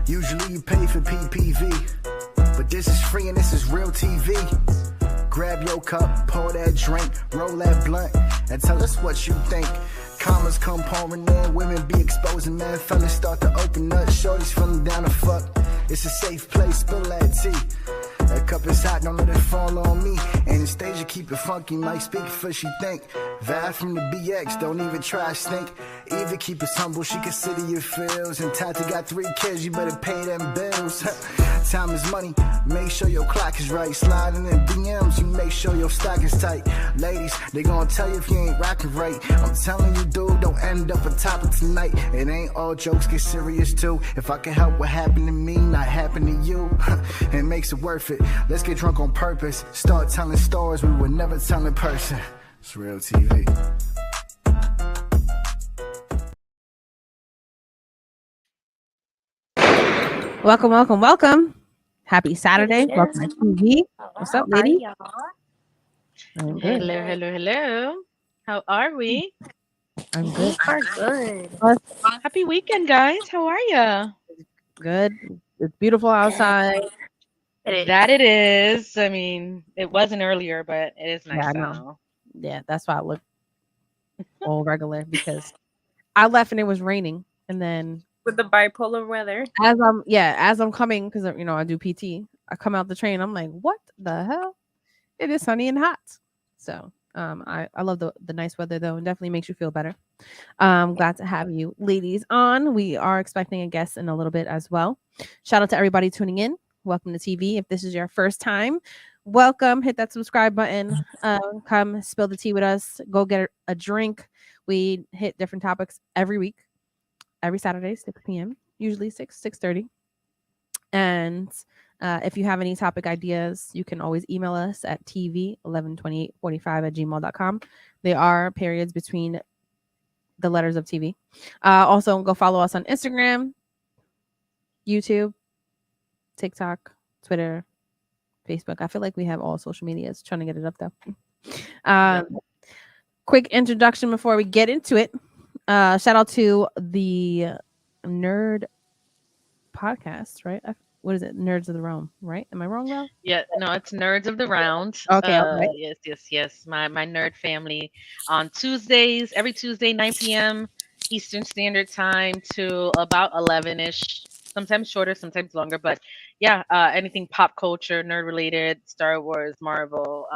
Usually you pay for PPV, but this is free and this is real TV. Grab your cup, pour that drink, roll that blunt, and tell us what you think. Commas come pouring in, women be exposing, man. Fellas start to open up, shorties feeling down to fuck. It's a safe place, spill that tea. That cup is hot, don't let it fall on me. And the stage you keep it funky, might speak for she think. Vibe from the BX, don't even try stink. Eva keep us humble, she consider your feels. And Tati got 3 kids, you better pay them bills. Time is money, make sure your clock is right. Sliding in DMs, you make sure your stock is tight. Ladies, they gonna tell you if you ain't rocking right. I'm telling you, dude, don't end up on top of tonight. It ain't all jokes, get serious too. If I can help what happened to me, not happen to you, it makes it worth it. Let's get drunk on purpose. Start telling stories we would never tell in person. It's real TV. Welcome, welcome, welcome. Happy Saturday. Welcome to TV. What's up, lady? I'm good. Hello, hello, hello. How are we? I'm good. Are good. Happy weekend, guys. How are you? Good. It's beautiful outside. That it is. I mean, it wasn't earlier, but it is nice Yeah, I know. now. Yeah, that's why I look all regular because I left and it was raining. And then With the bipolar weather. as I'm coming, because I do PT, I come out the train, I'm like, what the hell? It is sunny and hot. So I love the nice weather though, and definitely makes you feel better. Glad to have you ladies on. We are expecting a guest in a little bit as well. Shout out to everybody tuning in. Welcome to TV. If this is your first time, welcome. Hit that subscribe button. Come spill the tea with us. Go get a drink. We hit different topics every week, every Saturday, 6 p.m. Usually 6:30. And if you have any topic ideas, you can always email us at tv112845@gmail.com. There are periods between the letters of TV. Also, go follow us on Instagram, YouTube, TikTok, Twitter, Facebook. I feel like we have all social medias. Trying to get it up though. Quick introduction before we get into it. Shout out to the Nerd podcast, right? What is it? Nerds of the Realm, right? Am I wrong, though? Yeah, no, it's Nerds of the Round. Okay, okay. Yes. My nerd family on Tuesdays, every Tuesday, 9 p.m. Eastern Standard Time to about 11-ish. Sometimes shorter, sometimes longer. But yeah, anything pop culture, nerd related, Star Wars, Marvel,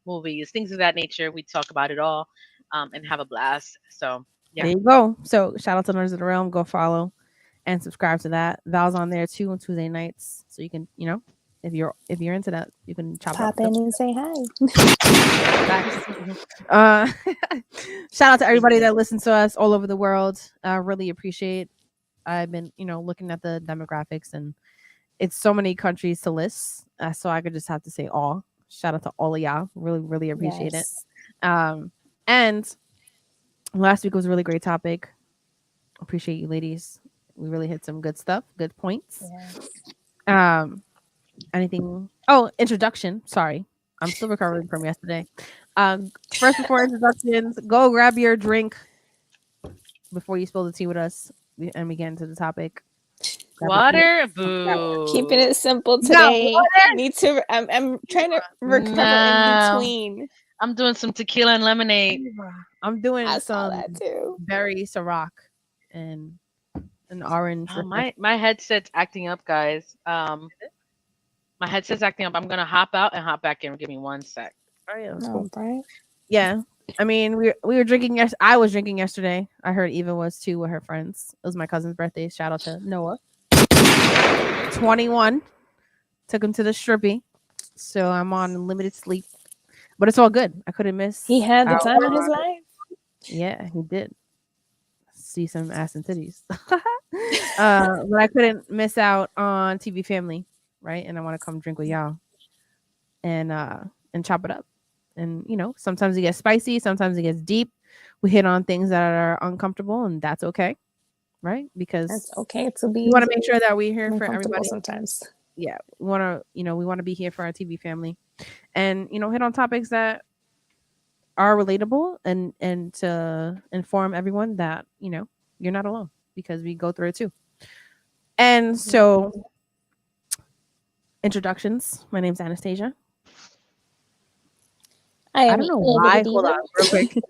movies, things of that nature. We talk about it all and have a blast. So yeah. There you go. So shout out to Nerds of the Realm. Go follow and subscribe to that. Val's on there too on Tuesday nights, so you can, if you're into that, you can pop in and say hi. Shout out to everybody that listens to us all over the world. Really appreciate. I've been, looking at the demographics, and it's so many countries to list. So I could just have to say all. Shout out to all of y'all. Really, really appreciate it. And last week was a really great topic. Appreciate you, ladies. We really hit some good stuff, good points. Yeah. Anything? Oh, introduction. Sorry, I'm still recovering from yesterday. First, before introductions, go grab your drink before you spill the tea with us, and we get into the topic. Water, boo. Keeping it simple today. Need to. I'm trying to recover in between. I'm doing some tequila and lemonade. I'm doing some that too. Berry Ciroc and an orange. Oh, my headset's acting up, guys. My headset's acting up. I'm gonna hop out and hop back in. Give me 1 sec. Oh yeah, cool. Right? Yeah. I mean, we were drinking. I was drinking yesterday. I heard Eva was too with her friends. It was my cousin's birthday. Shout out to Noah. 21. Took him to the strippy. So I'm on limited sleep. But it's all good. I couldn't miss. He had the time of his life. Yeah, he did. See some ass and titties. But I couldn't miss out on TV Family, right? And I want to come drink with y'all and chop it up. And sometimes it gets spicy, sometimes it gets deep. We hit on things that are uncomfortable, and that's okay, right? Because that's okay to be. We want to make sure that we're here for everybody. Sometimes. yeah, we want to be here for our TV family, and hit on topics that are relatable, and to inform everyone that you're not alone, because we go through it too. And so, introductions. My name's Anastasia. I I am don't know Eva the why. Hold on, Diva. real quick.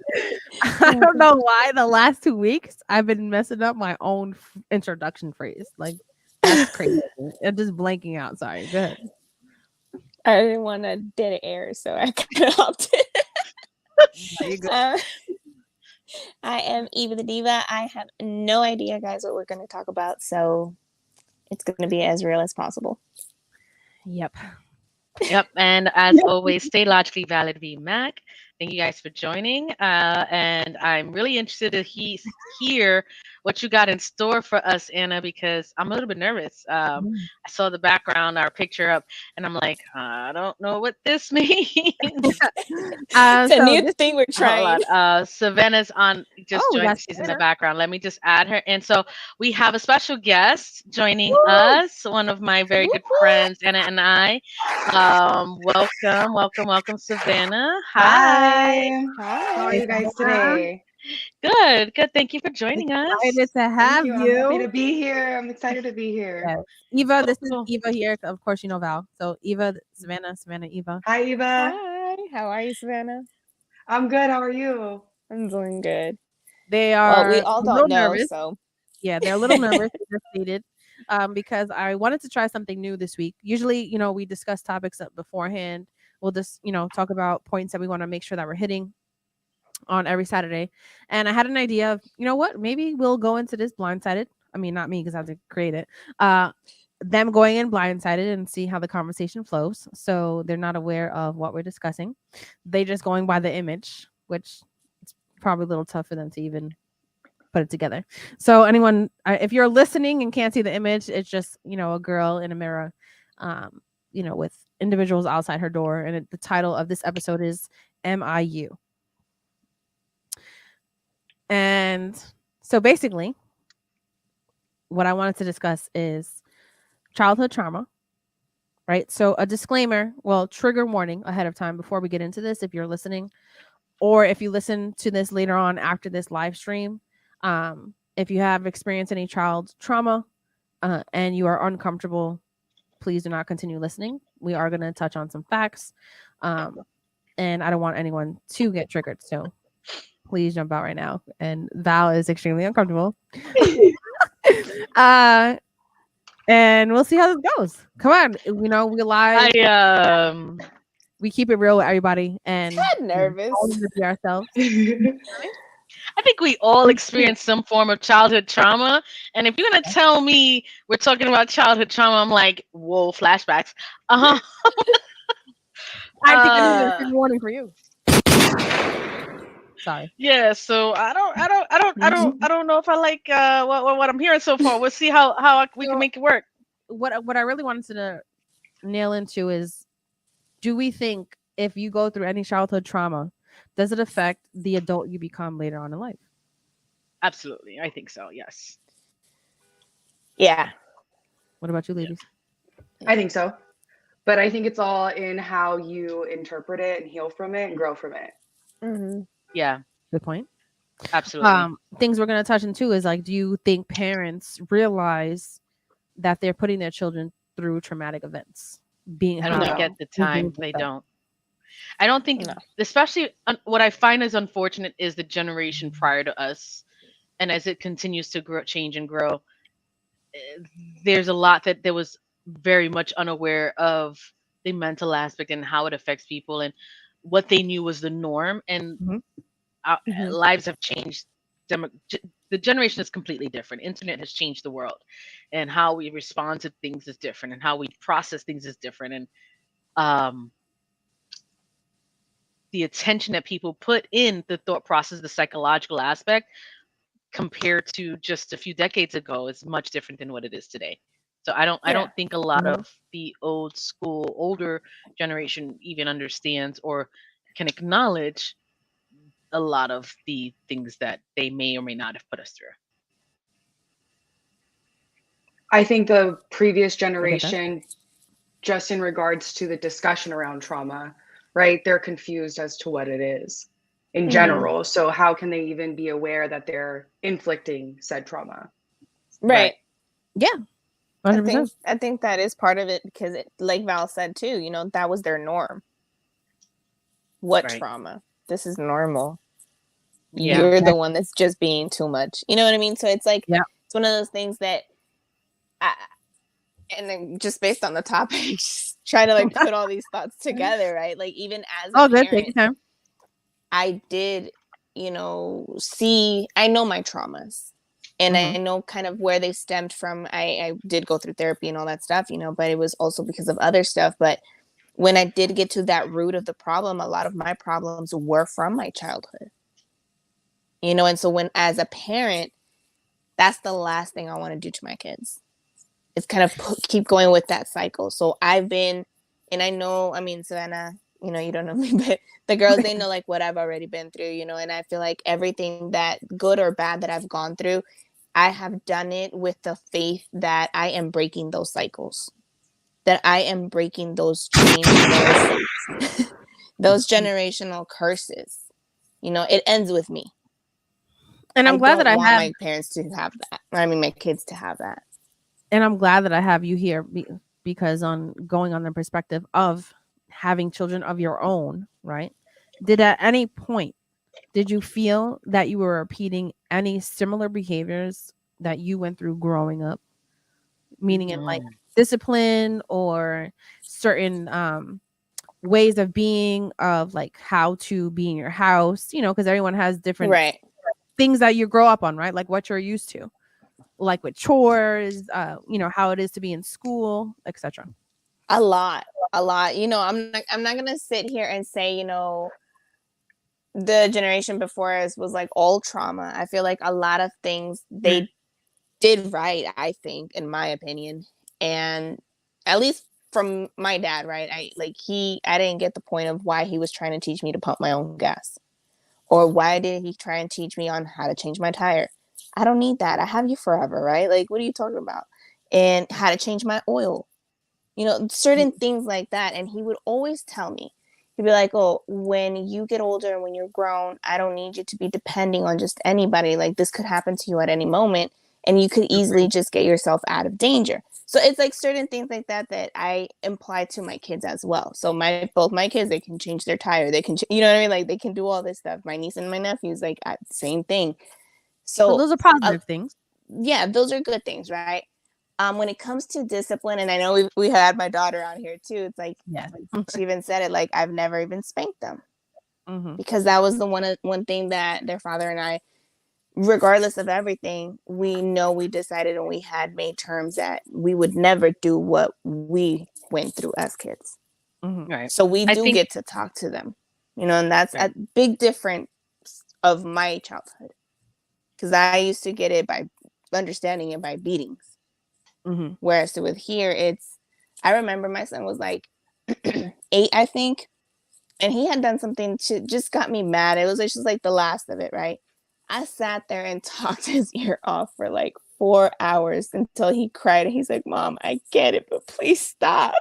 I don't know why the last 2 weeks I've been messing up my own introduction phrase. Like, that's crazy. I'm just blanking out. Sorry. Go ahead. I didn't want to dead air, so I cut it off. No, you're good. I am Eva the Diva. I have no idea, guys, what we're going to talk about, so it's going to be as real as possible. Yep. Yep. And as always, stay logically valid, V Mac. Thank you guys for joining. And I'm really interested to hear what you got in store for us, Anna, because I'm a little bit nervous. I saw the background, our picture up, and I'm like, I don't know what this means. It's a So new this thing we're Hold trying. on. Savannah's on, just we joined. got She's in the Savannah. background. Let me just add her. And so we have a special guest joining Woo! us, one of my very good friends, Anna and I. Welcome, Savannah. Hi. Hi. How are Hey, you guys Savannah. today? Good. Thank you for joining us. Excited to Thank have you. I'm happy you. to be here. I'm excited to be here. Yes. Eva, this is Cool. Eva here. Of course, you know Val. So Eva, Savannah, Eva. Hi, Eva. Hi. How are you, Savannah? I'm good. How are you? I'm doing good. They Well, we are all a don't little know, nervous. so. Yeah, they're a little nervous, as just stated, because I wanted to try something new this week. Usually, we discuss topics beforehand. We'll just, talk about points that we want to make sure that we're hitting on every Saturday. And I had an idea of, you know what, maybe we'll go into this blindsided. I mean, not me, because I have to create it. Them going in blindsided and see how the conversation flows. So they're not aware of what we're discussing. They just going by the image, which it's probably a little tough for them to even put it together. So anyone, if you're listening and can't see the image, it's just a girl in a mirror, with individuals outside her door, and the title of this episode is "MIU." And so basically, what I wanted to discuss is childhood trauma, right? So a disclaimer, well, trigger warning ahead of time before we get into this, if you're listening, or if you listen to this later on after this live stream. If you have experienced any child trauma and you are uncomfortable, please do not continue listening. We are going to touch on some facts, and I don't want anyone to get triggered. So please jump out right now. And Val is extremely uncomfortable. And we'll see how this goes. Come on, we live. We keep it real with everybody, and I'm nervous. always be ourselves. I think we all experience some form of childhood trauma. And if you're going to tell me we're talking about childhood trauma, I'm like, whoa, flashbacks. I think I need a trigger warning for you. Sorry. Yeah, so I don't know if I like what I'm hearing so far. We'll see how we can make it work. What I really wanted to nail into is, do we think if you go through any childhood trauma, does it affect the adult you become later on in life? Absolutely. I think so. Yes. Yeah. What about you, ladies? I think so. But I think it's all in how you interpret it and heal from it and grow from it. Mm-hmm. Yeah. Good point. Absolutely. Things we're going to touch into is, like, do you think parents realize that they're putting their children through traumatic events? I don't think at the time they don't. I don't think, especially what I find is unfortunate is the generation prior to us. And as it continues to grow, change and grow, there's a lot that there was very much unaware of the mental aspect and how it affects people, and what they knew was the norm. And our lives have changed. The generation is completely different. Internet has changed the world, and how we respond to things is different, and how we process things is different. And the attention that people put in the thought process, the psychological aspect, compared to just a few decades ago, is much different than what it is today. So I don't think a lot of the older generation even understands or can acknowledge a lot of the things that they may or may not have put us through. I think the previous generation just in regards to the discussion around trauma, right? They're confused as to what it is in general. So how can they even be aware that they're inflicting said trauma? Right. Yeah, I 100%. think that is part of it because like Val said too, that was their norm. What Right. trauma? This is normal. Yeah. You're the one that's just being too much. You know what I mean? So it's like Yeah. it's one of those things that and then just based on the topic, just trying to like put all these thoughts together, right? Like even as a Oh, good. Take parent, your time. I did, I know my traumas and I know kind of where they stemmed from. I did go through therapy and all that stuff, but it was also because of other stuff. But when I did get to that root of the problem, a lot of my problems were from my childhood, and so when, as a parent, that's the last thing I want to do to my kids. It's kind of keep going with that cycle. So I've been, and I know, I mean, Savannah, you don't know me, but the girls, they know like what I've already been through, and I feel like everything that good or bad that I've gone through, I have done it with the faith that I am breaking those cycles, that I am breaking those chains, those generational curses. It ends with me. And I'm I glad that don't I want have, my parents to have that. I mean, my kids to have that. and I'm glad that I have you here because on going on the perspective of having children of your own, right? Did at any point did you feel that you were repeating any similar behaviors that you went through growing up? Meaning in like discipline or certain ways of being, of like how to be in your house, because everyone has different Right. things that you grow up on, right? Like what you're used to, like with chores, how it is to be in school, etc. A lot. I'm not gonna sit here and say, the generation before us was like all trauma. I feel like a lot of things they did right, I think, in my opinion. And at least from my dad, right? I didn't get the point of why he was trying to teach me to pump my own gas. Or why did he try and teach me on how to change my tire? I don't need that. I have you forever, right? Like, what are you talking about? And how to change my oil, certain things like that. And he would always tell me, he'd be like, oh, when you get older and when you're grown, I don't need you to be depending on just anybody. Like, this could happen to you at any moment and you could easily just get yourself out of danger. So it's like certain things like that that I imply to my kids as well. So both my kids, they can change their tire. They can, you know what I mean? Like they can do all this stuff. My niece and my nephews, like same thing. So So those are positive things. yeah, those are good things, right? When it comes to discipline, and I know we had my daughter on here too. It's like, Yeah. she even said it, like I've never even spanked them Mm-hmm. because that was the one thing that their father and I, regardless of everything, we decided and we had made terms that we would never do what we went through as kids. Mm-hmm. Right. So we I do think get to talk to them, and that's right. a big difference of my childhood because I used to get it by understanding it by beatings. Mm-hmm. Whereas with here, I remember my son was like 8, I think, and he had done something to just got me mad. It was just like the last of it, right? I sat there and talked his ear off for like 4 hours until he cried. And he's like, "Mom, I get it, but please stop."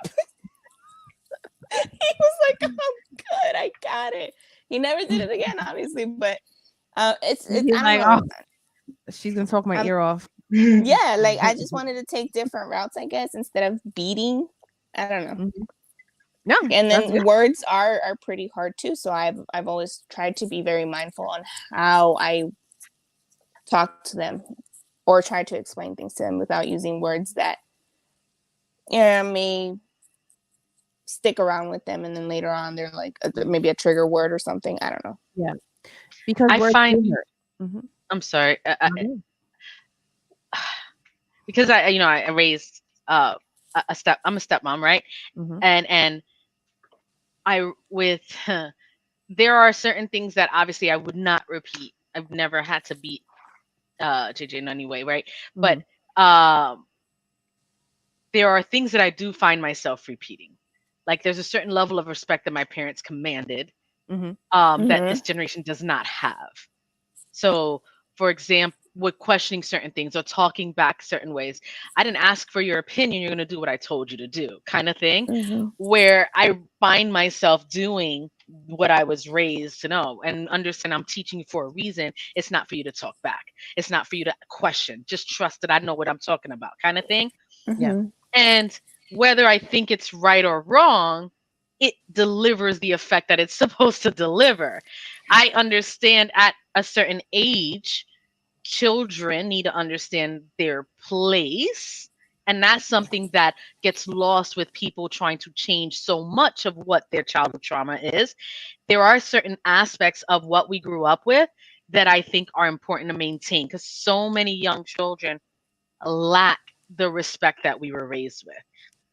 He was like, "I'm good, I got it." He never did it again, obviously, but it's He's I don't like, know. she's gonna talk my ear off. Yeah, like I just wanted to take different routes, I guess, instead of beating. I don't know. Mm-hmm. No, And that's then good. words are pretty hard too. So I've always tried to be very mindful on how I talk to them or try to explain things to them without using words that may stick around with them, and then later on they're like maybe a trigger word or something. I don't know. Yeah, because I words find. do hurt. Mm-hmm. I'm sorry. Okay. Because I raised I'm a stepmom, right? Mm-hmm. And I with there are certain things that obviously I would not repeat. I've never had to beat JJ in any way, right? But there are things that I do find myself repeating. Like there's a certain level of respect that my parents commanded Mm-hmm. that this generation does not have. So, for example, with questioning certain things or talking back certain ways. I didn't ask for your opinion. You're going to do what I told you to do, kind of thing. Mm-hmm. Where I find myself doing what I was raised to know and understand I'm teaching you for a reason. It's not for you to talk back. It's not for you to question. Just trust that I know what I'm talking about, kind of thing. Yeah. Mm-hmm. And whether I think it's right or wrong, it delivers the effect that it's supposed to deliver. I understand at a certain age, children need to understand their place. And that's something that gets lost with people trying to change so much of what their childhood trauma is. There are certain aspects of what we grew up with that I think are important to maintain because so many young children lack the respect that we were raised with.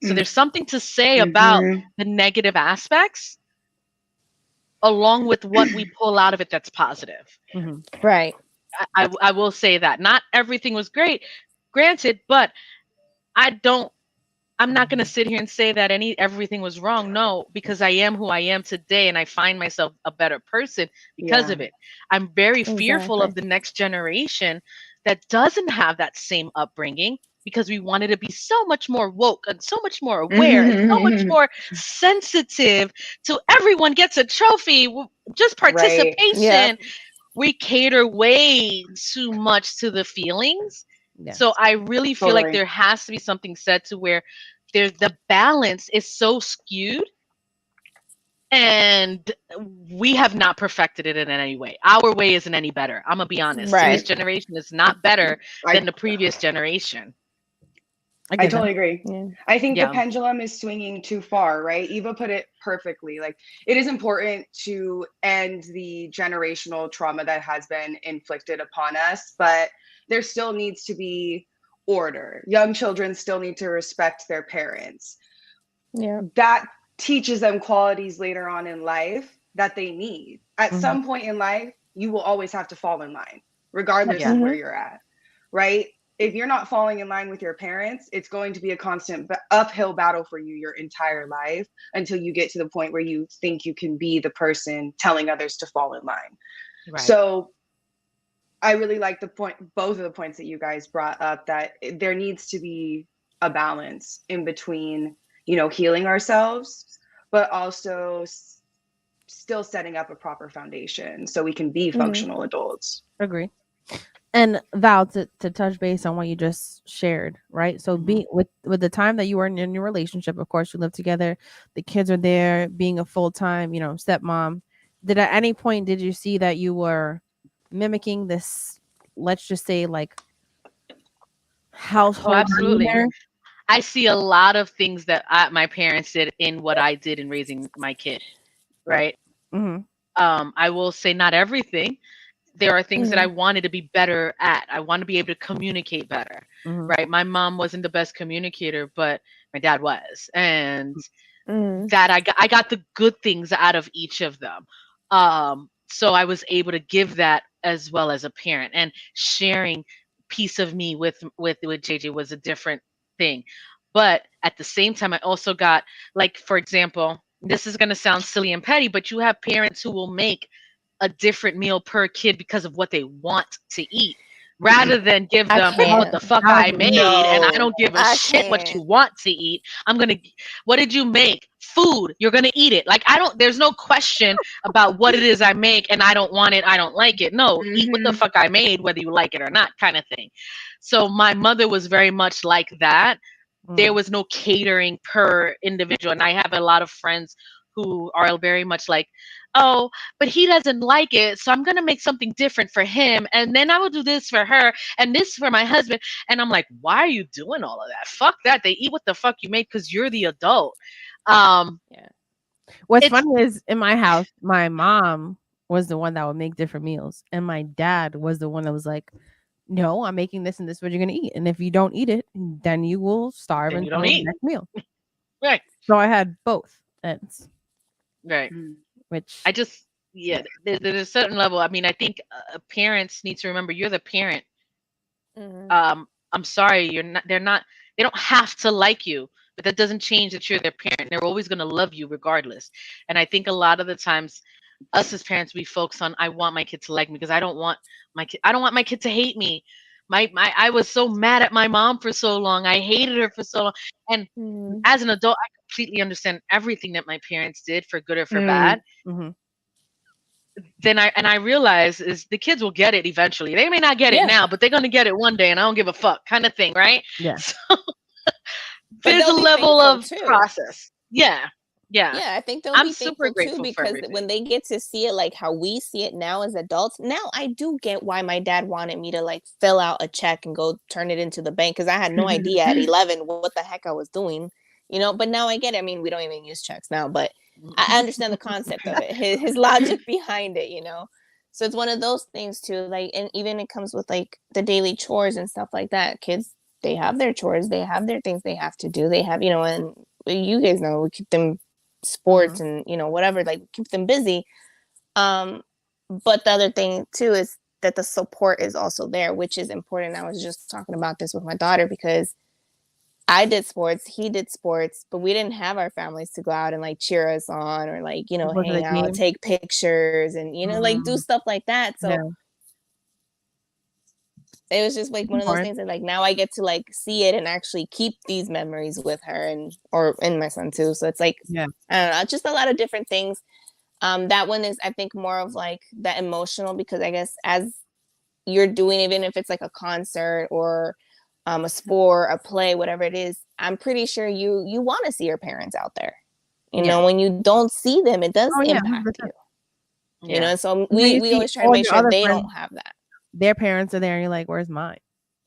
So there's something to say about Mm-hmm. the negative aspects along with what we pull out of it that's positive. Hmm. Right. I will say that. Not everything was great, granted, but I don't I'm not going to sit here and say that everything was wrong. No, because I am who I am today and I find myself a better person because Yeah. of it. I'm very fearful Exactly. of the next generation that doesn't have that same upbringing because we wanted to be so much more woke and so much more aware and so much Mm-hmm. more sensitive to everyone gets a trophy, just Right. Yep. participation. We cater way too much to the feelings. Yes. So I really feel like Totally. there has to be something said to where there's the balance is so skewed and we have not perfected it in any way. Our way isn't any better. I'm gonna be honest. This Right. See, generation is not better than I the previous generation. I I get that. totally agree. Yeah. I think the Yeah. pendulum is swinging too far, right? Eva put it perfectly. Like, it is important to end the generational trauma that has been inflicted upon us, but there still needs to be order. Young children still need to respect their parents. Yeah. That teaches them qualities later on in life that they need. At Hmm. some point in life, you will always have to fall in line, regardless Yeah. of where Mm-hmm. you're at, right? If you're not falling in line with your parents, it's going to be a constant uphill battle for you your entire life until you get to the point where you think you can be the person telling others to fall in line. Right. So I really like the point, both of the points that you guys brought up, that there needs to be a balance in between, healing ourselves, but also still setting up a proper foundation so we can be Mm-hmm. functional adults. Agree. And Val, to touch base on what you just shared, right? So Mhm. being with the time that you were in your relationship, of course, you live together, the kids are there, being a full time, stepmom. Did at any point did you see that you were mimicking this, let's just say, like Oh, household absolutely. demeanor? I see a lot of things that my parents did in what I did in raising my kid, right? Mm-hmm. I will say not everything. There are things that I Mm-hmm. wanted to be better at. I want to be able to communicate better, Mm-hmm. right? My mom wasn't the best communicator, but my dad was, and Mm-hmm. that I got the good things out of each of them. So I was able to give that as well as a parent, and sharing piece of me with JJ was a different thing. But at the same time, I also got, like, for example, this is going to sound silly and petty, but you have parents who will make a different meal per kid because of what they want to eat rather than give I them what can't. the fuck I Boundaries. made and I No. don't give a I shit what can't. you want to eat. I'm going to What did you make? Food. You're going to eat it. Like, I don't there's no question about what it is I make and I don't want it, I don't like it. No, eat what the Mm-hmm. fuck I made whether you like it or not, kind of thing. So my mother was very much like that. There Mm. was no catering per individual. And I have a lot of friends who are very much like, oh, but he doesn't like it. So I'm going to make something different for him. And then I will do this for her and this for my husband. And I'm like, why are you doing all of that? Fuck that. They eat what the fuck you made because you're the adult. Um, Yeah. What's it's funny is in my house, my mom was the one that would make different meals, and my dad was the one that was like, "No, I'm making this, and this is what you're gonna eat, and if you don't eat it, then you will starve then you don't until the eat. next meal." Right. So I had both ends, Right. which I just, yeah, there's a certain level. I mean, I think parents need to remember you're the parent. Mm-hmm. I'm sorry, they don't have to like you, but that doesn't change that you're their parent. They're always going to love you regardless. And I think a lot of the times us as parents, we focus on, I want my kid to like me because I don't want my kid to hate me. I was so mad at my mom for so long. I hated her for so long. And Mhm. as an adult, I completely understand everything that my parents did for good or for Mm. bad. Mm-hmm. Then I realize is the kids will get it eventually. They may not get it Yeah, now, but they're gonna get it one day, and I don't give a fuck, kind of thing, right? Yeah. So but there's a they'll be level thankful of too. process. Yeah, yeah. Yeah, I think they'll I'm be super thankful too, grateful for because everything. when they get to see it like how we see it now as adults, now I do get why my dad wanted me to like fill out a check and go turn it into the bank, because I had no idea at 11 what the heck I was doing, you know. But now I get it. I mean, we don't even use checks now, but I understand the concept of it, his logic behind it, you know. So it's one of those things too, like, and even it comes with like the daily chores and stuff like that. Kids, they have their chores, they have their things they have to do, they have, you know, and you guys know we keep them sports Mm-hmm. and, you know, whatever, like keep them busy. um but the other thing too is that the support is also there, which is important. I was just talking about this with my daughter, because I did sports, he did sports, but we didn't have our families to go out and like cheer us on, or like, you know, Go to the hang out, game. take pictures, and, you know, like do Mm. stuff like that. So Yeah. it was just like It's one of those important. things that like now I get to like see it and actually keep these memories with her, and my son too. So it's like, Yeah. I don't know, just a lot of different things. That one is, I think, more of like that emotional, because I guess as you're doing, even if it's like a concert or a sport, a play, whatever it is, I'm pretty sure you want to see your parents out there. You Yeah. know, when you don't see them, it does Oh yeah. impact you. 100%. You know, Yeah. and so And then you we see always try to all make your sure other they friends, don't have that. their parents are there, and you're like, "Where's mine?"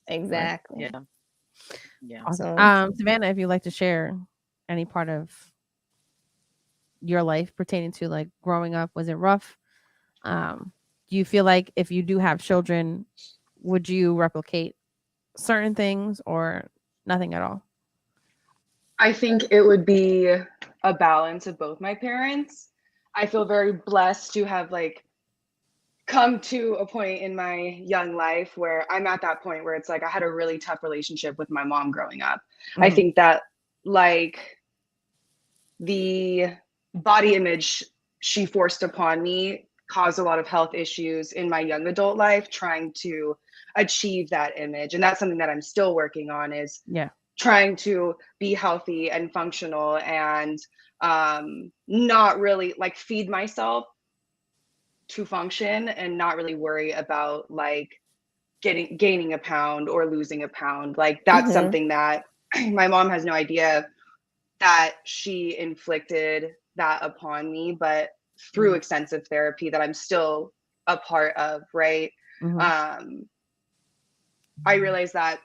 Right. Exactly. Yeah. Yeah. Awesome. So Savannah, if you'd like to share any part of your life pertaining to like growing up, was it rough? Do you feel like if you do have children, would you replicate certain things or nothing at all? I think it would be a balance of both my parents. I feel very blessed to have like come to a point in my young life where I'm at that point where it's like I had a really tough relationship with my mom growing up. I Mhm. think that like the body image she forced upon me caused a lot of health issues in my young adult life trying to achieve that image. And that's something that I'm still working on, is Yeah. trying to be healthy and functional and not really like feed myself to function and not really worry about like gaining a pound or losing a pound. Like that's mhm. something that my mom has no idea that she inflicted that upon me, but through Mhm. extensive therapy that I'm still a part of, right? Mhm. Um, I realized that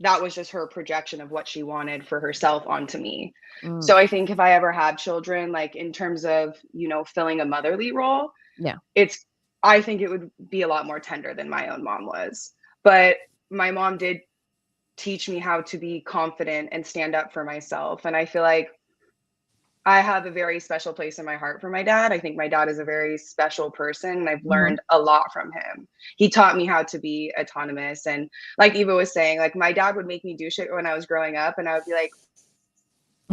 that was just her projection of what she wanted for herself onto me. Mm. So I think if I ever have children, like in terms of, you know, filling a motherly role, Yeah. it's, I think it would be a lot more tender than my own mom was. But my mom did teach me how to be confident and stand up for myself. And I feel like I have a very special place in my heart for my dad. I think my dad is a very special person, and I've Mhm. learned a lot from him. He taught me how to be autonomous. And like Eva was saying, like my dad would make me do shit when I was growing up, and I would be like,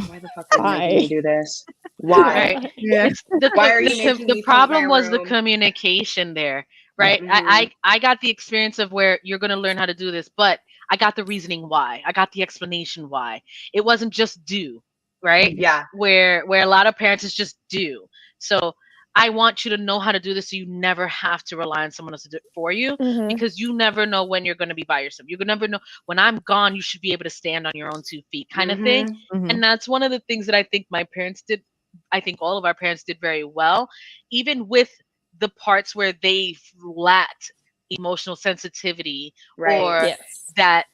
why the fuck are you making me Why? do this? Why? Right. Why? Yeah. It's the Why are you making the me paint my problem was the room? communication there, Yeah. right? Hmm. I got the experience of where you're going to learn how to do this, but I got the reasoning why. I got the explanation why. It wasn't just do, right? Yeah. Where a lot of parents is just do. So I want you to know how to do this so you never have to rely on someone else to do it for you, Mhm. because you never know when you're going to be by yourself. You never know when I'm gone, you should be able to stand on your own 2 feet kind of thing. Hmm. Mhm. And that's one of the things that I think my parents did. I think all of our parents did very well, even with the parts where they lacked emotional sensitivity, Right. or Yes. that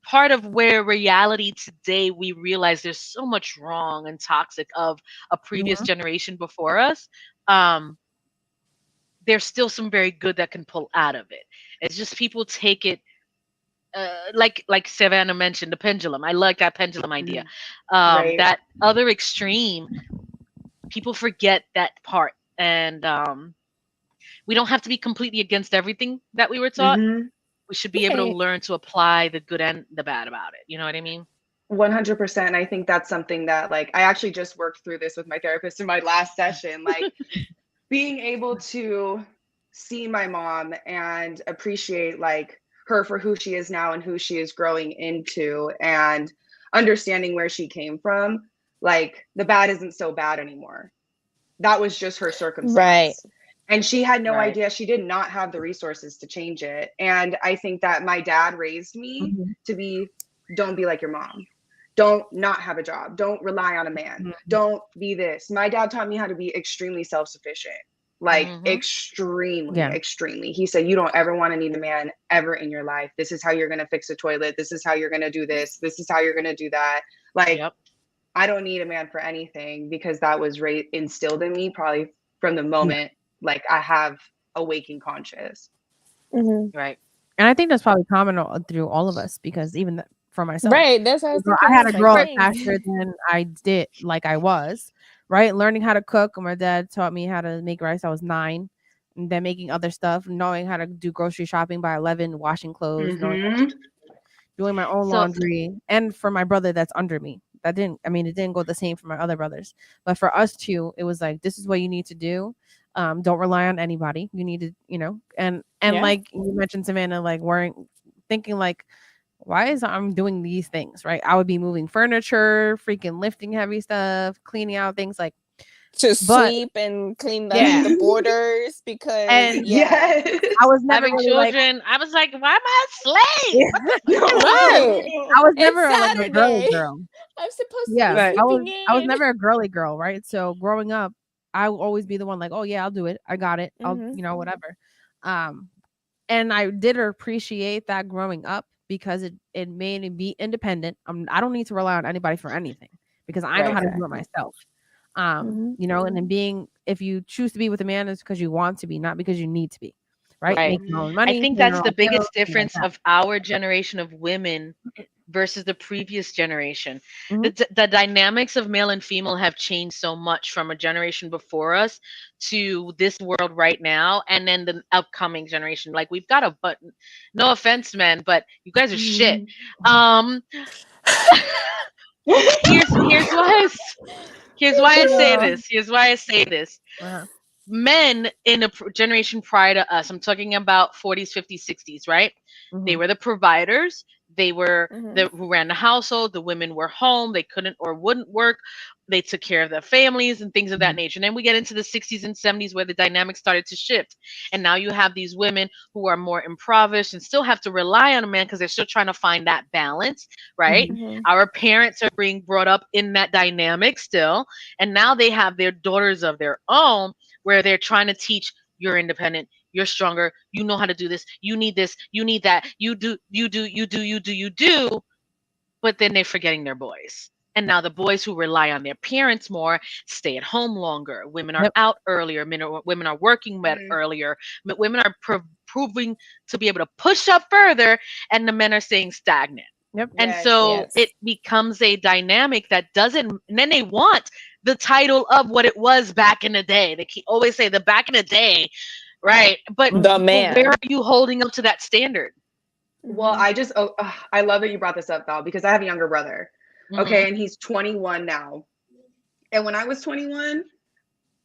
part of where reality today we realize there's so much wrong and toxic of a previous Mhm. generation before us. um there's still some very good that can pull out of it. It's just people take it, like Savannah mentioned, the pendulum. I like that pendulum idea. Mhm. Right. That other extreme, people forget that part. And we don't have to be completely against everything that we were taught. Hmm. We should be able to Right. learn to apply the good and the bad about it. You know what I mean? 100%. I think that's something that like I actually just worked through this with my therapist in my last session. Like being able to see my mom and appreciate like her for who she is now and who she is growing into, and understanding where she came from, like the bad isn't so bad anymore. That was just her Right. circumstance. And she had no Right. idea. She did not have the resources to change it. And I think that my dad raised me Mhm. to be, don't be like your mom. Don't not have a job. Don't rely on a man. Mhm. Don't be this. My dad taught me how to be extremely self-sufficient. Like extremely, Yeah. extremely. He said, you don't ever want to need a man ever in your life. This is how you're going to fix a toilet. This is how you're going to do this. This is how you're going to do that. Like, Yep. I don't need a man for anything, because that was instilled in me probably from the Yeah. moment like I have a waking conscious. Mhm. Right. And I think that's probably common through all of us, because even for myself, Right. That's what I was thinking. I I had was to like, grow up dang. faster than I did, like I was, right? Learning how to cook. My dad taught me how to make rice. I was 9, and then making other stuff, knowing how to do grocery shopping by 11, washing clothes, knowing how to doing my own So laundry, and for my brother that's under me. That didn't, I mean, it didn't go the same for my other brothers, but for us two, it was like, this is what you need to do. Don't rely on anybody. You need to, and Yeah. like you mentioned, Savannah, like thinking like, why is I'm doing these things, right? I would be moving furniture, freaking lifting heavy stuff, cleaning out things like, To but sweep and clean yeah, the borders, because and yeah. Yes. I was never having really like, children, I was like, why am I a slave? Right. I was It's never like a girly Saturday. girl. I'm supposed to be Yeah, Right. sleeping I was in. never a girly girl, right? So growing up, I will always be the one like, "Oh yeah, I'll do it. I got it. I'll, Mhm. whatever." Um, and I did appreciate that growing up, because it made me be independent. I don't need to rely on anybody for anything, because I know Right. how to do it Exactly. myself. Mhm. And then if you choose to be with a man, it's because you want to be, not because you need to be, right? Right. Make your own I money, think pay that's your the own bills, biggest things like difference that. of our generation of women versus the previous generation. Mhm. The dynamics of male and female have changed so much from a generation before us to this world right now, and then the upcoming generation. Like we've got but no offense, men, but you guys are shit. Um, here's why here's why I say Yeah. this. Here's why I say this. Uh-huh. Men in a generation prior to us, I'm talking about 40s, 50s, 60s, right? They Mhm. were the providers. They were Mhm. the who ran the household. The women were home. They couldn't or wouldn't work. They took care of their families and things of that Mhm. nature. And then we get into the 60s and 70s where the dynamics started to shift. And now you have these women who are more impoverished and still have to rely on a man because they're still trying to find that balance, right? Mhm. Mhm. Our parents are being brought up in that dynamic still. And now they have their daughters of their own where they're trying to teach, you're independent, you're stronger, you know how to do this, you need that, you do, but then they're forgetting their boys. And now the boys who rely on their parents more stay at home longer. Women are Yep. out earlier. Women are working Mhm. earlier. Women are proving to be able to push up further, and the men are staying stagnant. Yep. And Yes. so Yes. it becomes a dynamic that doesn't, and then they want the title of what it was back in the day. They always say the back in the day, right? But, Mhm. The but where man. are you holding up to that standard? Well, Mhm. I love that you brought this up, Val, because I have a younger brother. Hmm. Okay, and he's 21 now. And when I was 21,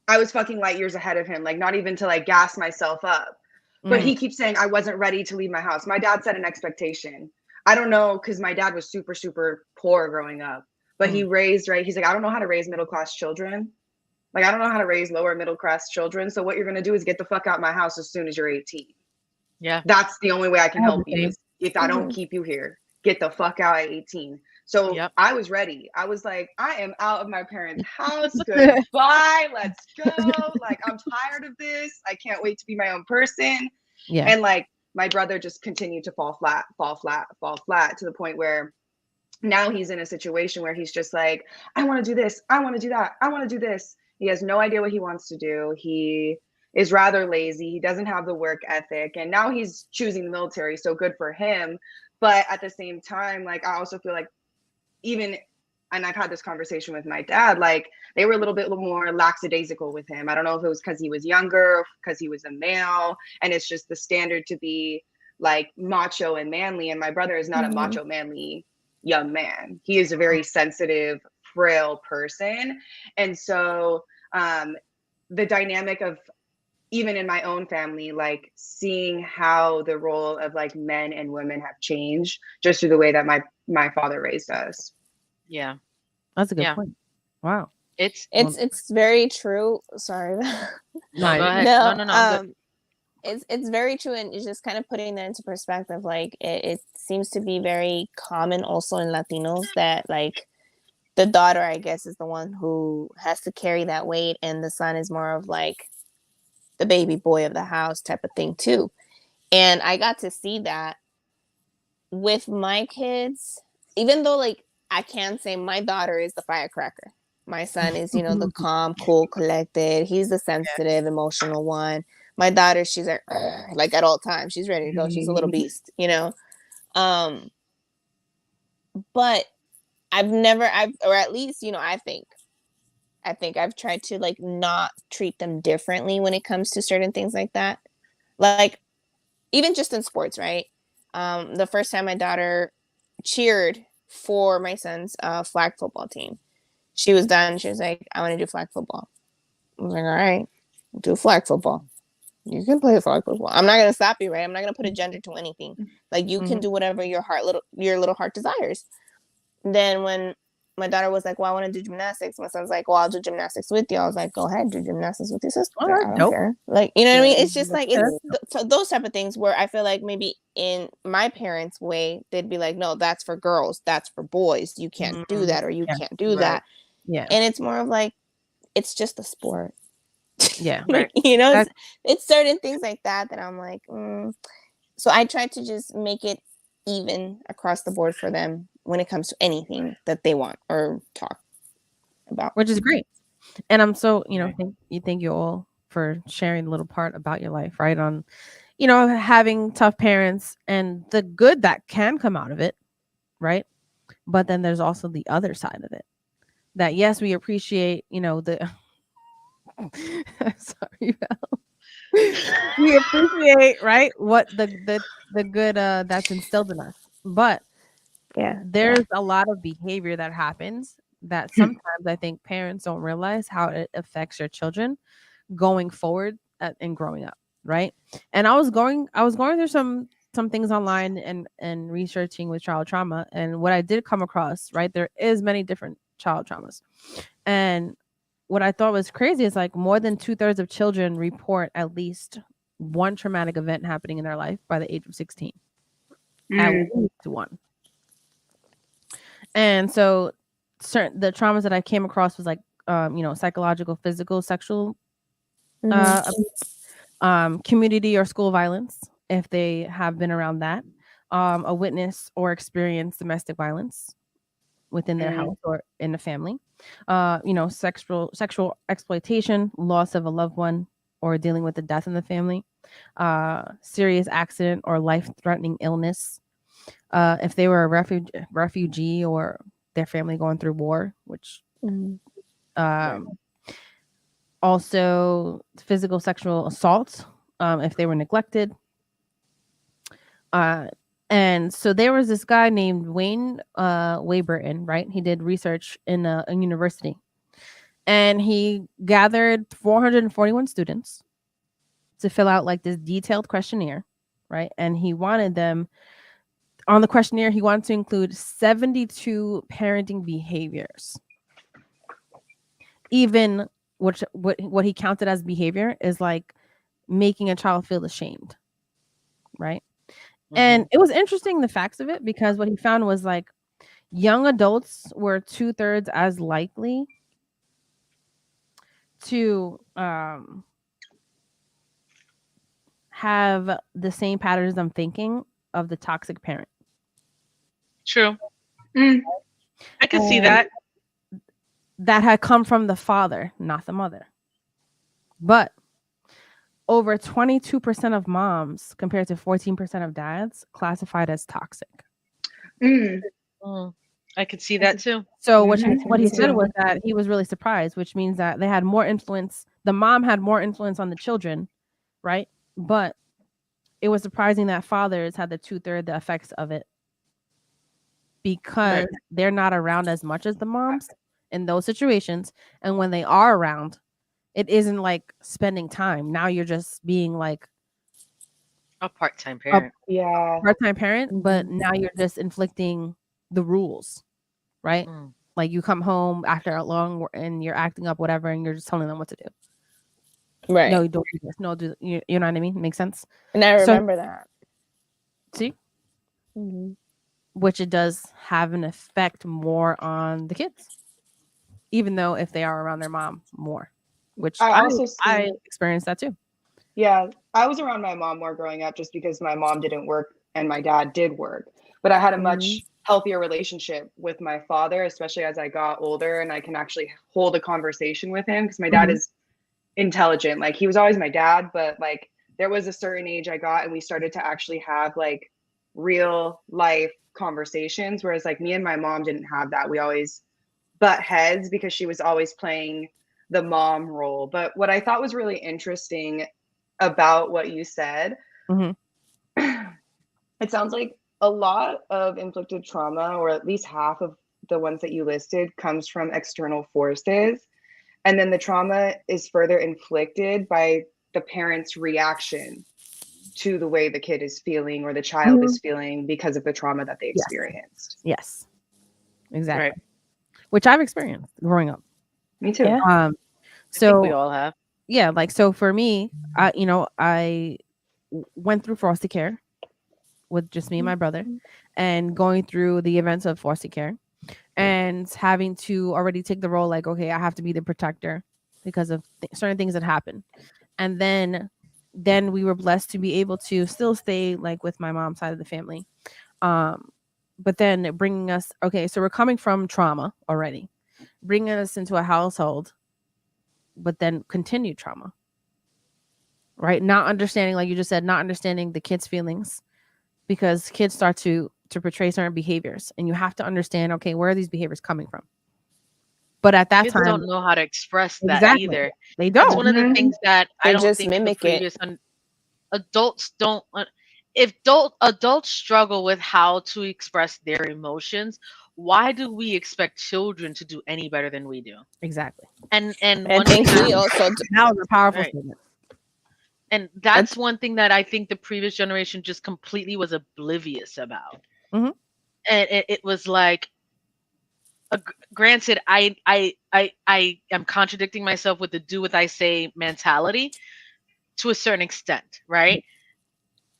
I was fucking light years ahead of him, like not even to like gas myself up. But Mhm. he keeps saying I wasn't ready to leave my house. My dad set an expectation. I don't know, because my dad was super, super poor growing up. But he Mhm. raised, right? He's like, I don't know how to raise middle class children. Like, I don't know how to raise lower middle class children. So what you're gonna do is get the fuck out my house as soon as you're 18. Yeah. That's the only way I can I have the help you, same. is if I don't Mhm. keep you here, get the fuck out at 18. So Yep. I was ready. I was like, I am out of my parents' house. Goodbye. Let's go. Like, I'm tired of this. I can't wait to be my own person. Yeah. And like, my brother just continued to fall flat, fall flat, fall flat, to the point where now he's in a situation where he's just like, I want to do this. I want to do that. I want to do this. He has no idea what he wants to do. He is rather lazy. He doesn't have the work ethic. And now he's choosing the military. So good for him. But at the same time, like, I also feel like even, and I've had this conversation with my dad, like they were a little bit more lackadaisical with him. I don't know if it was because he was younger, because he was a male, and it's just the standard to be like macho and manly. And my brother is not a Mhm. macho, manly young man. He is a very sensitive, frail person. And so the dynamic of even in my own family, like seeing how the role of like men and women have changed just through the way that my father raised us. Yeah. That's a good Yeah. point. Wow. It's Well, It's very true. Sorry. no, go nice. ahead. No, No, no, no, I'm good. it's very true, and it's just kind of putting that into perspective. Like it seems to be very common also in Latinos that like the daughter, I guess, is the one who has to carry that weight, and the son is more of like the baby boy of the house type of thing too. And I got to see that with my kids, even though like I can say my daughter is the firecracker. My son is, the calm, cool, collected. He's the sensitive, emotional one. My daughter, she's like at all times, she's ready to go. She's a little beast. Um, but or at least, I think I've tried to like not treat them differently when it comes to certain things like that. Like even just in sports, right? The first time my daughter cheered for my son's flag football team, she was done. She was like, I want to do flag football. I was like, all right, do flag football. You can play flag football. I'm not gonna stop you, right? I'm not gonna put a gender to anything. Like you can do whatever your little heart desires. Then when my daughter was like, well, I want to do gymnastics, my son's like, well, I'll do gymnastics with you. I was like, go ahead, do gymnastics with your sister. Oh, that's I don't dope. care. Like, you know what I mean? It's just That's like, good. it's those type of things where I feel like maybe in my parents' way, they'd be like, no, that's for girls, that's for boys. You can't do that, or you Yeah. can't do Right. that. Yeah. And it's more of like, it's just a sport. Yeah. Right. That- It's certain things like that I'm like, So I try to just make it even across the board for them when it comes to anything that they want or talk about. which is great. And I'm so, thank you all for sharing a little part about your life, right? On, having tough parents and the good that can come out of it, right? But then there's also the other side of it. That yes, we appreciate, the sorry, Val. We appreciate, right? What the good that's instilled in us. But Yeah. there's a lot of behavior that happens that sometimes I think parents don't realize how it affects your children going forward and growing up, right? And I was going through some things online and researching with child trauma, and what I did come across, right, there is many different child traumas. And what I thought was crazy is like more than 2/3 of children report at least one traumatic event happening in their life by the age of 16. At least one. And so certain the traumas that I came across was like psychological, physical, sexual, Mhm. community or school violence if they have been around that, a witness or experience domestic violence within their house or in the family, sexual exploitation, loss of a loved one, or dealing with the death in the family, serious accident or life-threatening illness, if they were a refugee or their family going through war, which Mhm. also physical sexual assault, if they were neglected. And so there was this guy named Wayne Wayburton, right? He did research in a university, and he gathered 441 students to fill out like this detailed questionnaire, right? And he wanted them on the questionnaire. He wanted to include 72 parenting behaviors. Even what he counted as behavior is like making a child feel ashamed, right? And it was interesting, the facts of it, because what he found was like young adults were 2/3 as likely to have the same patterns of thinking of the toxic parent. True. Mm. I can see And that. that had come from the father, not the mother. But over 22% of moms compared to 14% of dads classified as toxic. Mm. I could see that too. So Mhm. what he Me said too. was that he was really surprised, which means that they had more influence. The mom had more influence on the children, right? But it was surprising that fathers had the 2/3 the effects of it because Right. they're not around as much as the moms in those situations. And when they are around, It isn't like spending time. Now you're just being like A part-time a parent. Yeah. part-time parent, but Mhm. now you're just inflicting the rules, right? Mm. Like you come home after a and you're acting up, whatever, and you're just telling them what to do. Right. No, don't do this. No, do you know what I mean? Makes sense. And I So remember that. see, Hmm. which it does have an effect more on the kids, even though if they are around their mom more, which I I also I see, experienced that too. yeah, I was around my mom more growing up just because my mom didn't work and my dad did work. But I had a Hmm. much healthier relationship with my father, especially as I got older and I can actually hold a conversation with him because my dad Mhm. is intelligent. Like he was always my dad, but like there was a certain age I got and we started to actually have like real life conversations. Whereas like me and my mom didn't have that. We always butt heads because she was always playing the mom role. But what I thought was really interesting about what you said, Mhm. it sounds like a lot of inflicted trauma, or at least half of the ones that you listed, comes from external forces. And then the trauma is further inflicted by the parent's reaction to the way the kid is feeling or the child Mhm. is feeling because of the trauma that they Yes. experienced. Yes. Right. Exactly. Which I've experienced growing up. Me too. Yeah. Um. I think we So all have. yeah, like so for me, I went through foster care with just me and my brother, and going through the events of foster care, and having to already take the role like, okay, I have to be the protector because of certain things that happen. And then we were blessed to be able to still stay like with my mom's side of the family. Um, but then bringing us, okay, so we're coming from trauma already, bringing us into a household, but then continued trauma, right? Not understanding, like you just said, not understanding the kids' feelings, because kids start to portray certain behaviors, and you have to understand, okay, where are these behaviors coming from? But at that Kids time, don't know how to express that exactly, either. they That's don't. one of the Mhm. things that I They don't just think the mimic it. previous adults don't. If adults struggle with how to express their emotions, why do we expect children to do any better than we do? Exactly. And I one thing think that we also do. That was a powerful right, statement. and I, that's one thing that I think the previous generation just completely was oblivious about. Mhm. And it was like, granted, I am contradicting myself with the do what I say mentality to a certain extent, right?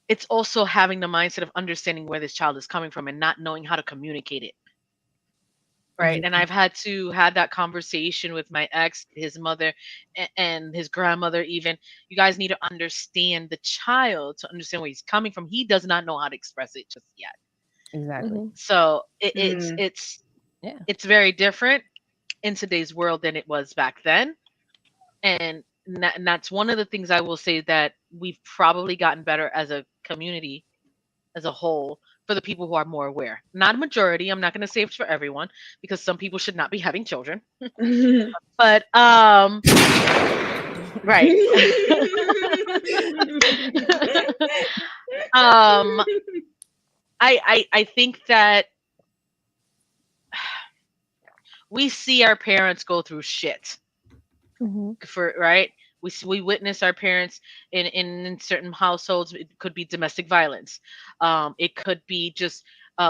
It's also having the mindset of understanding where this child is coming from and not knowing how to communicate it, right? And Exactly. I've had to had that conversation with my ex, his mother, and his grandmother. Even, you guys need to understand the child to understand where he's coming from. He does not know how to express it just yet. Exactly. Mhm. So Mm. Yeah. it's very different in today's world than it was back then. And that's one of the things I will say, that we've probably gotten better as a community as a whole, for the people who are more aware. Not a majority. I'm not going to say it's for everyone, because some people should not be having children. But right. um I think that we see our parents go through shit, Mhm. for right. We witness our parents in certain households. It could be domestic violence, it could be just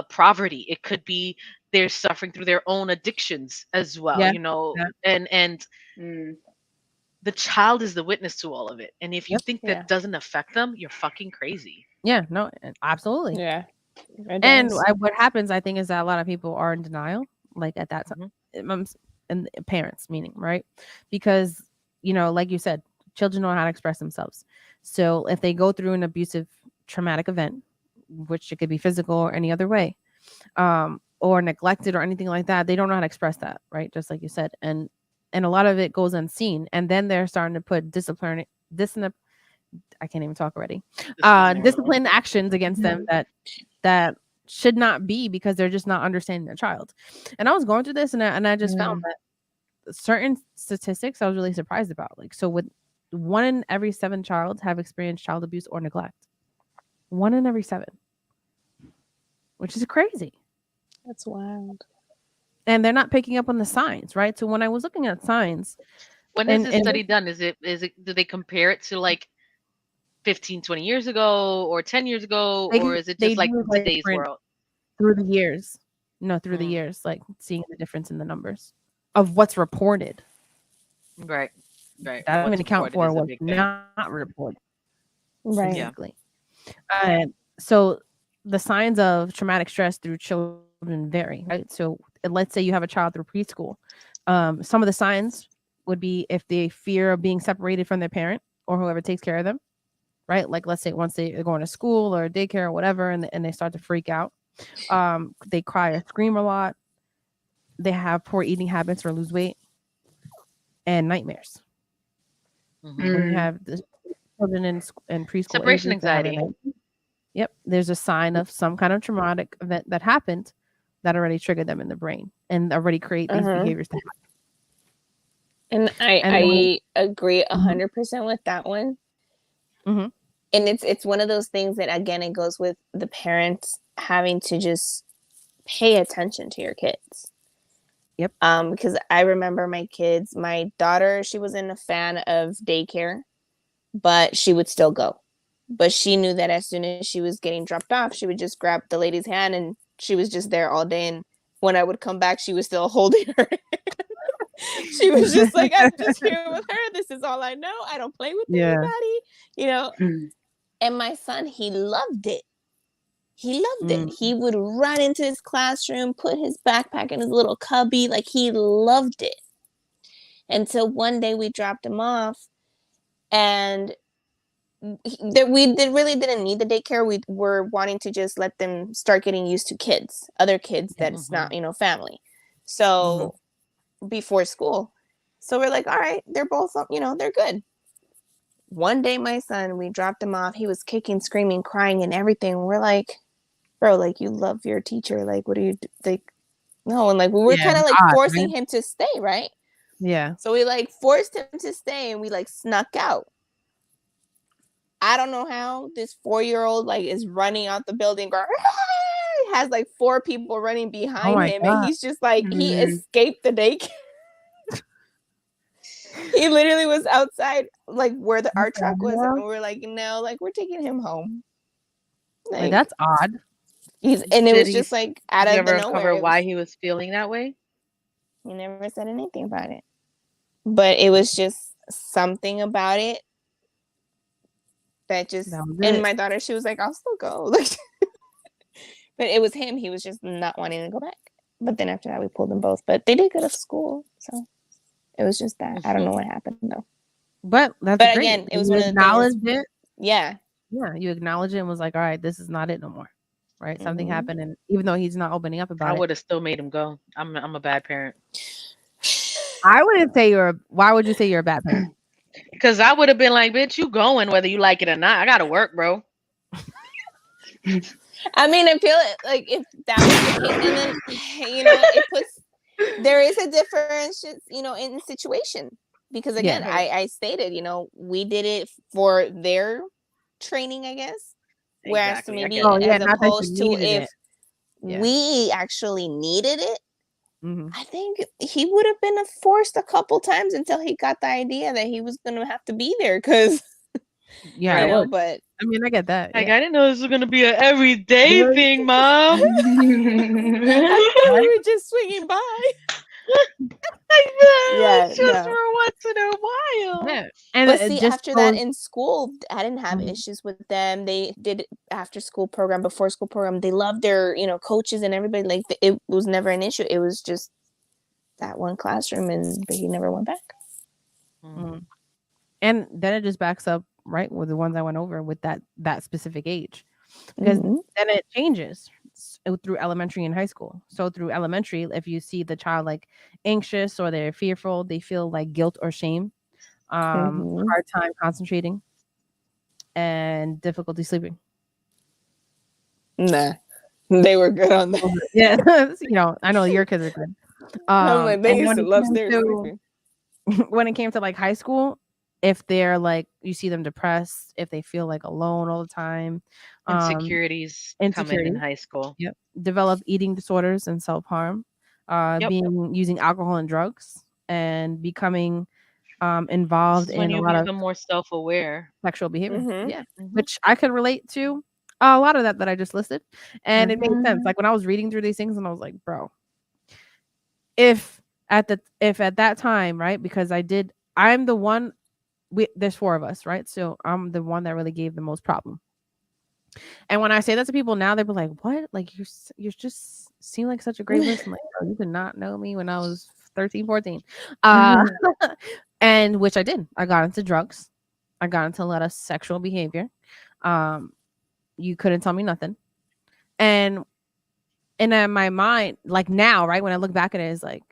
poverty, it could be they're suffering through their own addictions as well, Yeah. you know. Yeah. And Mm. the child is the witness to all of it, and if you Yep. think Yeah. that doesn't affect them, you're fucking crazy. Yeah. No. Absolutely. Yeah. It And does. what happens, I think, is that a lot of people are in denial, like at that Mhm. time, and parents, meaning, right? Because like you said, children know how to express themselves. So if they go through an abusive, traumatic event, which it could be physical or any other way, or neglected or anything like that, they don't know how to express that, right? Just like you said, and a lot of it goes unseen, and then they're starting to put discipline. I can't even talk already. Disciplinary. Discipline actions against them that should not be, because they're just not understanding their child. And I was going through this, and I just found Mm. that certain statistics I was really surprised about. Like, so with 1 in every 7 child have experienced child abuse or neglect. 1 in every 7, which is crazy. That's wild. And they're not picking up on the signs, right? So when I was looking at signs, When is this And study done? Is it do they compare it to like 15, 20 years ago or 10 years ago, or is it they just like do like today's different world? through the years. No, through the Mm, years, like seeing the difference in the numbers of what's reported. right. Right. That don't What's even account reported for is a what's big thing. not reported. Right. Yeah. Exactly. So the signs of traumatic stress through children vary, right? So let's say you have a child through preschool. Some of the signs would be if they fear of being separated from their parent or whoever takes care of them, right? Like let's say once they're going to school or daycare or whatever, and they start to freak out. They cry or scream a lot. They have poor eating habits or lose weight, and nightmares. Hmm. When you Mm. have the children in preschool Separation ages that have anxiety. yep, there's a sign of some kind of traumatic event that happened that already triggered them in the brain and already create these Uh-huh. behaviors to happen. And And then, I agree mhm, 100% with that one. mhm, And it's one of those things that, again, it goes with the parents having to just pay attention to your kids. yep, Because I remember my daughter, she wasn't a fan of daycare, but she would still go. But she knew that as soon as she was getting dropped off, she would just grab the lady's hand and she was just there all day. And when I would come back, she was still holding her. She was just like, I'm just here with her. This is all I know. I don't play with yeah, anybody, you know. Mm. And my son, he loved it. He loved it. mm, He would run into his classroom, put his backpack in his little cubby. Like, he loved it. Until one day we dropped him off, and that really didn't need the daycare. We were wanting to just let them start getting used to other kids yeah, that's Hmm. not, family. mhm, So before school. So we're like, all right, they're both, they're good. One day, my son, we dropped him off. He was kicking, screaming, crying, and everything. We're like, bro, like, you love your teacher. Like, what do you do? Like, no. And like, we were yeah, kind of it's like odd, forcing right? him to stay, right? Yeah, So we like forced him to stay and we like snuck out. I don't know how this 4-year-old like is running out the building, going, has like 4 people running oh behind my him, and god, he's just like, he Mm. escaped the daycare. He literally was outside, like where what our the truck was, and hell? we're like, no, like we're taking him home. Like Like, that's odd. and it Did was he? just like Did out you of the ever nowhere. uncover It was, why he was feeling that way? he never said anything about it, but it was just something about it that just. That was And it. my daughter, she was like, I'll still go. Like, but it was him. He was just not wanting to go back. But then after that, we pulled them both. But they did go to school, so it was just that. I don't know what happened though. But that's But great. again, it was You one of the things. acknowledged it. Yeah. Yeah, you acknowledge it and was like, all right, this is not it no more. Right? Something Mm-hmm. happened, and even though he's not opening up I about it, would have still made him go. I'm a bad parent. I wouldn't say you're. Why would you say you're a bad parent? Because I would have been like, bitch, you going whether you like it or not. I gotta work, bro. I mean, I feel it, like if that was the case, and then it puts, there is a difference, in situation, because Yeah, again, I stated, we did it for their training, I guess, whereas to Exactly. I maybe get oh it. yeah, as not that you opposed to needed if it. Yeah. we actually needed it, Hmm. I think he would have been forced a couple times until he got the idea that he was going to have to be there, because Yeah, Right. it would. but I mean, I get that. Like Yeah. I didn't know this was gonna be an everyday Right. thing, mom. I thought we were just swinging by. Like, no, Yeah, it's just no. for once in a while. Yeah. And But it see, just after that goes. in school, I didn't have Mhm. issues with them. They did after school program, before school program. They loved their, coaches and everybody. Like, it was never an issue. It was just that one classroom, but he never went back. Mm. Mhm. And then it just backs up right with the ones I went over with that specific age, because Mm-hmm. then it changes through elementary and high school. So through elementary, if you see the child like anxious or they're fearful, they feel like guilt or shame, Mm-hmm. hard time concentrating, and difficulty sleeping. Nah, they were good on that. Yeah, I know your kids are good. I'm like, they And used when to it love came their to sleeping. when it came to like high school, if they're like you see them depressed, if they feel like alone all the time, um, Insecurities come in insecurity, high school. yep, develop eating disorders and self harm, Yep. being using alcohol and drugs, and becoming involved This is when in a you lot of become more self-aware. sexual behavior. Mhm. Yeah, Mhm. which I could relate to a lot of that I just listed, and it made sense. Mhm. Like when I was reading through these things, and I was like, bro, if at that time, right? Because I'm the one. There's four of us, right? So I'm the one that really gave the most problem. And when I say that to people now, they'll be like, "What? Like you just seem like such a great person. Like, bro, you did not know me when I was 13, 14." Uh, and which I did. I got into drugs. I got into a lot of sexual behavior. Um, you couldn't tell me nothing. And in my mind, like now, right when I look back at it, is like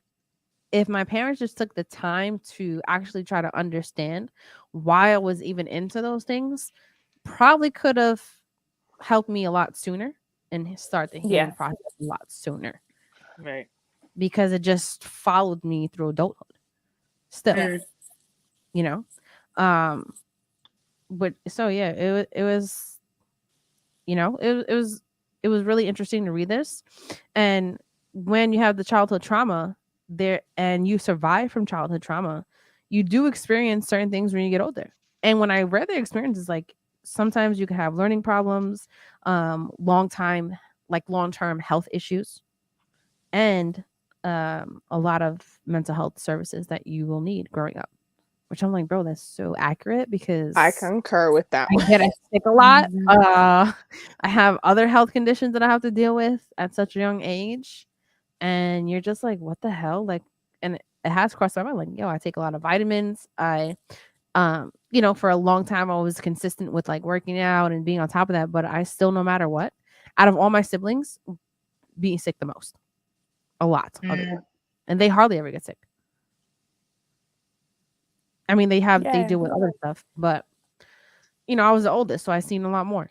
if my parents just took the time to actually try to understand why I was even into those things, probably could have helped me a lot sooner and start the healing Yeah. process a lot sooner Right. because it just followed me through adulthood still, Yeah. you know. Um, but so yeah, it was, you know, it was really interesting to read this. And when you have the childhood trauma there and you survive from childhood trauma, you do experience certain things when you get older. And when I read the experiences, like sometimes you can have learning problems, long term health issues, and a lot of mental health services that you will need growing up. Which I'm like, bro, that's so accurate I because concur with that I one. get sick a lot. Mhm. I have other health conditions that I have to deal with at such a young age, and you're just like, what the hell? Like, and it has crossed my mind. Like, yo, I take a lot of vitamins. You know, for a long time, I was consistent with like working out and being on top of that, but I still, no matter what, out of all my siblings, being sick the most, a lot of the Mm. time, and they hardly ever get sick. I mean, they Yeah. deal with other stuff, but you know, I was the oldest, so I seen a lot more.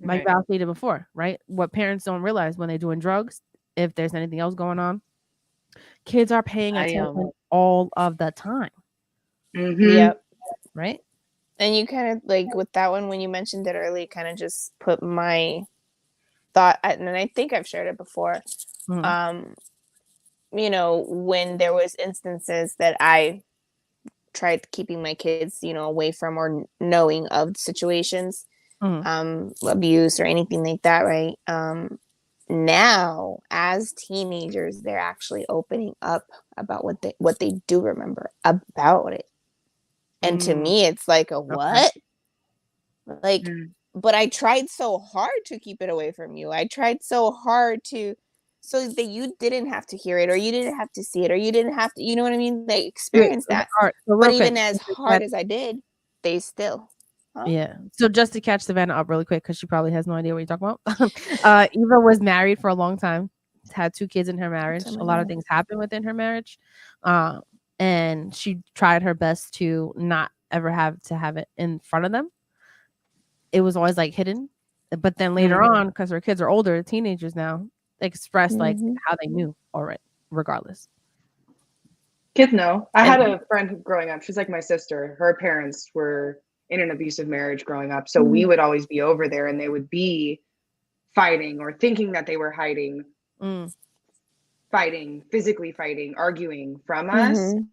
Like Right. Val stated before, right? What parents don't realize when they're doing drugs, if there's anything else going on, kids are paying I attention all of the time, Mhm. Yep. right? And you kind of like with that one when you mentioned it early, kind of just put my thought, and I think I've shared it before. Mhm, Um, you know, when there was instances that I tried keeping my kids, you know, away from or knowing of situations, mhm, abuse or anything like that, right? Now as teenagers, they're actually opening up about what they do remember about it. And to Mm. me, it's like a okay. what? Like, Mm. but I tried so hard to keep it away from you. I tried so hard to so that you didn't have to hear it or you didn't have to see it or you didn't have to, you know what I mean? They Wait, experience that. alright, so But real quick, even as just to hard catch as I did, they still, huh? yeah. So just to catch Savannah up really quick, because she probably has no idea what you're talking about. Eva was married for a long time, had 2 kids in her marriage. Oh A my lot of god. things happened within her marriage. Um, and she tried her best to not ever have to have it in front of them. It was always like hidden. But then later Mm. on, because her kids are older, teenagers now, expressed like Mhm. how they knew already, regardless. Kids know. I had And a friend growing up. She's like my sister. Her parents were in an abusive marriage growing up. So we Mhm. would always be over there and they would be fighting or thinking that they were hiding, mm, fighting, physically fighting, arguing from us. Mhm.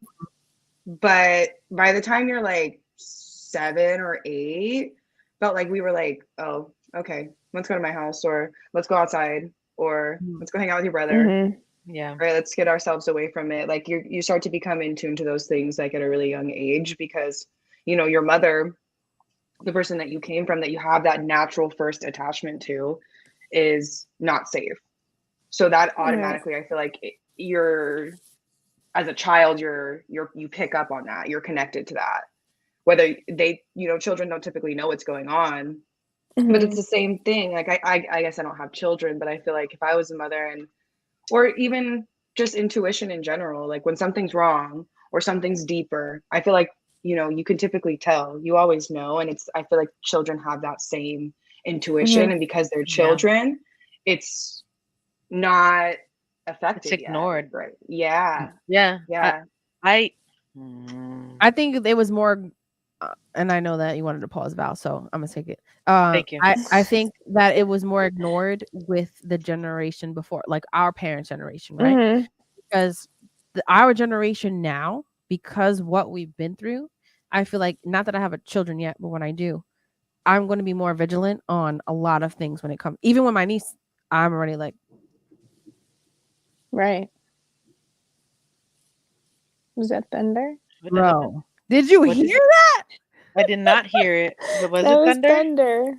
But by the time you're like 7 or 8, felt like we were like, oh, okay, let's go to my house or let's go outside or mm, let's go hang out with your brother. Mhm. Yeah. Right, let's get ourselves away from it. Like you start to become in tune to those things like at a really young age because your mother, the person that you came from, that you have that natural first attachment to, is not safe. So that Right. automatically, I feel like you're, as a child, you pick up on that. You're connected to that. Whether they, children don't typically know what's going on, but it's Mhm. the same thing. Like I guess I don't have children, but I feel like if I was a mother, and or even just intuition in general, like when something's wrong or something's deeper, I feel like you can typically tell. You always know, and I feel like children have that same intuition, Mhm. and because they're Yeah. children, it's not It's affected yet, ignored. right? Yeah, Yeah. yeah. I Mm. I think it was more, and I know that you wanted to pause, Val, so I'm gonna take it. Thank you. I think that it was more ignored with the generation before, like our parents' generation, right? Mhm. Because our generation now because what we've been through, I feel like, not that I have a children yet, but when I do, I'm going to be more vigilant on a lot of things when it comes. Even with my niece, I'm already like, Right. Was that thunder? What the hell? bro, did you What hear is it? that? I did not hear it. But was That it was thunder? thunder.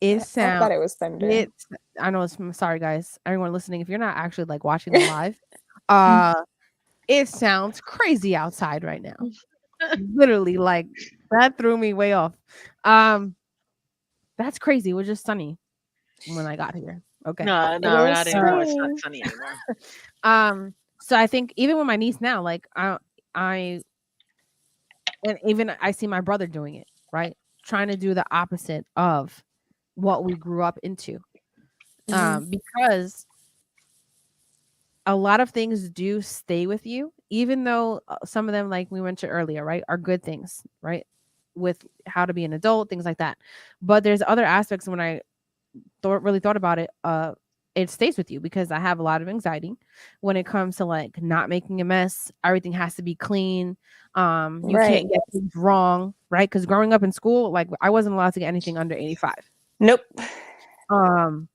It I thought sound it was thunder. it's. I know it's. Sorry, guys. Everyone listening, if you're not actually like watching the live, uh, it sounds crazy outside right now. Literally, like that threw me way off. Um, that's crazy. It was just sunny when I got here. Okay. No, It no, was not anymore. It's not spring. sunny anymore. So I think even with my niece now, like I and even I see my brother doing it, right? Trying to do the opposite of what we grew up into. Because a lot of things do stay with you, even though some of them, like we mentioned earlier, right, are good things, right? With how to be an adult, things like that. But there's other aspects when I really thought about it, it stays with you because I have a lot of anxiety when it comes to like not making a mess. Everything has to be clean. You Right. can't get things wrong, right? Because growing up in school, like I wasn't allowed to get anything under 85. Nope. Um,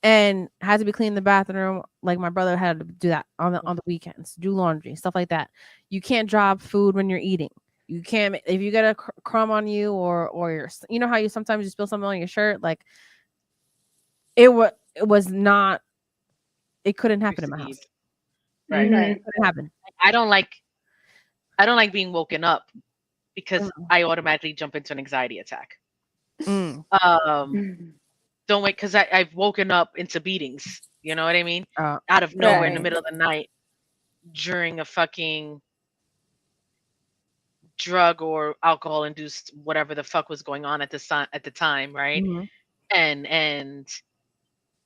and had to be clean in the bathroom. Like my brother had to do that on the weekends, do laundry, stuff like that. You can't drop food when you're eating. You can't if you get a crumb on you or your, you know how you sometimes you spill something on your shirt, like it was not, it couldn't happen in my house. Received. Right. Right. It couldn't happen. I don't like I don't like being woken up because Mm, I automatically jump into an anxiety attack. mm, Don't wait because I've woken up into beatings. You know what I mean? uh, Out of nowhere in the Right. middle of the night during a fucking drug or alcohol induced whatever the fuck was going on at the time, right? mhm. And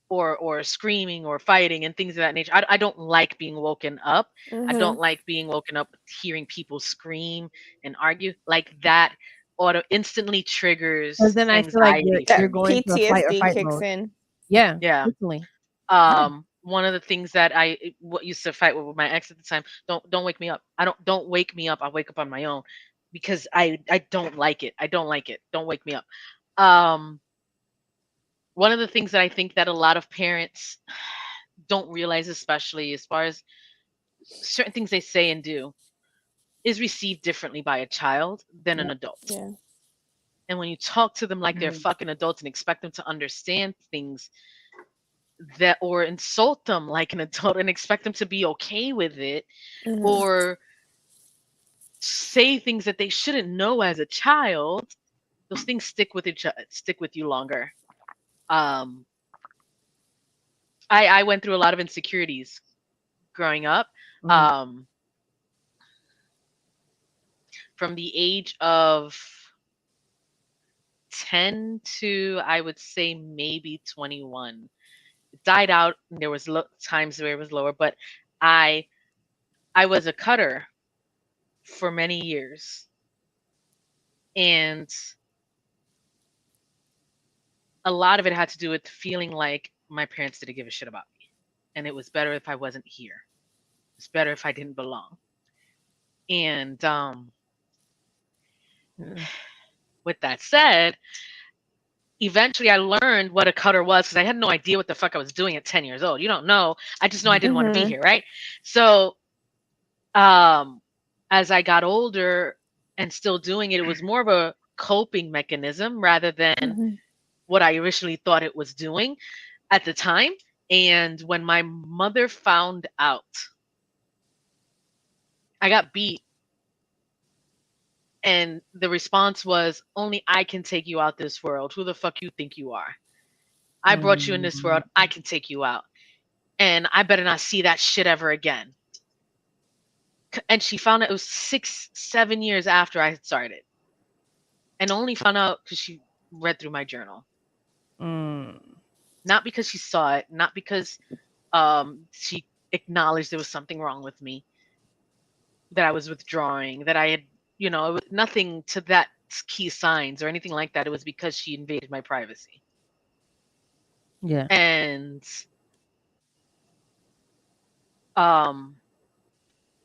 or screaming or fighting and things of that nature. I don't like being woken up. I don't like being woken up hearing people scream and argue like that. Auto instantly Because triggers then I feel like anxiety for you're That going me. to a flight or PTSD fight kicks mode. in. Yeah, Yeah. instantly. Yeah. One of the things that what used to fight with my ex at the time, don't wake me up. Don't wake me up. I wake up on my own because I don't like it. I don't like it. Don't wake me up. Um, one of the things that I think that a lot of parents don't realize, especially as far as certain things they say and do, is received differently by a child than an adult. Yeah. And when you talk to them like they're fucking adults and expect them to understand things that, or insult them like an adult and expect them to be okay with it, or say things that they shouldn't know as a child, those things stick with you longer. Um, I went through a lot of insecurities growing up. Mhm. Um, from the age of 10 to I would say maybe 21. It died out. There was times where it was lower, but I I was a cutter for many years, and a lot of it had to do with feeling like my parents didn't give a shit about me, and it was better if I wasn't here. It's better if I didn't belong. And Mm. with that said, eventually I learned what a cutter was because I had no idea what the fuck I was doing at 10 years old. You don't know. I just know I didn't want to be here, right? So um as I got older and still doing it, it was more of a coping mechanism rather than what I originally thought it was doing at the time. And when my mother found out, I got beat, and the response was, only I can take you out this world. Who the fuck you think you are? I brought you in this Mm. world. I can take you out. And I better not see that shit ever again. And she found out it was 6, 7 years after I had started. And only found out because she read through my journal. Mm. Not because she saw it, not because she acknowledged there was something wrong with me, that I was withdrawing, that I had, it was nothing to that key signs or anything like that. It was because she invaded my privacy. Yeah. And um,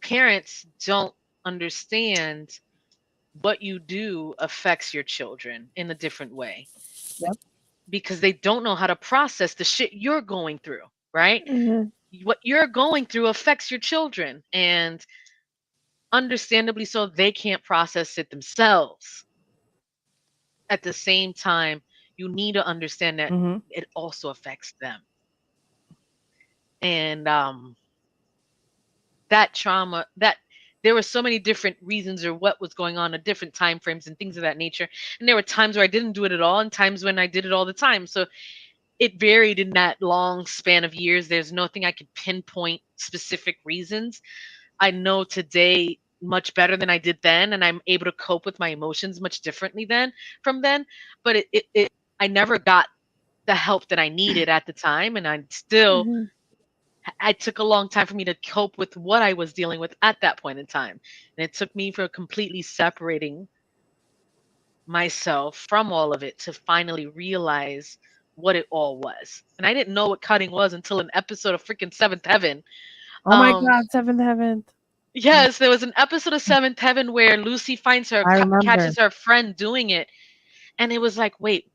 parents don't understand what you do affects your children in a different way Yep. because they don't know how to process the shit you're going through, right? Mhm. What you're going through affects your children, and understandably so, they can't process it themselves. At the same time, you need to understand that Mm-hmm. it also affects them. And that trauma, that there were so many different reasons or what was going on at different time frames and things of that nature. And there were times where I didn't do it at all and times when I did it all the time. So it varied in that long span of years. There's nothing I could pinpoint specific reasons. I know today much better than I did then, and I'm able to cope with my emotions much differently than from then. But I never got the help that I needed at the time, and Mhm. I took a long time for me to cope with what I was dealing with at that point in time, and it took me for completely separating myself from all of it to finally realize what it all was. And I didn't know what cutting was until an episode of freaking Seventh Heaven. Oh my Um, God, Seventh Heaven. Yes, there was an episode of Seventh Heaven where Lucy finds her I remember. catches her friend doing it, and it was like, wait,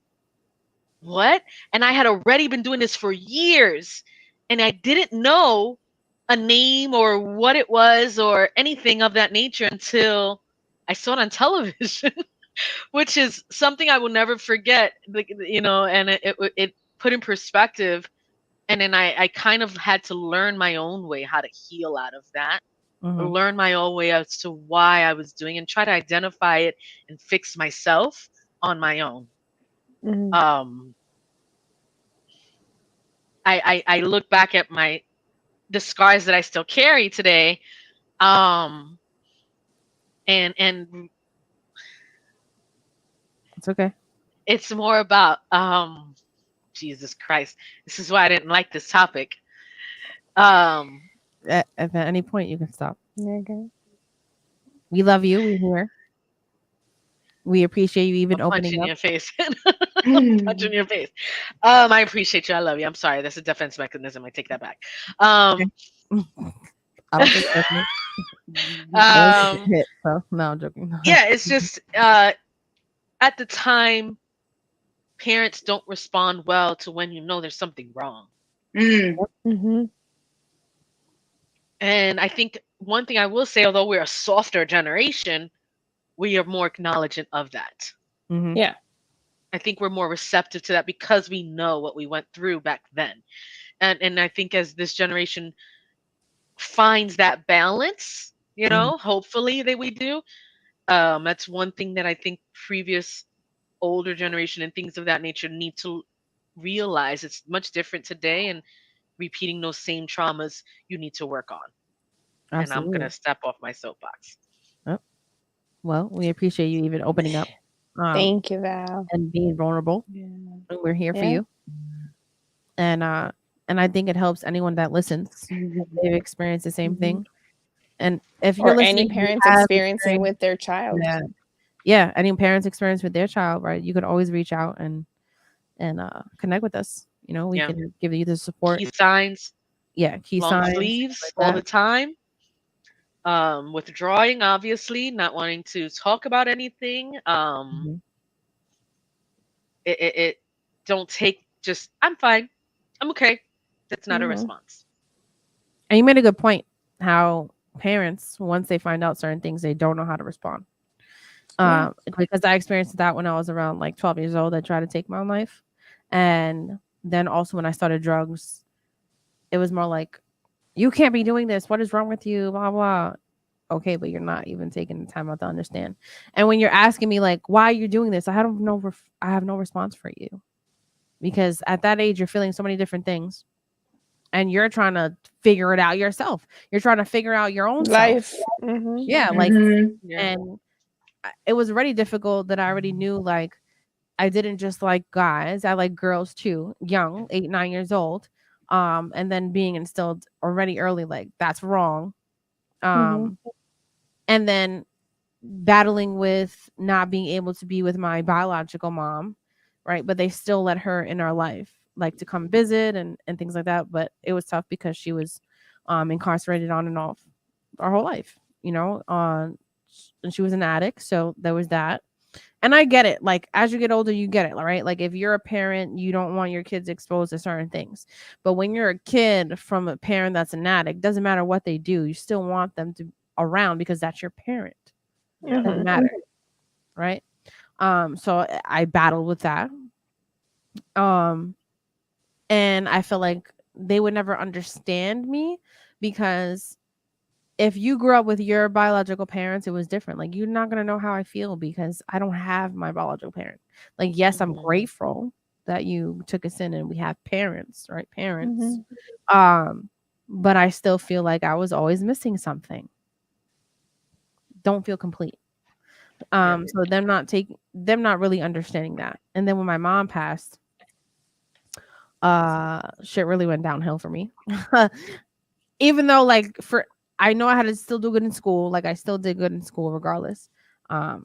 what? And I had already been doing this for years, and I didn't know a name or what it was or anything of that nature until I saw it on television, which is something I will never forget. Like, and it put in perspective, and then I kind of had to learn my own way how to heal out of that, Mm-hmm. learn my own way as to why I was doing and try to identify it and fix myself on my own. Mhm. Um, I look back at the scars that I still carry today, um, and It's okay. it's more about Jesus Christ. This is why I didn't like this topic. Um, At any point, you can stop. Okay. We love you. We're here. We appreciate you a even punch opening in up. your face. A punch in your face. I appreciate you. I love you. I'm sorry. That's a defense mechanism. I take that back. Okay. I don't take personal. I always get um, hit. So no, I'm joking. yeah, it's just at the time, parents don't respond well to when you know there's something wrong. Mhm. And I think one thing I will say, although we're a softer generation, we are more acknowledging of that. Mm-hmm. Yeah. I think we're more receptive to that because we know what we went through back then. And I think as this generation finds that balance, Mm-hmm. hopefully that we do. That's one thing that I think previous older generation and things of that nature need to realize. It's much different today, and repeating those same traumas you need to work on. And I'm gonna Absolutely. step off my soapbox. Oh, well, we appreciate you even opening up, um, Thank you, Val. and being vulnerable. Yeah. And we're here for Yeah. you. And I think it helps anyone that listens if they've experienced the same Mhm. thing. And if you're Or any listening, you parents have experiencing experienced, with their child. yeah, any parents experience with their child, right? You could always reach out and connect with us. We Yeah. can give you the support. Key signs, Yeah, key long signs, sleeves like all the that. time. Withdrawing, obviously, not wanting to talk about anything. Mhm. It don't take just I'm fine. I'm okay. That's not a Mhm. response. And you made a good point. How parents, once they find out certain things, they don't know how to respond. Yeah. Because I experienced that when I was around like 12 years old. I tried to take my own life, and then also when I started drugs, it was more like, "You can't be doing this. What is wrong with you?" Blah blah. Okay, but you're not even taking the time out to understand. And when you're asking me like, "Why are you doing this?" I don't know. I have no response for you because at that age, you're feeling so many different things, and you're trying to figure it out yourself. You're trying to figure out your own self. Life. Mhm. Yeah, like, Yeah. and it was already difficult that I already knew like I didn't just like guys, I like girls too, young, 8, 9 years old. And then being instilled already early, like that's wrong. Mhm. Um, and then battling with not being able to be with my biological mom, right? But they still let her in our life, like to come visit and things like that. But it was tough because she was incarcerated on and off our whole life, and she was an addict, so there was that. And I get it. Like, as you get older, you get it, right? Like, if you're a parent, you don't want your kids exposed to certain things. But when you're a kid from a parent that's an addict, doesn't matter what they do, you still want them to around because that's your parent. Yeah. Doesn't matter, right? So I battled with that. And I feel like they would never understand me because if you grew up with your biological parents, it was different. Like, you're not gonna know how I feel because I don't have my biological parent. Like, yes, I'm grateful that you took us in and we have parents, right? Parents. But I still feel like I was always missing something. Don't feel complete. So them not really understanding that. And then when my mom passed, shit really went downhill for me. Even though, like, I know I had to still do good in school. Like, I still did good in school regardless. I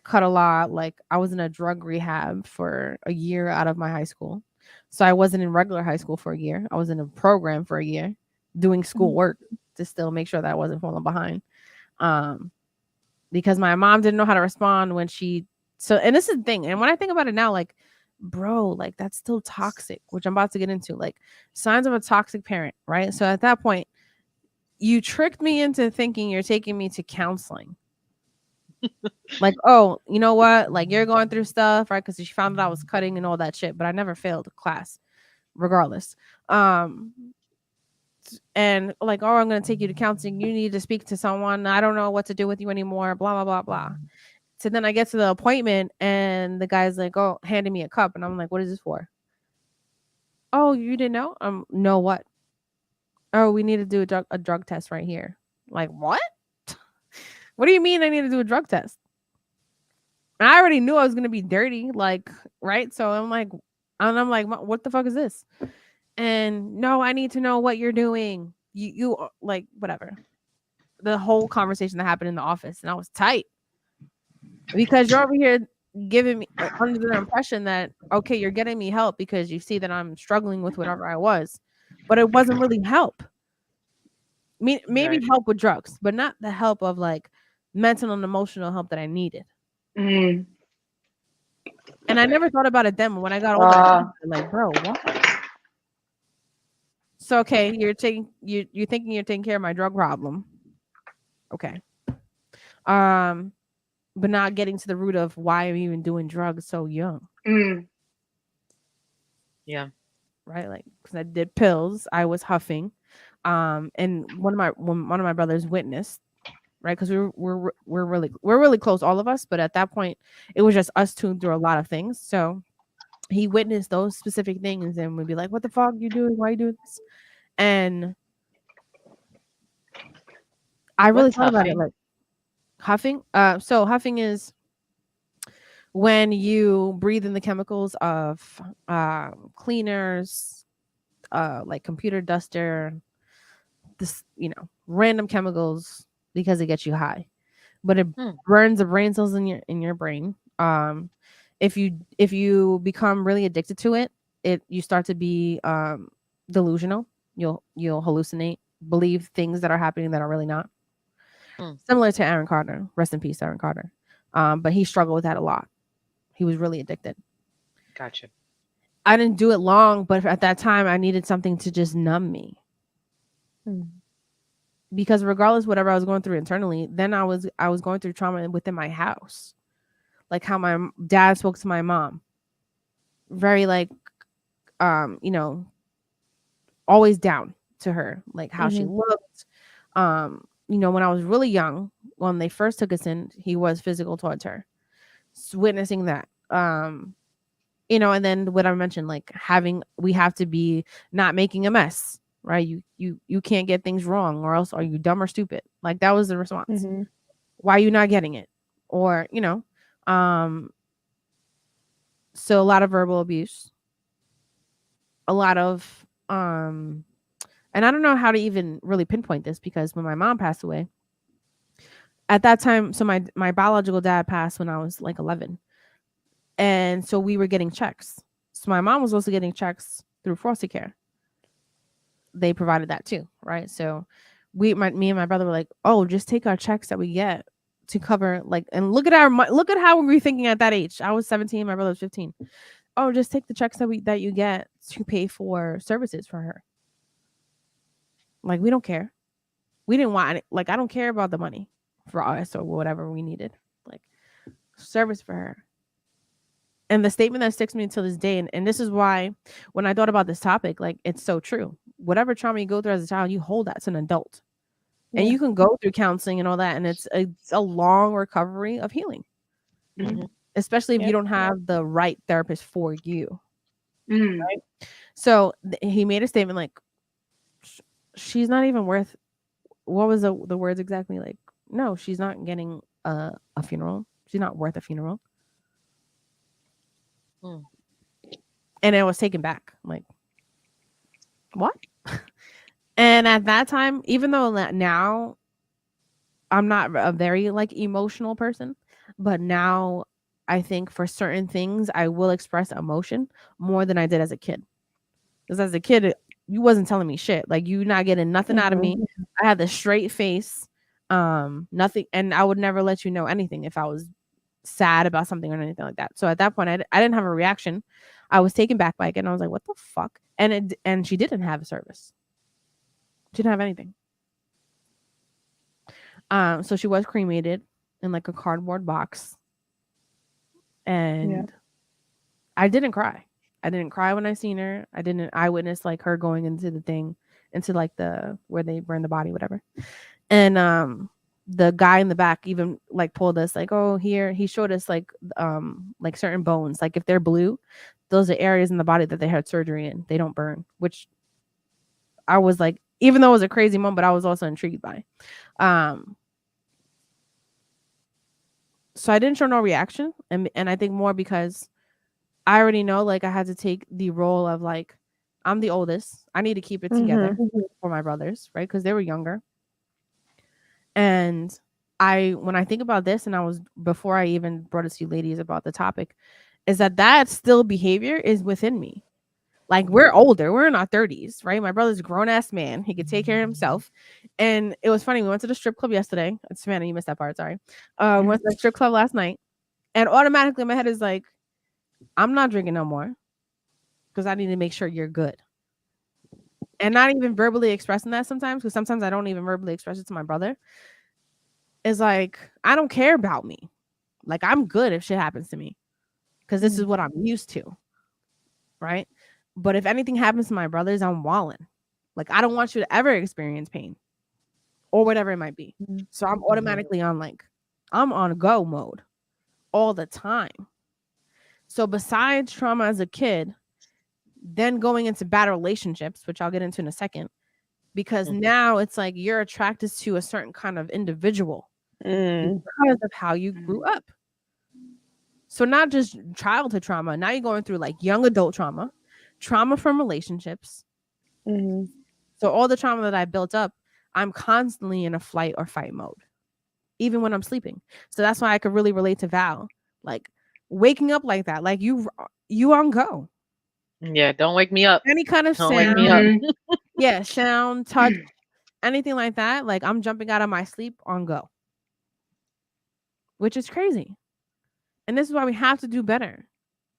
cut a lot. Like, I was in a drug rehab for a year out of my high school. So I wasn't in regular high school for a year. I was in a program for a year doing school work to still make sure that I wasn't falling behind. Because my mom didn't know how to respond and this is the thing. And when I think about it now, like, bro, like, that's still toxic, which I'm about to get into, like, signs of a toxic parent, right? So at that point, you tricked me into thinking you're taking me to counseling. Like, oh, you know what? Like, you're going through stuff, right? Because she found out I was cutting and all that shit, but I never failed class, regardless. And like, oh, I'm gonna take you to counseling. You need to speak to someone. I don't know what to do with you anymore. Blah blah blah blah. So then I get to the appointment, and the guy's like, oh, handing me a cup, and I'm like, what is this for? Oh, you didn't know? No, what? Oh, we need to do a drug test right here. Like, what? What do you mean I need to do a drug test? And I already knew I was gonna be dirty, like, right? So I'm like, what the fuck is this? And no, I need to know what you're doing. You like, whatever. The whole conversation that happened in the office, and I was tight because you're over here giving me under the impression that, okay, you're getting me help because you see that I'm struggling with whatever I was, but it wasn't really help. Maybe help with drugs, but not the help of like mental and emotional help that I needed. And I never thought about it then. When I got older, like, bro, what? So okay, you're thinking you're taking care of my drug problem. Okay. But not getting to the root of why I'm even doing drugs so young. Yeah. Right? Like, because I did pills, I was huffing. And one of my brothers witnessed, right? Because we're really close, all of us, but at that point it was just us two through a lot of things. So he witnessed those specific things and would be like, what the fuck you doing? Why you doing this? And I really thought about it, like, huffing. So huffing is when you breathe in the chemicals of cleaners, like computer duster, this, random chemicals, because it gets you high, but it burns the brain cells in your brain. If you become really addicted to it, you start to be delusional. You'll hallucinate, believe things that are happening that are really not. Similar to Aaron Carter, rest in peace, Aaron Carter. But he struggled with that a lot. He was really addicted. Gotcha. I didn't do it long, but at that time I needed something to just numb me. Because regardless whatever I was going through internally, then I was going through trauma within my house. Like how my dad spoke to my mom. Very like always down to her, like how she looked. When I was really young, when they first took us in, he was physical towards her. Witnessing that. And then what I mentioned, like we have to be not making a mess, right? You can't get things wrong, or else are you dumb or stupid? Like that was the response. Why are you not getting it? Or so a lot of verbal abuse, a lot of and I don't know how to even really pinpoint this, because when my mom passed away at that time, so my biological dad passed when I was like 11. And so we were getting checks. So my mom was also getting checks through foster care. they provided that too, right? So me and my brother were like, oh, just take our checks that we get to cover, like, and look at look at how we were thinking at that age. I was 17, my brother was 15. Oh, just take the checks that you get to pay for services for her. Like, we don't care. We didn't want it. Like, I don't care about the money for us or whatever we needed. Like, service for her. And the statement that sticks me to this day, and this is why when I thought about this topic, like, it's so true. Whatever trauma you go through as a child, you hold that as an adult. And you can go through counseling and all that, and it's a long recovery of healing. Mhm. Especially if you don't have the right therapist for you. Mm. Right? So he made a statement like, she's not even worth, what was the words exactly? Like, no, she's not getting a funeral. She's not worth a funeral. Mm. And I was taken back. I'm like, what? And at that time, even though now I'm not a very like emotional person, but now I think for certain things I will express emotion more than I did as a kid. Because as a kid, you wasn't telling me shit. Like, you not getting nothing out of me. I had the straight face, nothing, and I would never let you know anything if I was sad about something or anything like that. So at that point, I didn't have a reaction. I was taken back by it, and I was like, "What the fuck?" And she didn't have a service. She didn't have anything. So she was cremated in like a cardboard box, and I didn't cry. I didn't cry when I seen her. I didn't eyewitness like her going into the thing, into like the where they burn the body, whatever. And the guy in the back even like pulled us like, oh, here, he showed us like certain bones, like if they're blue, those are areas in the body that they had surgery in. They don't burn, which I was like, even though it was a crazy moment, but I was also intrigued by. So I didn't show no reaction, and I think more because I already know like I had to take the role of like, I'm the oldest. I need to keep it together for my brothers, right? Because they were younger. And when I think about this, and I was before I even brought it to you ladies about the topic, is that still behavior is within me. Like, we're older, we're in our 30s, right? My brother's a grown ass man. He could take care of himself. And it was funny. We went to the strip club yesterday. Savannah, you missed that part. Sorry. We went to the strip club last night, and automatically my head is like, I'm not drinking no more because I need to make sure you're good. And not even verbally expressing that sometimes, because sometimes I don't even verbally express it to my brother. Is like, I don't care about me. Like, I'm good if shit happens to me because this is what I'm used to. Right. But if anything happens to my brothers, I'm walling. Like, I don't want you to ever experience pain or whatever it might be. So I'm automatically on like, I'm on go mode all the time. So besides trauma as a kid, then going into bad relationships, which I'll get into in a second, because now it's like you're attracted to a certain kind of individual because of how you grew up. So not just childhood trauma, now you're going through like young adult trauma from relationships. So all the trauma that I built up, I'm constantly in a flight or fight mode, even when I'm sleeping. So that's why I could really relate to Val. Like, waking up like that, like you on go. Yeah, don't wake me up. Any kind of Don't wake sound, me up. yeah, sound, touch, anything like that, like I'm jumping out of my sleep on go, which is crazy. And this is why we have to do better.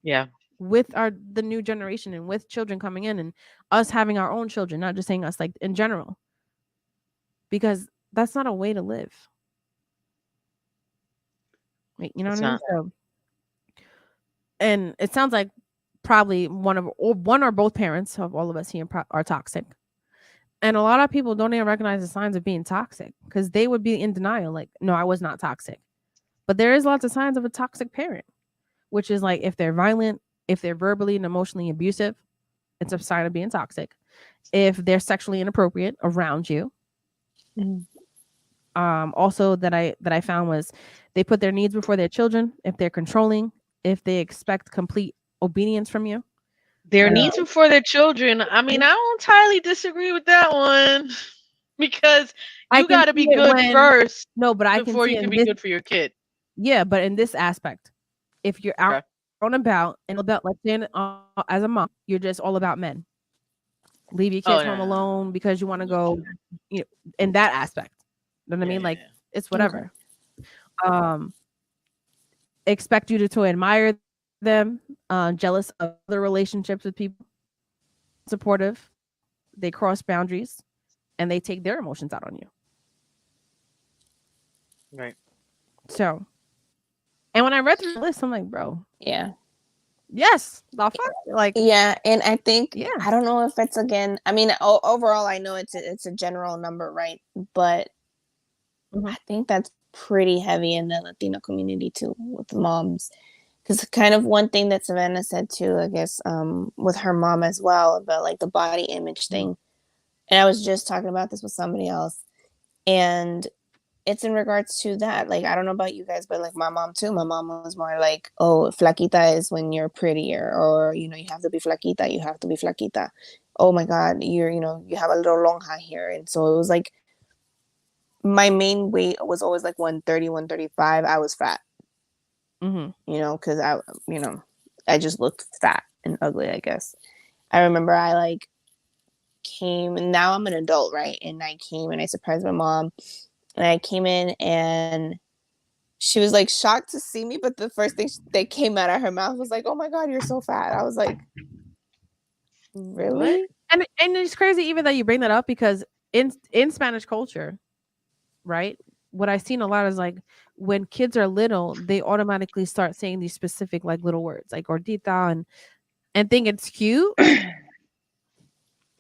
Yeah. With the new generation and with children coming in and us having our own children, not just saying us, like in general, because that's not a way to live. Right? You know It's what I mean? not. So, and it sounds like probably one or both parents of all of us here are toxic. And a lot of people don't even recognize the signs of being toxic because they would be in denial. Like, no, I was not toxic. But there is lots of signs of a toxic parent, which is like if they're violent, if they're verbally and emotionally abusive, it's a sign of being toxic. If they're sexually inappropriate around you. Also that I found was they put their needs before their children. If they're controlling, if they expect complete obedience from you. Their needs before their children. I mean, I don't entirely disagree with that one because you got to be good first. No, but I can before see you can be good for your kid. Yeah, but in this aspect, if you're out Okay. and about, let's say as a mom, you're just all about men, leave your Oh kids home no, no, no. alone because you want to go, you know, in that aspect. You know what I Yeah, mean? yeah, Like yeah. it's Okay. whatever. Um, expect you to admire them, jealous of other relationships with people, supportive. They cross boundaries and they take their emotions out on you. Right. So, and when I read through the list, I'm like, bro, Yeah. yes, the fuck, like, Yeah, and I think yeah, I don't know if it's again. I mean, overall, I know it's a general number, right? But mhm, I think that's pretty heavy in the Latino community too, with moms. Because kind of one thing that Savannah said too, I guess, with her mom as well, about like the body image mhm, thing. And I was just talking about this with somebody else, and it's in regards to that. Like, I don't know about you guys, but like my mom too. My mom was more like, "Oh, flaquita is when you're prettier, or you have to be flaquita. You have to be flaquita. Oh my God, you have a little lonja here." And so it was like my main weight was always like 130, 135. I was fat, mhm, because I just looked fat and ugly, I guess. I remember I like came, and now I'm an adult, right? And I came and I surprised my mom, and I came in and she was like shocked to see me, but the first thing that came out of her mouth was like, "Oh my God, you're so fat." I was like, What? "Really?" and it's crazy even that you bring that up because in Spanish culture, right? What I've seen a lot is like when kids are little, they automatically start saying these specific like little words like gordita and think it's cute,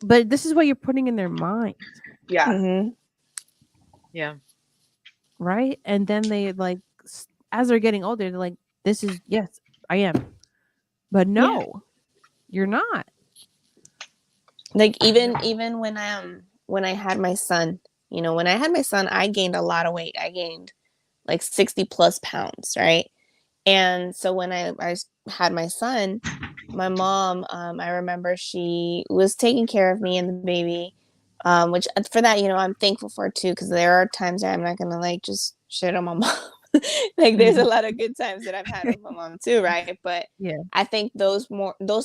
but this is what you're putting in their mind, Yeah. Mm-hmm. Yeah. right? And then they like as they're getting older, they're like, "This is yes, I am," but Yeah. no, you're not. Like even Yep. even when I had my son, when I had my son, I gained a lot of weight. I gained like 60 plus pounds, right? And so when I had my son, my mom, I remember she was taking care of me and the baby, which for that, I'm thankful for too, because there are times that I'm not gonna like just shit on my mom. Like there's a Mhm. lot of good times that I've had with my mom too, right? But Yeah. I think those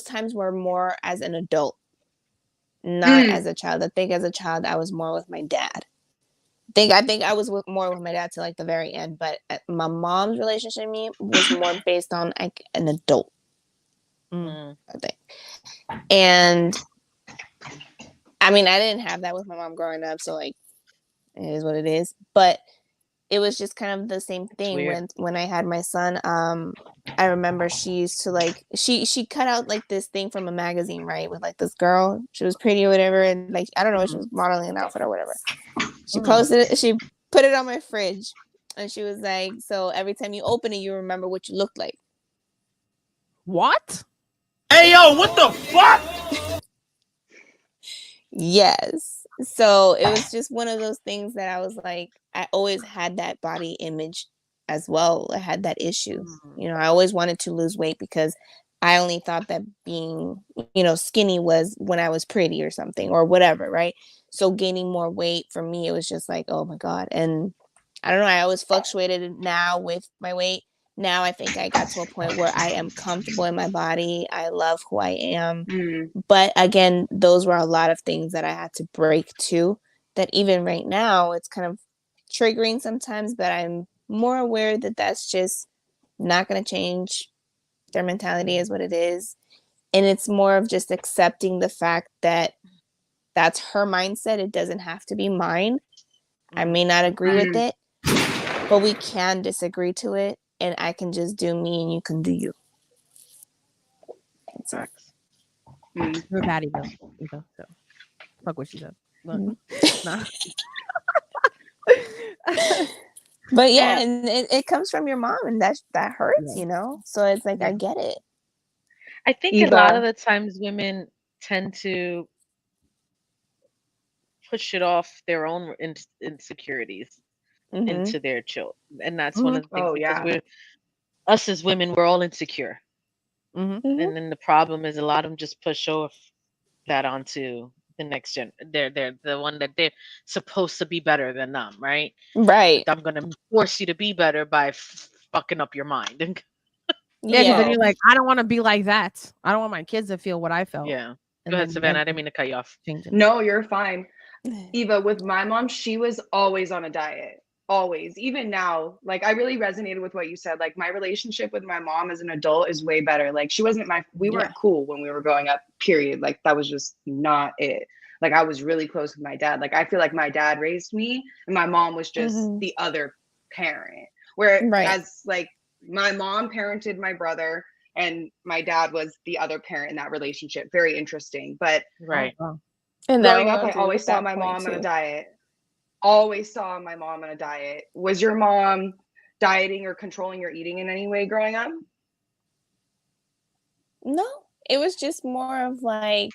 times were more as an adult, not Mm, as a child. I think as a child I was more with my dad. I think I was more with my dad to like the very end, but my mom's relationship with me was more based on like an adult, Mm. Mm. I think. And I mean, I didn't have that with my mom growing up, so like it is what it is. But it was just kind of the same It's thing weird. when I had my son. I remember she used to like she cut out like this thing from a magazine, right? With like this girl, she was pretty or whatever, and like I don't know, she Mhm. was modeling an outfit or whatever. She Mhm. posted it, she put it on my fridge, and she was like, "So every time you open it, you remember what you looked like." What? Hey yo, what the fuck? Yes. So it was just one of those things that I was like, I always had that body image as well. I had that issue. Mm. I always wanted to lose weight because I only thought that being, skinny was when I was pretty or something or whatever, right? So gaining more weight for me, it was just like, oh my God. And I don't know, I always fluctuated now with my weight. Now I think I got to a point where I am comfortable in my body. I love who I am, mm, but again, those were a lot of things that I had to break too. That even right now, it's kind of triggering sometimes, but I'm more aware that that's just not going to change. Their mentality Mhm. is what it is. And it's more of just accepting the fact that that's her mindset. It doesn't have to be mine. I Mhm. may not agree with mm. it, but we can disagree to it. And I can just do me and you can do you. That's it. Facts. Mm. You're a baddie though, Eva. So fuck what she said. But Mhm. nah. But yeah, And and it comes from your mom, and that hurts, Yeah. So it's like I Yeah. get it. I think a lot of Eva. the times women tend to push it off their own insecurities Hmm. into their children, and that's one Mhm. of the things Oh because yeah. we're us as women, we're all insecure, Mhm. Hmm. and then the problem is a lot of them just push off that onto the next gen. They're the one that they're supposed to be better than them, right? But Right. I'm gonna force you to be better by fucking up your mind. Yeah, because then Yeah. Well, you're like, I don't want to be like that. I don't want my kids to feel what I felt. Yeah. Go ahead, then Savannah. I eventually didn't mean to cut you off. change it. No, you're fine. Eva, with my mom, she was always on a diet. Always. Even now, like I really resonated with what you said. Like my relationship with my mom as an adult is way better. Like we Yeah. weren't cool when we were growing up, period. Like that was just not it. Like I was really close with my dad. Like I feel like my dad raised me and my mom was just the other parent. Right. Whereas like my mom parented my brother and my dad was the other parent in that relationship. Very interesting. But Right. Oh, wow. And growing that up, I reminds me always with saw that my point mom on a too. diet. Always saw my mom on a diet. Was your mom dieting or controlling your eating in any way growing up? No, it was just more of like,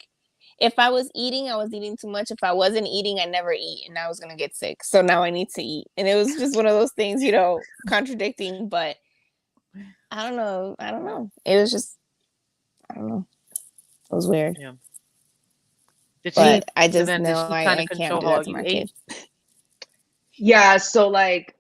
if I was eating, I was eating too much. If I wasn't eating, I never eat, and I was gonna get sick. So now I need to eat, and it was just one of those things, contradicting. But I don't know. It was just, I don't know. It was weird. Yeah. Did she, But I just Savannah, did know she kind of I can't control do how that to you my ate? kid. Yeah, so like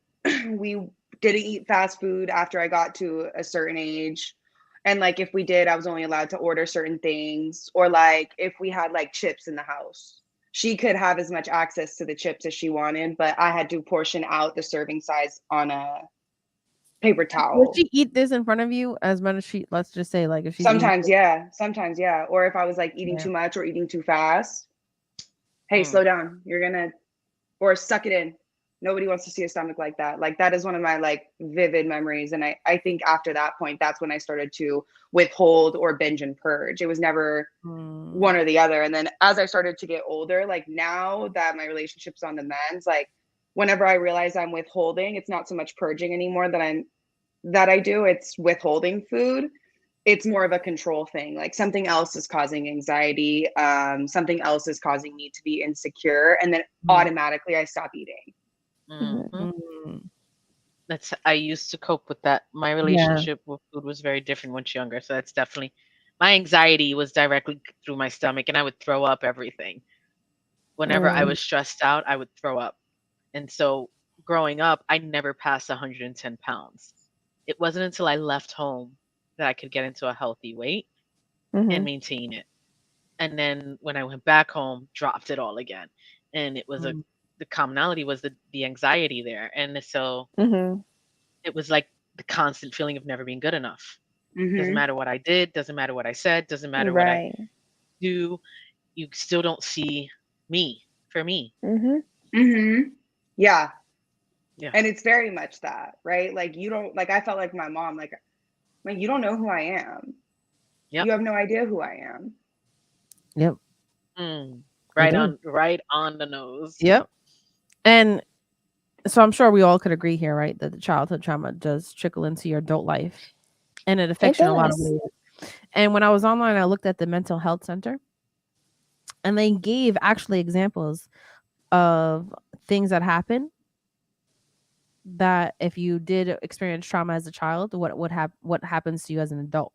we didn't eat fast food after I got to a certain age. And like if we did, I was only allowed to order certain things. Or like if we had like chips in the house, she could have as much access to the chips as she wanted, but I had to portion out the serving size on a paper Would towel. she eat this in front of you as much as she? Let's just say, like, if she's eating. Sometimes, yeah. Sometimes, yeah. Or if I was like eating Yeah. too much or eating too fast, hey, Mm. slow down. You're gonna, or suck it in. Nobody wants to see a stomach like that. Like that is one of my like vivid memories. And I think after that point, that's when I started to withhold or binge and purge. It was never one or the other. And then as I started to get older, like now that my relationship's on the mends, like whenever I realize I'm withholding, it's not so much purging anymore that I do. It's withholding food. It's more of a control thing. Like something else is causing anxiety. Something else is causing me to be insecure. And then automatically I stop eating. Mhm. Mm. I used to cope with that. My Yeah. relationship with food was very different when she was younger. So that's definitely my anxiety was directly through my stomach and I would throw up everything. Whenever I was stressed out, I would throw up. And so growing up, I never passed 110 pounds. It wasn't until I left home that I could get into a healthy weight and maintain it. And then when I went back home, dropped it all again. And it was the commonality was the anxiety there. And so it was like the constant feeling of never being good enough. Doesn't matter what I did, doesn't matter what I said, doesn't matter what I Right. do, you still don't see me for me. Yeah. Yeah. And it's very much that, right? Like you don't, like I felt like my mom, like you don't know who I am. Yep. You have no idea who I am. Yep. Right on the nose. Yep. And so I'm sure we all could agree here, right, that the childhood trauma does trickle into your adult life, and it affects you in a lot of ways. And when I was online, I looked at the mental health center, and they gave actually examples of things that happen that if you did experience trauma as a child, what happens to you as an adult.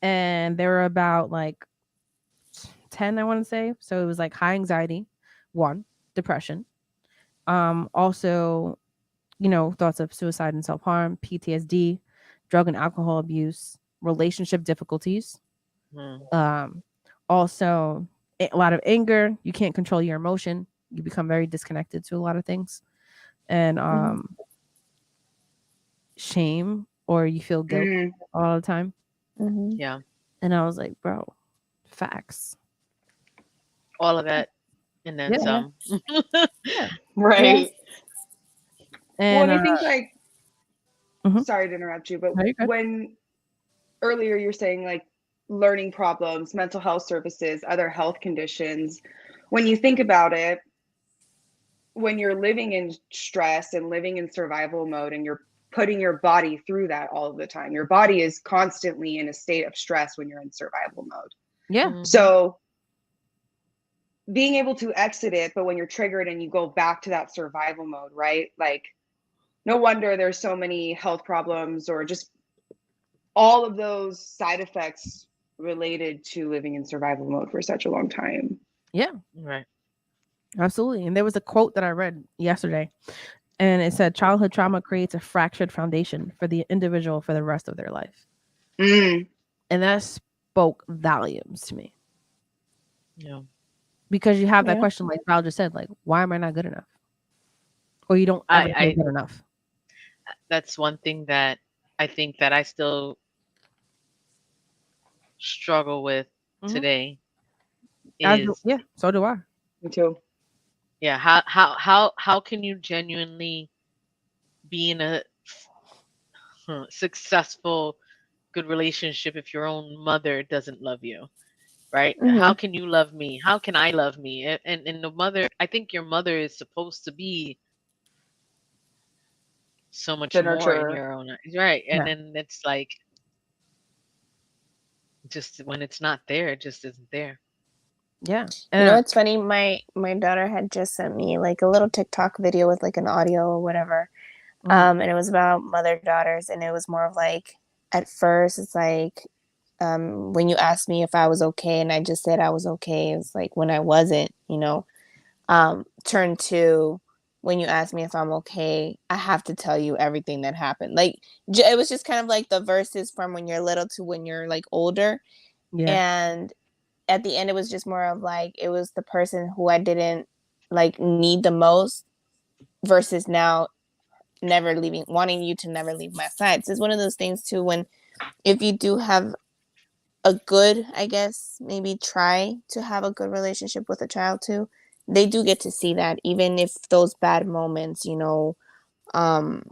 And there were about like 10, I want to say. So it was like high anxiety, one, depression, also, thoughts of suicide and self-harm, PTSD, drug and alcohol abuse, relationship difficulties, also a lot of anger. You can't control your emotion. You become very disconnected to a lot of things, and shame, or you feel guilt all the time. Yeah. And I was like, bro, facts. All of that and then some. Right. And well, and I think like, sorry to interrupt you, but when earlier you're saying like learning problems, mental health services, other health conditions, when you think about it, when you're living in stress and living in survival mode and you're putting your body through that all of the time, your body is constantly in a state of stress when you're in survival mode. Yeah. So being able to exit it, but when you're triggered and you go back to that survival mode, right? Like, no wonder there's so many health problems or just all of those side effects related to living in survival mode for such a long time. Yeah. Right. Absolutely. And there was a quote that I read yesterday, and it said, childhood trauma creates a fractured foundation for the individual for the rest of their life. And that spoke volumes to me. Yeah. because you have that Yeah. question, like Val just said, like, why am I not good enough? Or you don't ever feel I good enough. That's one thing that I think that I still struggle with Mhm. today is Yeah, so do I. Me too. yeah, how can you genuinely be in a successful good relationship if your own mother doesn't love you, right? How Mm-hmm. can you love me? How can I love me? And the mother, I think your mother is supposed to be so much The more in nurturer. your own eyes, right? And Yeah. then it's like just when it's not there, it just isn't there. Yeah. You know, And it's funny. My daughter had just sent me like a little TikTok video with like an audio or whatever. And it was about mother daughters, and it was more of like, at first, it's like, when you asked me if I was okay, and I just said I was okay. It was like when I wasn't, you know. Turn to when you ask me if I'm okay, I have to tell you everything that happened. Like it was just kind of like the verses from when you're little to when you're like older, yeah. and at the end it was just more of like it was the person who I didn't like need the most versus now never leaving, wanting you to never leave my side. So it's one of those things too, when if you do have a good, I guess, maybe try to have a good relationship with a child too, they do get to see that, even if those bad moments, you know, um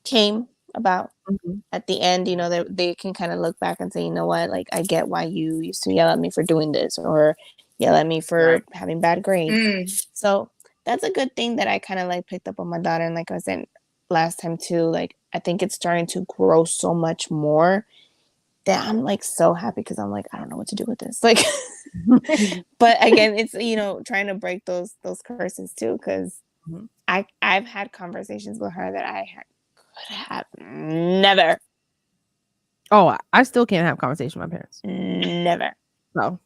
came about Mhm. at the end, you know, they can kind of look back and say, you know what, like I get why you used to yell at me for doing this, or yell at me for Right. having bad grades. Mm. So that's a good thing that I kind of like picked up on my daughter. And like I was saying last time too, like I think it's starting to grow so much more that I'm like so happy, because I'm like, I don't know what to do with this. Like, but again, it's, you know, trying to break those curses too, because Mhm. I've had conversations with her that could have never, Oh, I still can't have conversation with my parents. never. So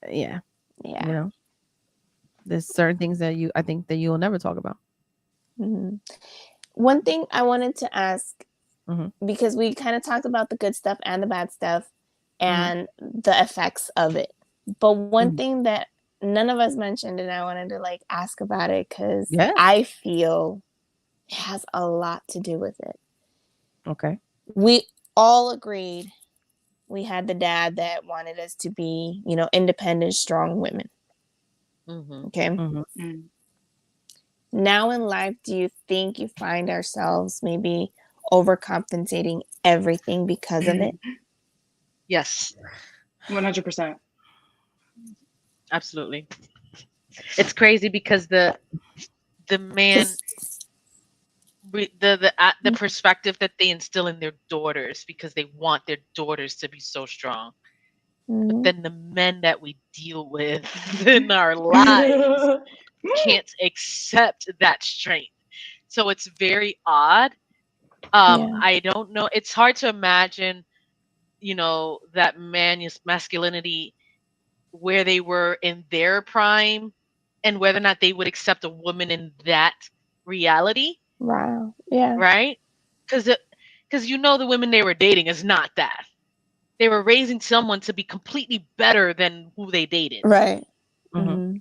yeah, Yeah. you know, there's certain things that I think that you'll never talk about. Mhm. One thing I wanted to ask, Mhm. because we kind of talked about the good stuff and the bad stuff Mhm. and the effects of it. But one Mhm. thing that none of us mentioned, and I wanted to like ask about it because Yeah. I feel it has a lot to do with it. Okay. We all agreed we had the dad that wanted us to be, you know, independent, strong women. Mm-hmm. Okay. Mhm. Mm. Now in life, do you think you find ourselves maybe overcompensating everything because of it? Yes, 100%. absolutely. It's crazy because the man Because the perspective that they instill in their daughters because they want their daughters to be so strong. But mm-hmm. then the men that we deal with in our lives can't accept that strength. So it's very odd. Yeah. I don't know. It's hard to imagine, that masculinity where they were in their prime and whether or not they would accept a woman in that reality, Wow. Yeah. right? Because the women they were dating is not that. They were raising someone to be completely better than who they dated. Right. Mhm. Mm-hmm.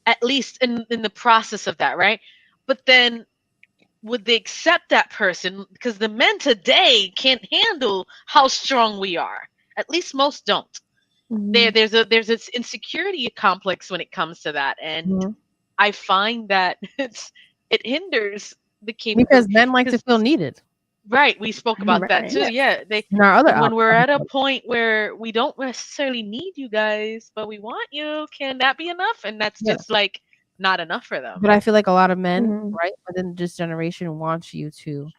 At least in the process of that, right? But then would they accept that person? Because the men today can't handle how strong we are. At least most don't. Mm-hmm. There's this insecurity complex when it comes to that, and Mhm. I find that it hinders the Because capability. men like to Because feel needed right, we spoke about that Right. too. Yeah. Yeah, in our other when we're at a episode. point where we don't necessarily need you guys, but we want you, can that be enough? And that's Yeah. just like not enough for them. But I feel like a lot of men, Mm-hmm. right, within this generation wants you to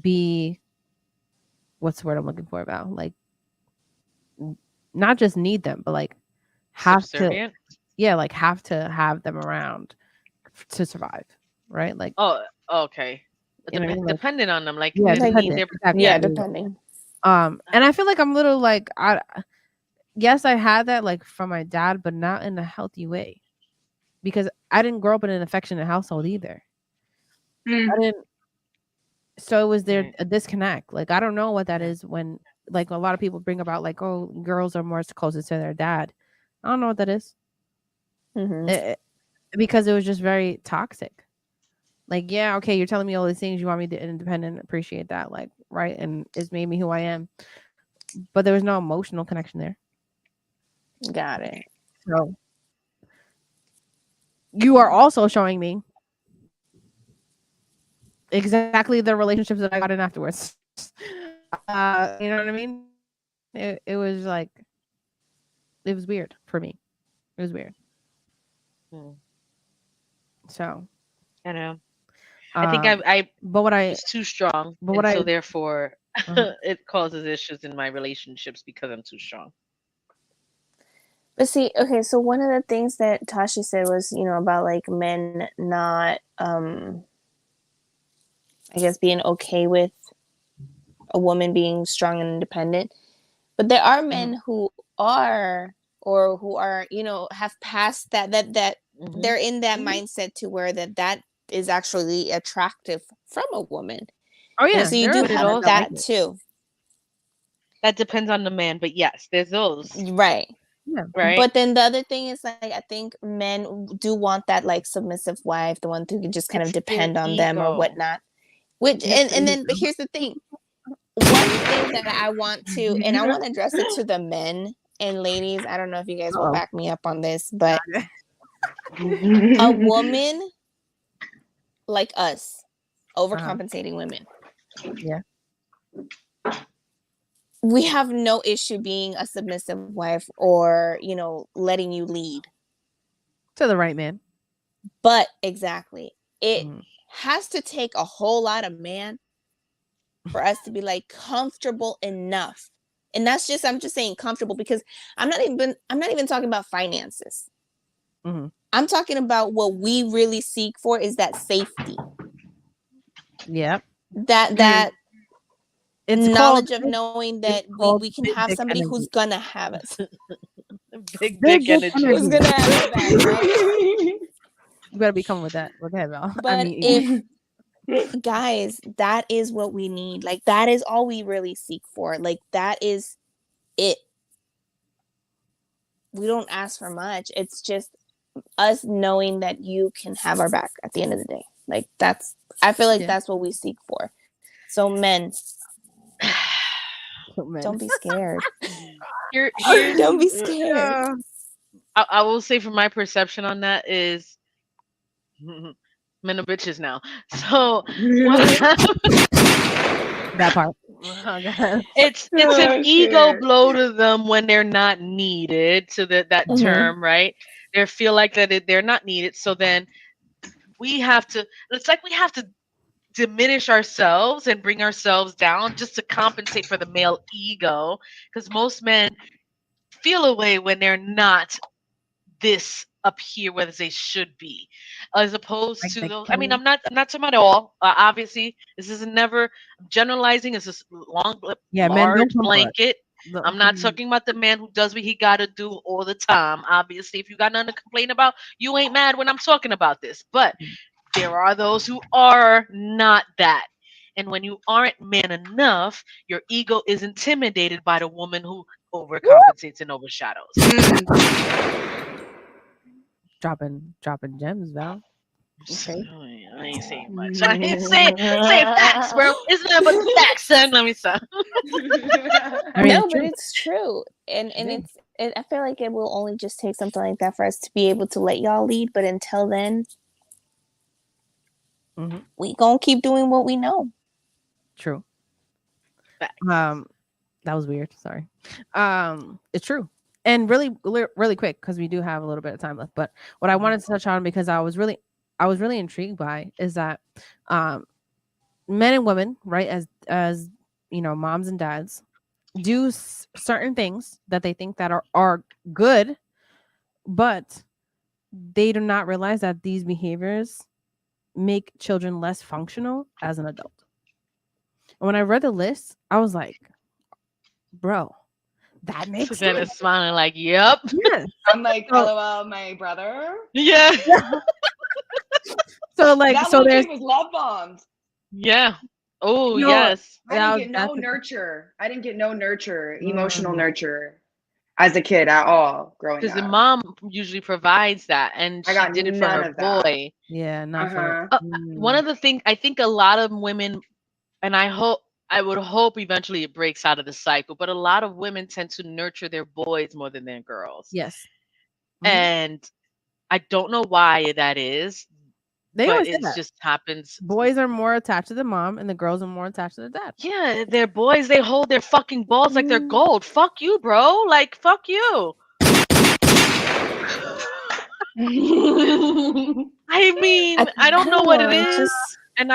be what's the word I'm looking for about? Like not just need them, but like have to Subservient. like have to have them around to survive. Right? Like, Oh, okay. you know what I mean? Like, Dependent on them, like yeah, Like, dependent. they're Exactly. yeah. yeah, There you go. depending. And I feel like I'm little like yes, I had that like from my dad, but not in a healthy way. Because I didn't grow up in an affectionate household either. Mm. I didn't So it was there Right. a disconnect. Like I don't know what that is when like a lot of people bring about like, oh, girls are more closer to their dad. I don't know what that is. Because it was just very toxic. Like, yeah, okay, you're telling me all these things, you want me to be independent, appreciate that, like, right, and it's made me who I am, but there was no emotional connection there. Got it. So you are also showing me exactly the relationships that I got in afterwards. You know what I mean? It was like, it was weird for me. It was weird. So I know. I think I but what I was too strong, but what and I so therefore uh-huh. it causes issues in my relationships because I'm too strong. But see, okay, so one of the things that Tashi said was, about like men not, I guess, being okay with a woman being strong and independent. But there are men who are, or who are, have passed that they're in that mindset to where that is actually attractive from a woman. Oh yeah, So you there do are But it have men that like that also it. too. that depends on the man, but yes, there's those, Right. Yeah. right? But then the other thing is, like, I think men do want that, like, submissive wife, the one who can just kind of It's their depend on them or ego. whatnot. Which, It's and then, but here's the thing. One thing that I want to, and I want to address it to the men and ladies. I don't know if you guys will Uh-oh. back me up on this, but a woman like us, overcompensating women, Yeah. we have no issue being a submissive wife or, letting you lead. To the right man. But exactly, it has to take a whole lot of man for us to be like comfortable enough. And I'm just saying comfortable, because I'm not even talking about finances. I'm talking about what we really seek for is that safety. Yep. That It's knowledge called of knowing that called we can big have dick somebody energy. who's gonna have us. Big Big dick dick energy. Who's energy. gonna have our back, right? You better be coming with that. Look ahead, Val. I But mean, you. guys, that is what we need. Like, that is all we really seek for. Like, that is it. We don't ask for much. It's just us knowing that you can have our back at the end of the day. Like, I feel like that's what we seek for. So men, don't be scared. Here's Don't be scared. I will say from my perception on that is men are bitches now. So That part. it's an ego blow to them when they're not needed, to that term, right? They feel like that they're not needed. So then it's like we have to diminish ourselves and bring ourselves down just to compensate for the male ego, because most men feel a way when they're not this up here where they should be, as opposed Like to the those. I mean, king. I'm not talking about all. Obviously, this is never generalizing. It's this Yeah, men don't large come for it. blanket. I'm not talking about the man who does what he got to do all the time. Obviously, if you got nothing to complain about, you ain't mad when I'm talking about this. But there are those who are not that. And when you aren't man enough, your ego is intimidated by the woman who overcompensates and overshadows. Dropping gems, Val. Okay. I ain't saying much. I ain't saying facts, bro. It's nothing but the facts, son. Let me stop. I mean, No, it's but true. it's true. And I feel like it will only just take something like that for us to be able to let y'all lead. But until then, we gonna keep doing what we know. True. Facts. That was weird. Sorry. It's true. And really quick, because we do have a little bit of time left. But what I wanted to touch on, because I was really intrigued by, is that men and women, right, as moms and dads, do certain things that they think that are good, but they do not realize that these behaviors make children less functional as an adult. And when I read the list, I was like, bro, that makes Then sense. it's smiling like, yep. Yeah. I'm like, LOL, my brother. Yeah. So like, That so little there's kid was love bombed. Yeah. Oh You know, yes. I didn't that, get no that's nurture. I didn't get no nurture, emotional mm, nurture as a kid at all growing Because the up. mom usually provides that, and I she got did it for none her of that. boy. yeah, not for Uh-huh. One mm, of the things I think a lot of women, and I would hope eventually it breaks out of the cycle, but a lot of women tend to nurture their boys more than their girls. yes. Mhm. And I don't know why that is, They but always say it that just happens. boys are more attached to the mom, and the girls are more attached to the dad. Yeah, they're boys, they hold their fucking balls like they're Mm. gold. Fuck you, bro. Like, fuck you. I I mean, I don't I know don't what it know. It is. just And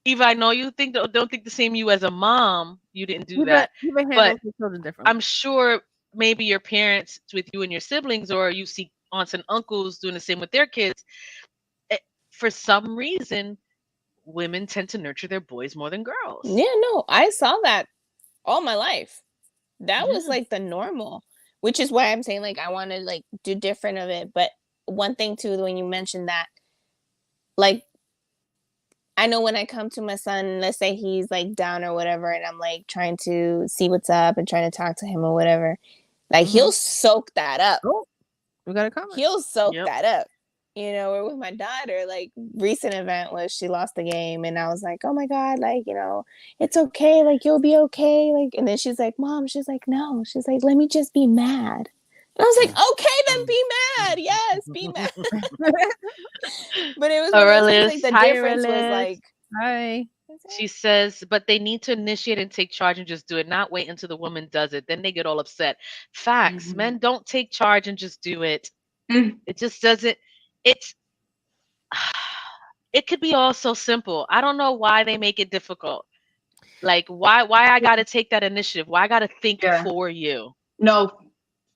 Eva, I know you don't think the same. You as a mom, you didn't do that. Eva But handles the children differently. I'm sure maybe your parents with you and your siblings, or you see aunts and uncles doing the same with their kids. eh, For some reason, women tend to nurture their boys more than girls. yeah, no, I saw that all my life. That was Yeah. like the normal, which is why I'm saying like I want to like do different of it. But one thing too, when you mentioned that, like I know when I come to my son, let's say he's like down or whatever, and I'm like trying to see what's up and trying to talk to him or whatever, like he'll Mhm. soak that up. Oh, we got a comment. He'll soak Yep. that up. You know, or with my daughter, like recent event was she lost the game and I was like, oh my God, like, you know, it's okay, like you'll be okay. Like, and then she's like, Mom, she's like, no, she's like, let me just be mad. And I was like, okay, then be mad. Yes, be mad. But it was one of those things like Aurelis, the hi difference was Aurelis. like Hi. She says, but they need to initiate and take charge and just do it, not wait until the woman does it. Then they get all upset. Facts. Mhm. Men don't take charge and just do it. Mm. It just doesn't. It's. It could be all so simple. I don't know why they make it difficult. Like why I gotta take that initiative? Why I gotta think Yeah. for you? No,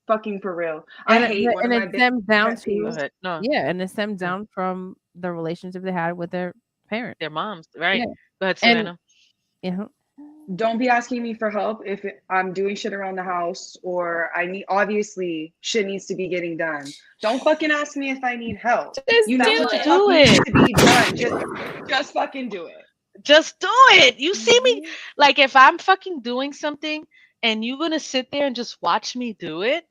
fucking for real. I hate one of And my it big stems down pet Go to peeves. ahead. No, and it stems down from the relationship they had with their parent. their moms, right? Yeah. Go ahead, And Savannah. Don't be asking me for help if I'm doing shit around the house or I need, obviously shit needs to be getting done. Don't fucking ask me if I need help. just You know do what Just the it. fuck do needs it. to be done. Just fucking do it. Just do it. You see me? Mhm. Like if I'm fucking doing something and you're gonna sit there and just watch me do it,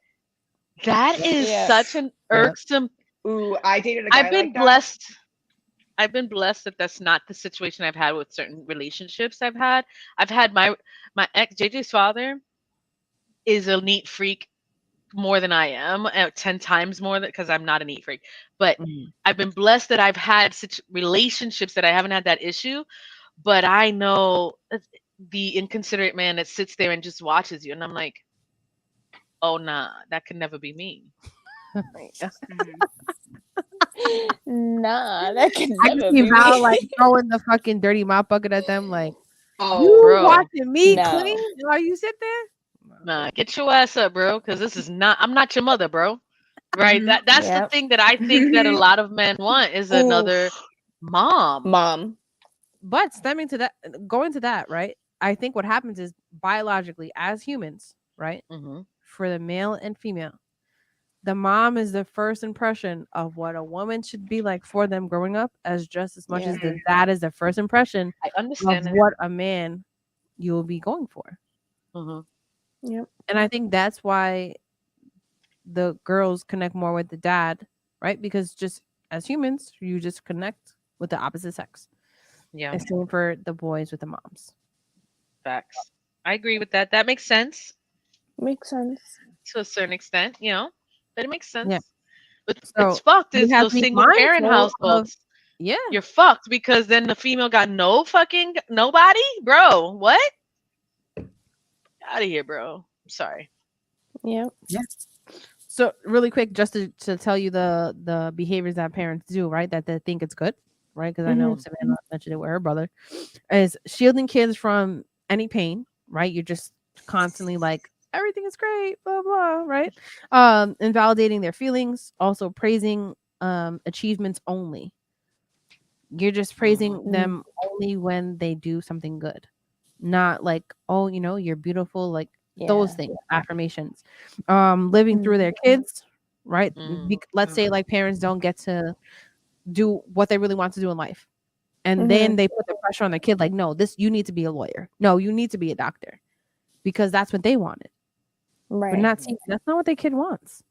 that Yep. is Yeah. such an Yep. irksome. Ooh, I dated a I've guy been like that. blessed. I've been blessed that that's not the situation I've had with certain relationships I've had. I've had my ex JJ's father is a neat freak more than I am, 10 times more than because I'm not a neat freak. But Mhm. I've been blessed that I've had such relationships that I haven't had that issue. But I know the inconsiderate man that sits there and just watches you, and I'm like, oh nah, that could never be me. Mhm. Nah, that can I can never see be me. Val like throwing the fucking dirty mop bucket at them, like Oh, you Bro, watching me No. clean while you sit there. nah, get your ass up, bro, because this is not. I'm not your mother, bro. Right? mhm. That's the Yep. thing that I think that a lot of men want is Ooh, another mom. Mom. But stemming to that, going to that, right? I think what happens is biologically, as humans, right, Hmm. for the male and female, the mom is the first impression of what a woman should be like for them growing up, as just as much Yeah. as the mhm. dad is the first impression I of understand that. what a man you'll be going for. Hmm. Yep. And I think that's why the girls connect more with the dad, right? Because just as humans, you just connect with the opposite sex. Yeah, And same for the boys with the moms. facts. I agree with that. That makes sense Makes sense. to a certain extent, but it makes Yeah. sense. But it's So fucked you is have those to be single parent mindful of households. yeah. You're fucked because then the female got no fucking nobody, bro. What? Out of here, bro. I'm sorry. Yep. Yeah. So really quick, just to tell you the behaviors that parents do, right? That they think it's good, right? Because I know Mhm. Savannah mentioned it with her brother, is shielding kids from any pain, right? You're just constantly like everything is great, blah blah, right? Invalidating their feelings, also praising achievements only. You're just Hmm. praising them only when they do something good. Not like, oh, you're beautiful, like those Yeah. things, affirmations. Living through Mhm. their kids, right? Hmm. Let's say like parents don't get to do what they really want to do in life. And then they put the pressure on the kid, like, no, you need to be a lawyer. No, you need to be a doctor, because that's what they wanted. Right. But that's not what the kid wants.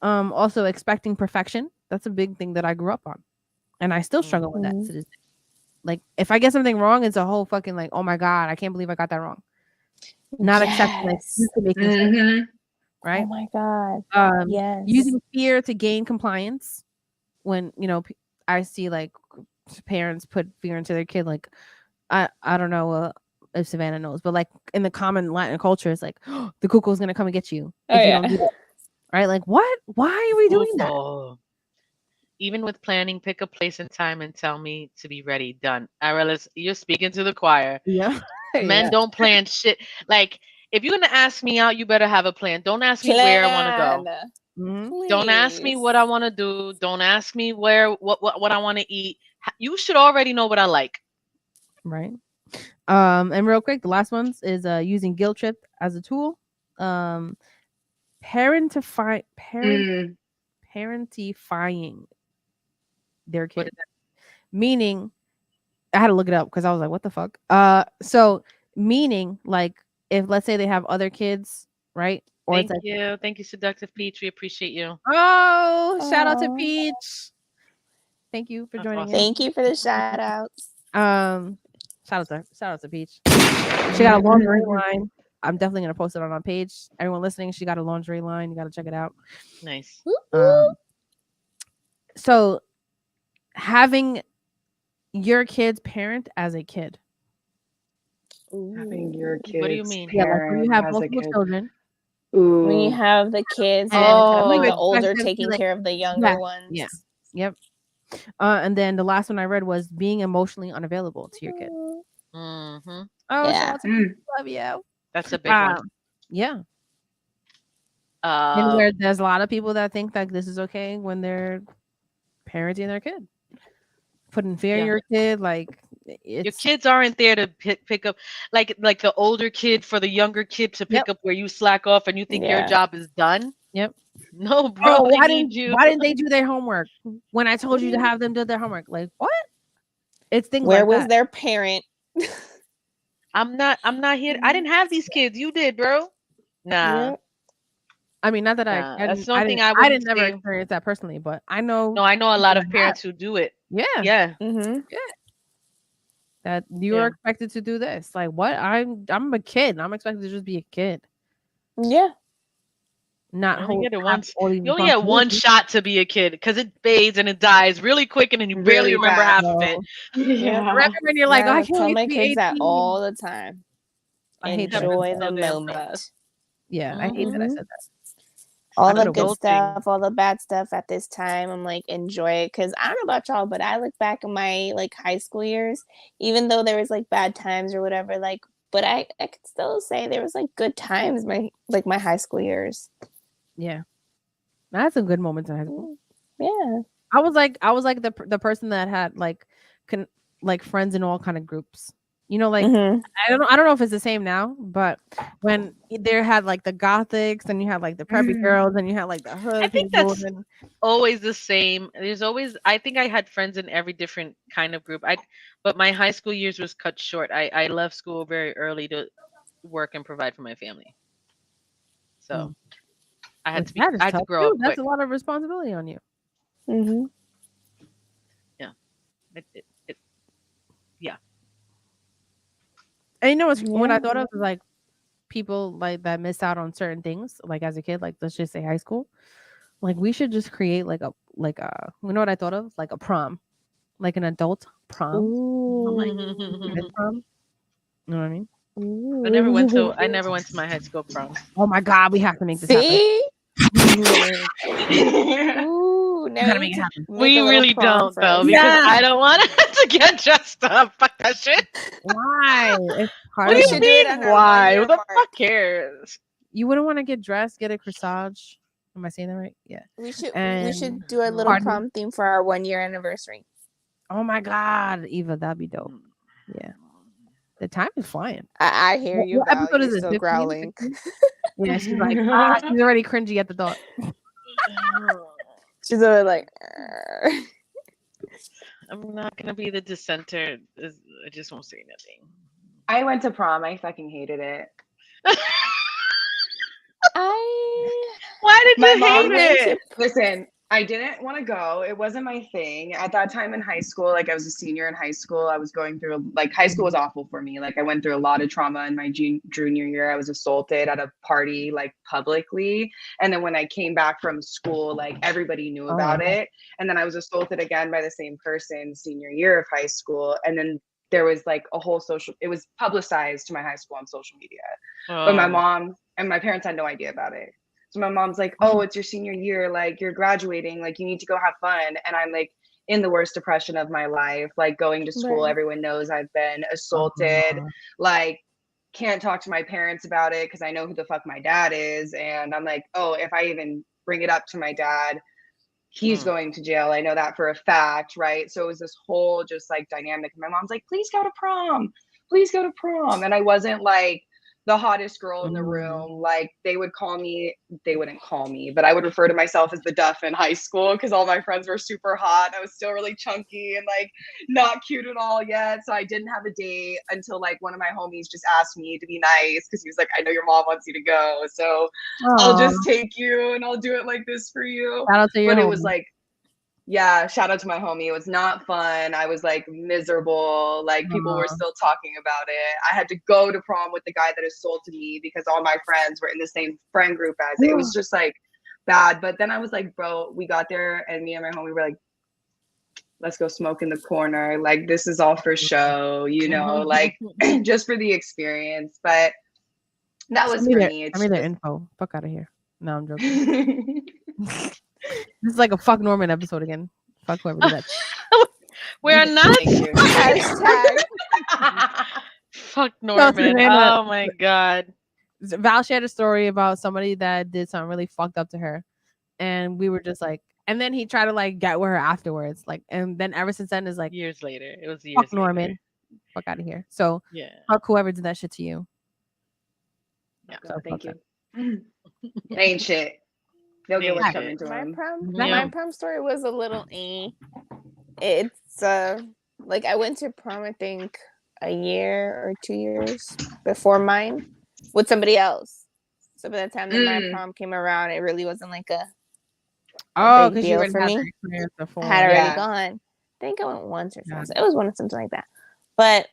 Also expecting perfection. That's a big thing that I grew up on, and I still struggle with that to this day. Like, if I get something wrong, it's a whole fucking like, oh my god, I can't believe I got that wrong. Not accepting like you can make mistakes, right? Oh my god. Yes. Using fear to gain compliance. When I see like parents put fear into their kid, like I don't know if Savannah knows, but like in the common Latin culture, it's like, oh, the cuckoo is gonna come and get you if you don't do that, right? Like, what? Why are we doing that? Even with planning, pick a place and time and tell me to be ready. Done. Irelis, you're speaking to the choir. Yeah. Men don't plan shit. Like, if you're gonna ask me out, you better have a plan. Don't ask me where I want to go. Mm-hmm. Don't ask me what I want to do. Don't ask me what I want to eat. You should already know what I like. Right. And real quick, the last ones is using guilt trip as a tool. Parentifying their kid. Meaning, I had to look it up because I was like, what the fuck? So meaning, like, if let's say they have other kids, right? Or Thank you, Seductive Peach. We appreciate you. Oh, shout out to Peach. Thank you for joining awesome. in. Thank you for the shout outs. Shout out to Peach. She got a lingerie line. I'm definitely gonna post it on our page. Everyone listening, she got a lingerie line. You gotta check it out. Nice. So having your kid's parent as a kid. Having your kids. What do you mean? Yeah, like when you have multiple children. When you have the kids and kind of like the older taking care of the younger ones. Yeah. Yep. And then the last one I read was being emotionally unavailable to your kid. Mm-hmm. Oh, shout out to love you. That's a big one. Yeah. And where there's a lot of people that think that this is okay when they're parenting their kid, putting fear in your kid, like your kids aren't there to pick up like the older kid for the younger kid to pick up where you slack off and you think your job is done. Yep. No, bro. Why didn't they do their homework when I told you to have them do their homework? Like, what? It's things where like was that. Their parent? I'm not here. I didn't have these kids. You did, bro. Nah. Yep. I mean, not that that's I something I didn't never experience that personally, but I know. No, I know a lot of parents who do it. Yeah. Yeah. Yeah. That you are expected to do this. Like, what? I'm a kid. I'm expected to just be a kid. Yeah. Not you only get get one shot to be a kid because it fades and it dies really quick and then you barely remember half of it. Yeah. Remember when you're like, I can't tell wait my to be kids 18. that all the time. I hate Enjoy that. the moment. Yeah, I hate that I said that. All the good stuff, all the bad stuff at this time, I'm like, enjoy it. Because I don't know about y'all, but I look back at my like high school years, even though there was like bad times or whatever, like, but I could still say there was like good times my high school years. Yeah, I had some good moments in high school. Yeah, I was like the person that had like friends in all kind of groups. You know, like I don't know if it's the same now, but when there had like the gothics and you had like the preppy girls and you had like the hood. I think that's always the same. There's always, I think I had friends in every different kind of group. But my high school years was cut short. I left school very early to work and provide for my family. So I had to grow up. That's a lot of responsibility on you. Yeah. Yeah. And you know what I thought of was like people like that miss out on certain things, like as a kid, like let's just say high school. Like we should just create like a you know what I thought of? Like a prom. Like an adult prom. Prom. You know what I mean? I never went to my high school prom. Oh my god, we have to make this happen. Ooh, gotta make it happen. We really don't though, because I don't want to get dressed up. Fuck that shit. Why? It's hard. What do you mean? Why? Who the fuck cares? You wouldn't want to get dressed, get a corsage. Am I saying that right? Yeah. We should do a little prom theme for our 1-year anniversary. Oh my god, Eva, that'd be dope. Yeah. The time is flying. I hear you. What episode is this? Still growling. Yeah, she's like, she's already cringy at the thought. She's already like. I'm not gonna be the dissenter. I just won't say nothing. I went to prom. I fucking hated it. I Why did My you mom hate went it? to Listen, I didn't want to go. It wasn't my thing. At that time in high school, like I was a senior in high school, I was going through like high school was awful for me. Like I went through a lot of trauma in my junior year. I was assaulted at a party like publicly. And then when I came back from school, like everybody knew about it. And then I was assaulted again by the same person senior year of high school. And then there was like a whole it was publicized to my high school on social media. But my Oh. mom and my parents had no idea about it. So my mom's like, oh, it's your senior year. Like, you're graduating. Like, you need to go have fun. And I'm like in the worst depression of my life, like going to school. Right. Everyone knows I've been assaulted. Like, can't talk to my parents about it because I know who the fuck my dad is. And I'm like, oh, if I even bring it up to my dad, he's going to jail. I know that for a fact. Right. So it was this whole just like dynamic. And my mom's like, please go to prom. Please go to prom. And I wasn't like the hottest girl in the room. Like they wouldn't call me, but I would refer to myself as the Duff in high school because all my friends were super hot. I was still really chunky and like not cute at all yet. So I didn't have a date until like one of my homies just asked me to be nice because he was like, I know your mom wants you to go. So I'll just take you and I'll do it like this for you. Shout out to your But it homie. was like, yeah, shout out to my homie. It was not fun. I was like miserable. Like people were still talking about it. I had to go to prom with the guy that assaulted me because all my friends were in the same friend group as it. It was just like bad. But then I was like, bro, we got there and me and my homie were like, let's go smoke in the corner. Like this is all for show, you know, like just for the experience. But that was for me. I mean their info. Fuck out of here. No, I'm joking. This is like a fuck Norman episode again. Fuck whoever did that. We're not. Thank you. hashtag. Fuck Norman. Oh my god. Val shared a story about somebody that did something really fucked up to her, and we were just like, and then he tried to like get with her afterwards, like, and then ever since then is like Years later. It was years fuck later. Norman, fuck out of here. So Yeah. fuck whoever did that shit to you. Yeah. So thank fuck you. Ain't shit. They'll get what's coming to My them. my prom story was a little It's like I went to prom I think a year or 2 years before mine with somebody else. So by the time that my prom came around, it really wasn't like a big deal for me. I had already gone. I think I went once or twice. It was one something like that. But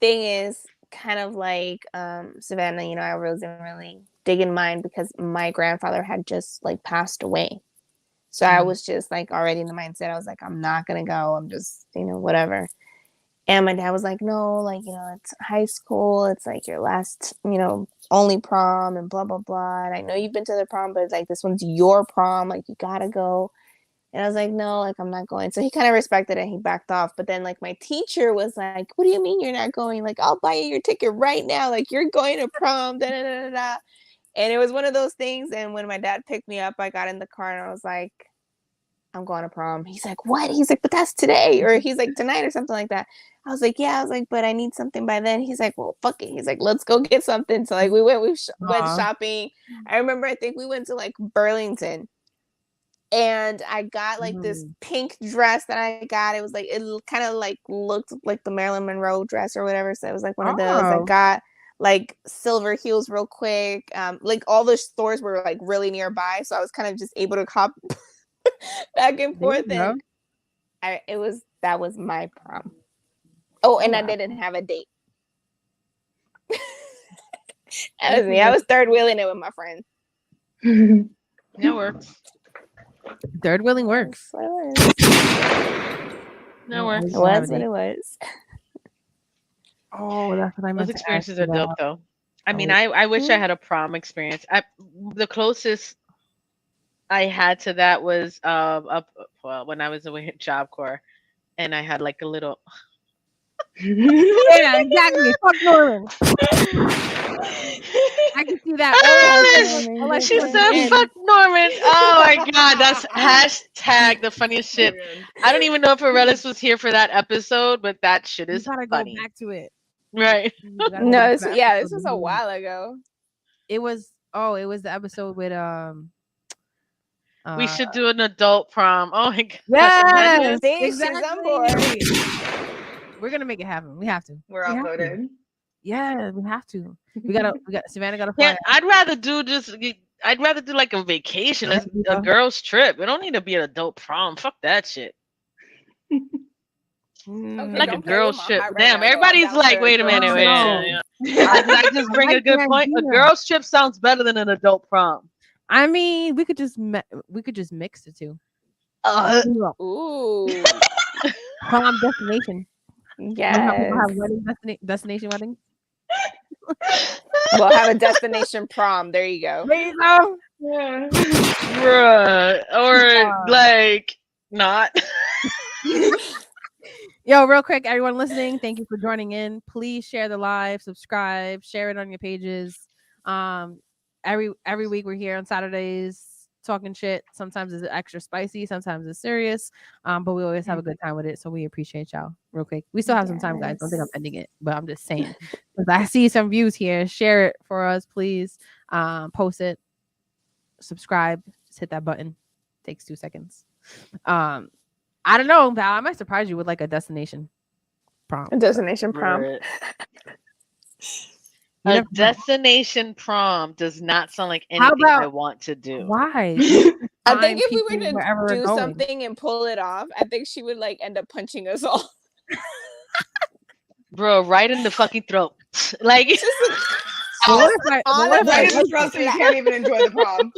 thing is, kind of like Savannah, you know, I wasn't really digging mine because my grandfather had just like passed away. So I was just like already in the mindset. I was like, I'm not gonna go. I'm just, you know, whatever. And my dad was like, no, like, you know, it's high school. It's like your last, you know, only prom and blah, blah, blah. And I know you've been to the prom, but it's like, this one's your prom. Like, you gotta go. And I was like, no, like, I'm not going. So he kind of respected it and he backed off. But then, like, my teacher was like, what do you mean you're not going? Like, I'll buy you your ticket right now. Like, you're going to prom. Da, da, da, da, da. And it was one of those things. And when my dad picked me up, I got in the car and I was like, I'm going to prom. He's like, what? He's like, but that's today. Or he's like, tonight or something like that. I was like, yeah. I was like, but I need something by then. He's like, well, fuck it. He's like, let's go get something. So like we went shopping. I remember, I think we went to like Burlington. And I got like this pink dress that I got. It was like, it kind of like looked like the Marilyn Monroe dress or whatever. So it was like one of those. I got like silver heels real quick. Like all the stores were like really nearby. So I was kind of just able to hop back and forth. And that was my prom. Oh, and I didn't have a date. That was me. I was third wheeling it with my friends. That works. Third wheeling works. That works. It was what it was. Oh, that's what I meant. Those experiences are dope, though. I mean, I wish I had a prom experience. The closest I had to that was when I was away at Job Corps, and I had like a little. Yeah, exactly. Fuck Norman. I can see that. Oh, she said, "Fuck Norman." Oh my god, that's hashtag the funniest shit. I don't even know if Arelis was here for that episode, but that shit is funny. Go back to it. Right? No, this was a while ago. It was the episode with We should do an adult prom. Oh my god. Yes, See, she's exactly. on board. We're gonna make it happen. We have to. We're We have to. outvoted. Yeah, we have to. We got Savannah got to fly. I'd rather do like a vacation, a girls' trip. It don't need to be an adult prom. Fuck that shit. Okay, Like a don't play with girls' my trip. heart right Damn, now, though. I'm everybody's down like, for a wait a girls' minute, trip, wait a No. minute. Did I just bring a good point? A idea. girls' trip sounds better than an adult prom. I mean, we could just mix the two. Ooh, Prom destination. You know how people yes. have wedding destination weddings. We'll have a destination prom. There you go. There you go. Yeah. Bruh. Or like not. Yo, real quick, everyone listening, thank you for joining in. Please share the live, subscribe, share it on your pages. Every week we're here on Saturdays talking shit. Sometimes it's extra spicy, sometimes it's serious. But we always have a good time with it. So we appreciate y'all. Real quick. We still have some time, guys. Don't think I'm ending it, but I'm just saying. Because I see some views here. Share it for us, please. Post it, subscribe, just hit that button. Takes 2 seconds. I don't know, Val. I might surprise you with like a destination prom. A destination prom. Bruh. You A never know. destination prom does not sound like How anything I about- want to do. Why? I think Find if we were people wherever to we're do going. something and pull it off, I think she would like end up punching us all. Bro, right in the fucking throat. Like But what if I, but what if I Right in like the throat it? so you can't even enjoy the prom.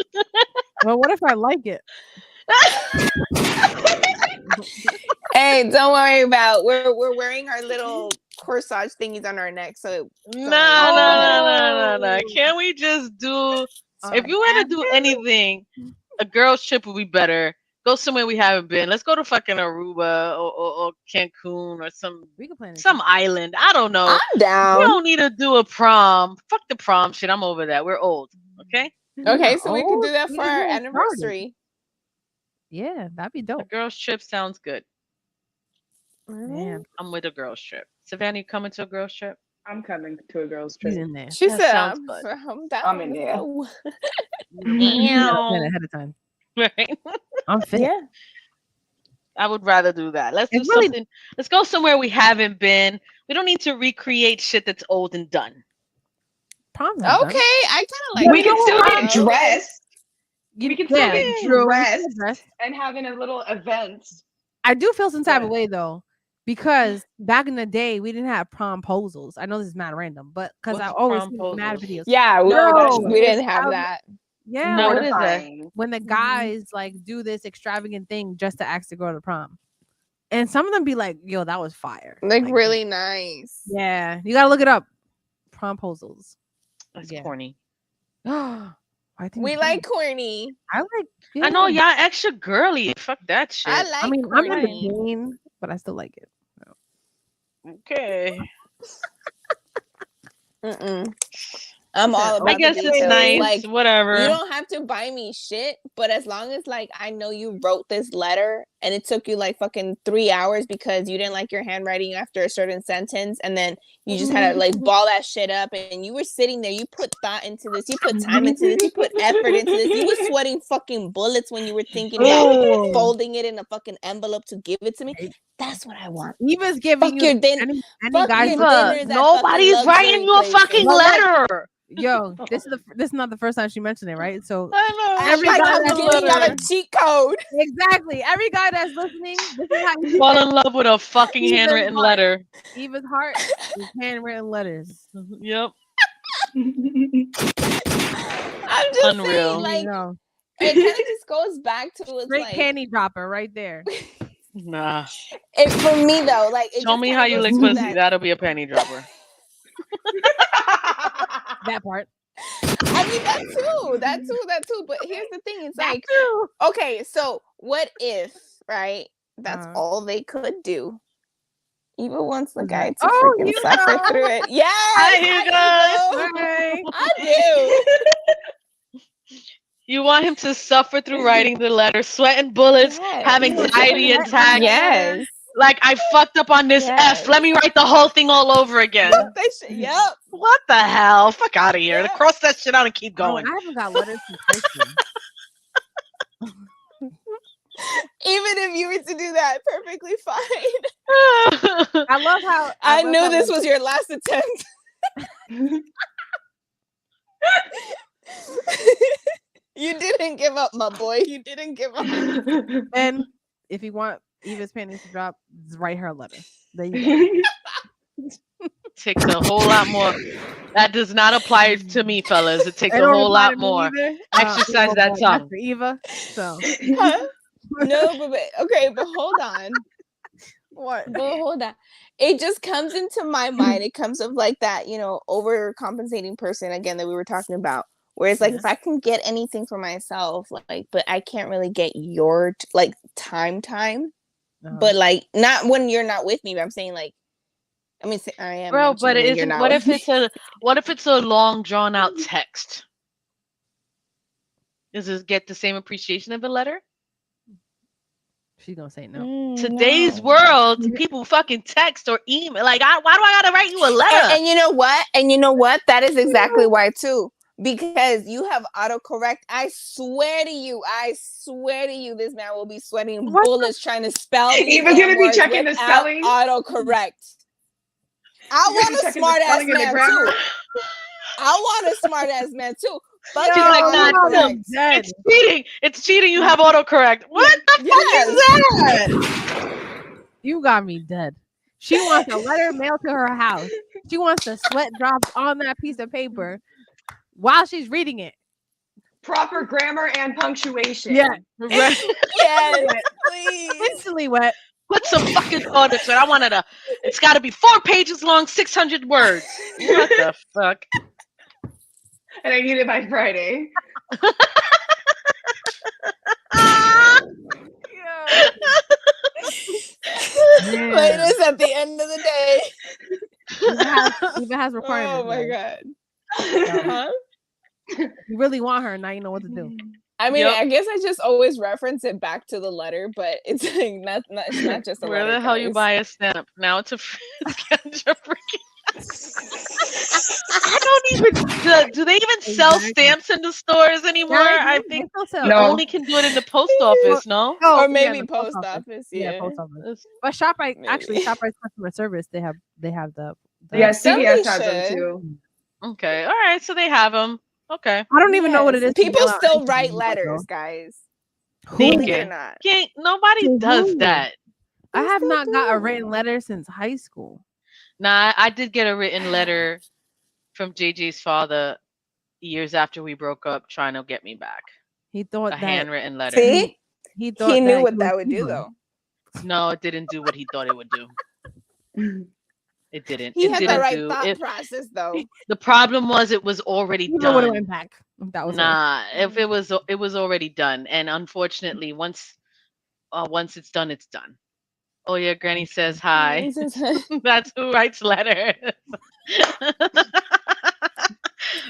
Well, what if I like it? Hey, don't worry about. We're wearing our little corsage thingies on our neck, so no. Can we just do if you want to do anything, a girls' trip would be better. Go somewhere we haven't been. Let's go to fucking Aruba or Cancun or We can plan it. some island. I don't know. I'm We down. don't need to do a prom. Fuck the prom shit. I'm over that. We're old. Okay? Okay, so we can Oh, do that we for can our get it anniversary. Yeah, that'd be A dope. girls' trip sounds good. Man, I'm with a girls' trip. Savannah, you coming to a girls' trip? I'm coming to a girls' she's trip. in there. She That said, sounds I'm, fun. I'm down. I'm in there. So- You gotta plan ahead of time. Right? I'm fit. Yeah. I would rather do that. Let's do It's really- something. Let's go somewhere we haven't been. We don't need to recreate shit that's old and done. Prom's Okay, not done. I kind of like. We can it. still get Okay. dressed You- we can still yeah, get true. dressed. and having a little event. I do feel some type of Yeah. way though, because back in the day we didn't have promposals. I know this is mad random, but because I What's always see promposals? mad videos. Yeah, No, we didn't have I- that. Yeah, No, when, what is that? Mortifying. when the guys like do this extravagant thing just to ask to go to prom, and some of them be like, "Yo, that was fire." Like really nice. Yeah, you gotta look it up. Promposals. That's Yeah. corny. I think We it's like fun. corny. I like. I know yeah. y'all extra girly. Fuck that shit. I like I mean, I'm in corny. between, but I still like it. Okay. Mm-mm. I'm all about I guess the it's details. nice. Like, Whatever. you don't have to buy me shit, but as long as like I know you wrote this letter and it took you like fucking 3 hours because you didn't like your handwriting after a certain sentence, and then you just had to like ball that shit up, and you were sitting there, you put thought into this, you put time into this, you put effort into this, you were sweating fucking bullets when you were thinking about Oh. folding it in a fucking envelope to give it to me. That's what I want. Eva's giving Fuck you your din- any fuck guys. your Eva, dinners at nobody's fucking writing you a luxury fucking places. letter. Yo, this is not the first time she mentioned it, right? So I know. Act Every like guy I'm that's giving y'all a letter. cheat code. exactly, every guy that's listening, this is how you Fall in love with a fucking Even handwritten more. letter. Eva's heart is handwritten letters. Yep. I'm just Unreal. saying, like, No, it kind of just goes back to it's straight like candy dropper right there. Nah. it for me though. Like, it Show just me kinda how you goes lick to pussy. that- That'll be a penny dropper. That part. I mean, that too. But here's the thing: it's That like, too. okay, so what if, right? That's Uh-huh. all they could do. Eva wants the What's guy that? to Oh, freaking you suffer know. through it. Yes, Hi, Hugo. Okay. I do. You want him to suffer through writing the letter, sweating bullets, Yes. have anxiety attacks. Yes. Like, I fucked up on this Yes. F. Let me write the whole thing all over again. Yep. What the hell? Fuck out of here. Yeah. Cross that shit out and keep Oh, going. I haven't got letters from Christian. Even if you were to do that, perfectly fine. I love how I love knew how, this like, was your last attempt. You didn't give up, my boy. You didn't give up. and if you want Eva's panties to drop, just write her a letter. There you go. Takes a whole lot more. That does not apply to me, fellas. It takes It a don't whole apply lot to me more. either. Exercise Well, that that's tongue. for Eva. So Huh? No, but okay, but hold on. what? But hold on. It just comes into my mind. It comes of like that, overcompensating person again that we were talking about. Where it's like, Yeah. if I can get anything for myself, like, but I can't really get your like time, but like not when you're not with me. But I'm saying like, I am Bro, but mentioning it when you're isn't. not What with if it's a long drawn out text? Does it get the same appreciation of a letter? She's gonna say no. me. Today's No. world, people fucking text or email. Like, why do I gotta write you a letter? And you know what? And you know what? That is exactly why too. Because you have autocorrect. I swear to you, this man will be sweating What? bullets trying to spell these Eva's damn gonna be words checking the without spelling. autocorrect. I You're gonna want be a checking the smart ass spelling and the man grammar. too. I want a smart ass man too. Fuck She's your like, nah, autocorrect. Dead. it's cheating. It's cheating. You have autocorrect. What the Yes. fuck is that? You got me dead. She wants a letter mailed to her house. She wants the sweat drops on that piece of paper while she's reading it. Proper grammar and punctuation. Yeah. Right. Yes, please. Instantly wet. Put some fucking thought into it. I wanted it's got to be 4 pages long, 600 words. What the fuck? And I need it by Friday. Latest at the end of the day. Eva has requirements. Oh my guys. god. Huh? You really want her, now you know what to do. I mean, Yep. I guess I just always reference it back to the letter, but it's like it's not just a Where letter. the hell you guys. buy a stamp? Now it's a freaking. I don't even. Do they even sell Exactly. stamps in the stores anymore? I think so. you only can do it in the post office. No. Or yeah, maybe the post office. Yeah, Yeah. post office. It's- But ShopRite, Maybe. actually, ShopRite's customer service, they have the Yeah, Somebody CVS has them should. too. Okay. All right. So they have them. Okay. I don't even know what it Yes. is. to People mail out still ice write cream, letters, though. guys. Who? Believe it or Thinking. not. Nobody To does who? that. I They have still not got a do. written letter since high school. Nah, I did get a written letter from JJ's father years after we broke up, trying to get me back. He thought A that handwritten letter. See? he thought He knew that what you that were would do, Cuban. though. No, it didn't do what he thought it would do. It didn't. He It had the didn't right do thought it. process, though. The problem was it was already Eva would have done. went back. If that was her. Nah, if it was already done, and unfortunately, once it's done, it's done. Oh yeah, Granny says hi. That's who writes letters.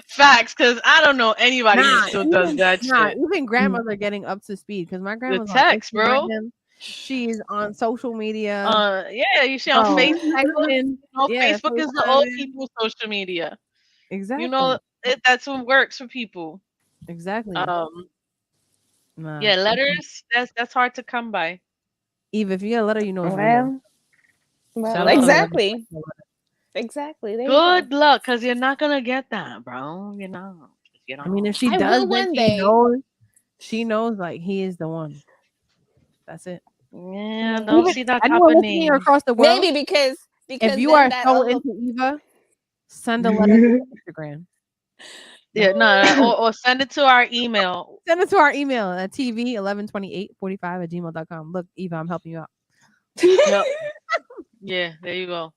Facts, because I don't know anybody who still does that shit. Even grandmas are getting up to speed because my The grandma's text, on bro. Instagram. She's on social media. Yeah, you see on Oh, Facebook. texting. Yeah, Facebook is the old FaceTiming. people's social media. Exactly. You know, that's what works for people. Exactly. Nah. Yeah, letters. That's hard to come by. Eva, if you get a letter, you know it's real. Well, Shout out to exactly. whoever- Exactly. There you go. Good luck, cause you're not gonna get that, bro. You know. I mean, if she I does, will then one she day. knows. She knows, like, he is the one. That's it. Yeah, don't Even see that type anyone of listening name. across the world, Maybe because if you then are that so other- into Eva, send a letter to Instagram. Yeah, no, or send it to our email. Send it to our email at tv112845@gmail.com. Look, Eva, I'm helping you out. Yep. Yeah, there you go.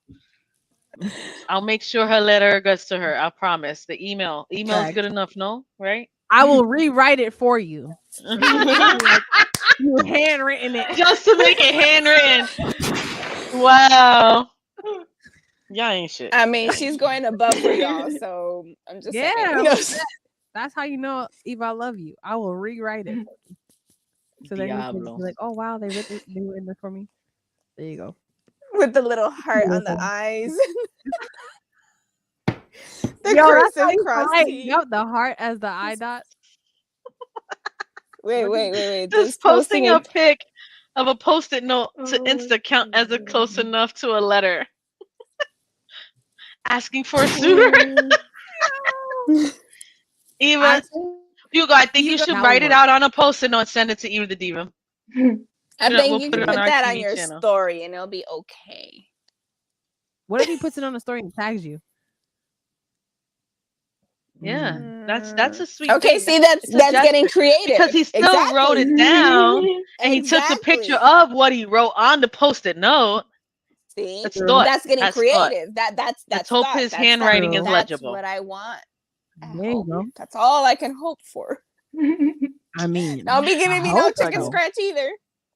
I'll make sure her letter gets to her. I promise. The email is Correct. good enough, no? Right? I will rewrite it for you. You handwritten it. Just to make it handwritten. Wow. Y'all ain't shit. I mean, she's going above for y'all, so I'm just saying. Yeah, You know, that's how you know, Eva, I love you. I will rewrite it. So then you can Diablo. be like, oh wow, they written this for me. There you go. with the little heart on the eyes. The Yo, that's how cursive you cross write. T. Yep, the heart as the eye dot. Wait. Does posting a pic of a post-it note to Oh, Insta count as a close enough to a letter? Asking for a suitor? Mm. Eva, Actually, Hugo, I think you Eva, should that would write it work. out on a post-it note and send it to Eva the Diva. I We'll think you put can it on put our that on TV your channel. story and it'll be okay. What if he puts it on a story and tags you? Yeah, Mm. that's a sweet Okay, thing. see, that's It's a getting gesture. creative. Because he still wrote Exactly. it down and he took the picture Exactly. of what he wrote on the post-it note. See, That's thought. that's getting That's thought. creative. That's Let's hope thought. his That's thought. handwriting is True. That's legible. what I want. There you go. That's all I can hope for. I mean, Don't be giving I me no hope chicken so. scratch either.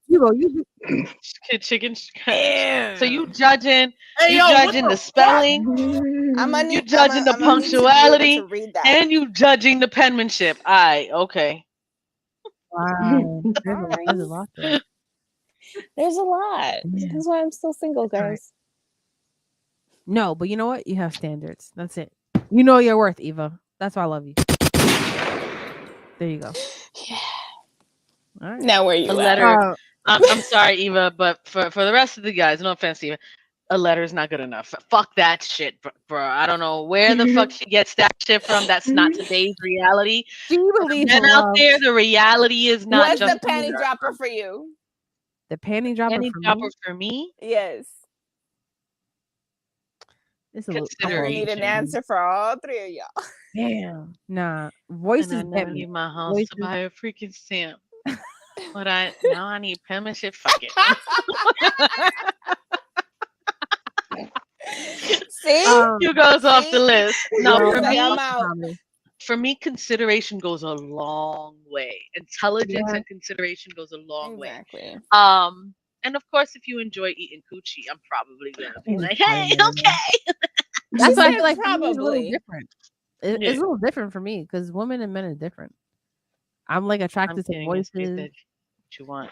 Hugo, you Chicken scratch. So you judging Hey, you yo, what judging the the spelling, I'm gonna you need, judging the I'm gonna need to be able punctuality, to read that. and you judging the penmanship. Aye, okay. wow. There's a Sorry. lot there. There's a lot. Yeah. That's why I'm still single, It's all right. guys. No, but you know what? You have standards. That's it. You know your worth, Eva. That's why I love you. There you go. Yeah. All right. Now where A you at? letter. I'm sorry, Eva, but for the rest of the guys, no offense, Eva, a letter is not good enough. Fuck that shit, bro. I don't know where the fuck she gets that shit from. That's not today's reality. Do you For the believe men in out love? there, the reality is not What's just the panty dropper for you? The panty dropper penny for dropper me. for me. Yes. It's a little. I'm gonna need an Consideration. answer for all three of y'all. Damn. Nah. And Voices I get never me. leave my house Voices. to buy a freaking stamp. But now I need penmanship. Fuck it. See? You goes off the See? list. No, yo, for Like, me, I'm out. for me, consideration goes a long way. Intelligence Yeah. and consideration goes a long way. Exactly. And of course, if you enjoy eating coochie, I'm probably gonna be Mm, like, I hey, know. okay. That's She why I said feel like for me it's a little probably. different. Yeah. It's a little different for me because women and men are different. I'm like I'm attracted to kidding. It's great voices. that what you want.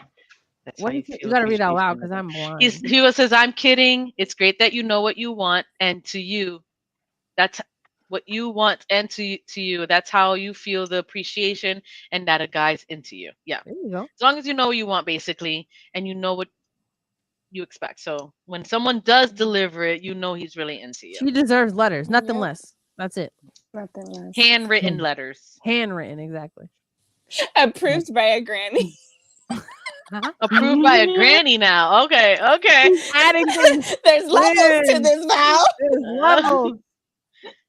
That's What how you is it? You feel gotta read out appreciation. loud because I'm blind. Hugo says, I'm kidding. It's great that you know what you want, and to you, that's what you want, and to you, that's how you feel the appreciation and that a guy's into you. Yeah. There you go. As long as you know what you want, basically, and you know what you expect. So when someone does deliver it, you know he's really into you. She deserves letters, nothing Yep. less. That's it. Nothing less. Handwritten Mm. letters. Handwritten, exactly. Approved by a granny. Approved by a granny now. Okay, okay. Adding things. There's levels to in. this, Val. There's levels.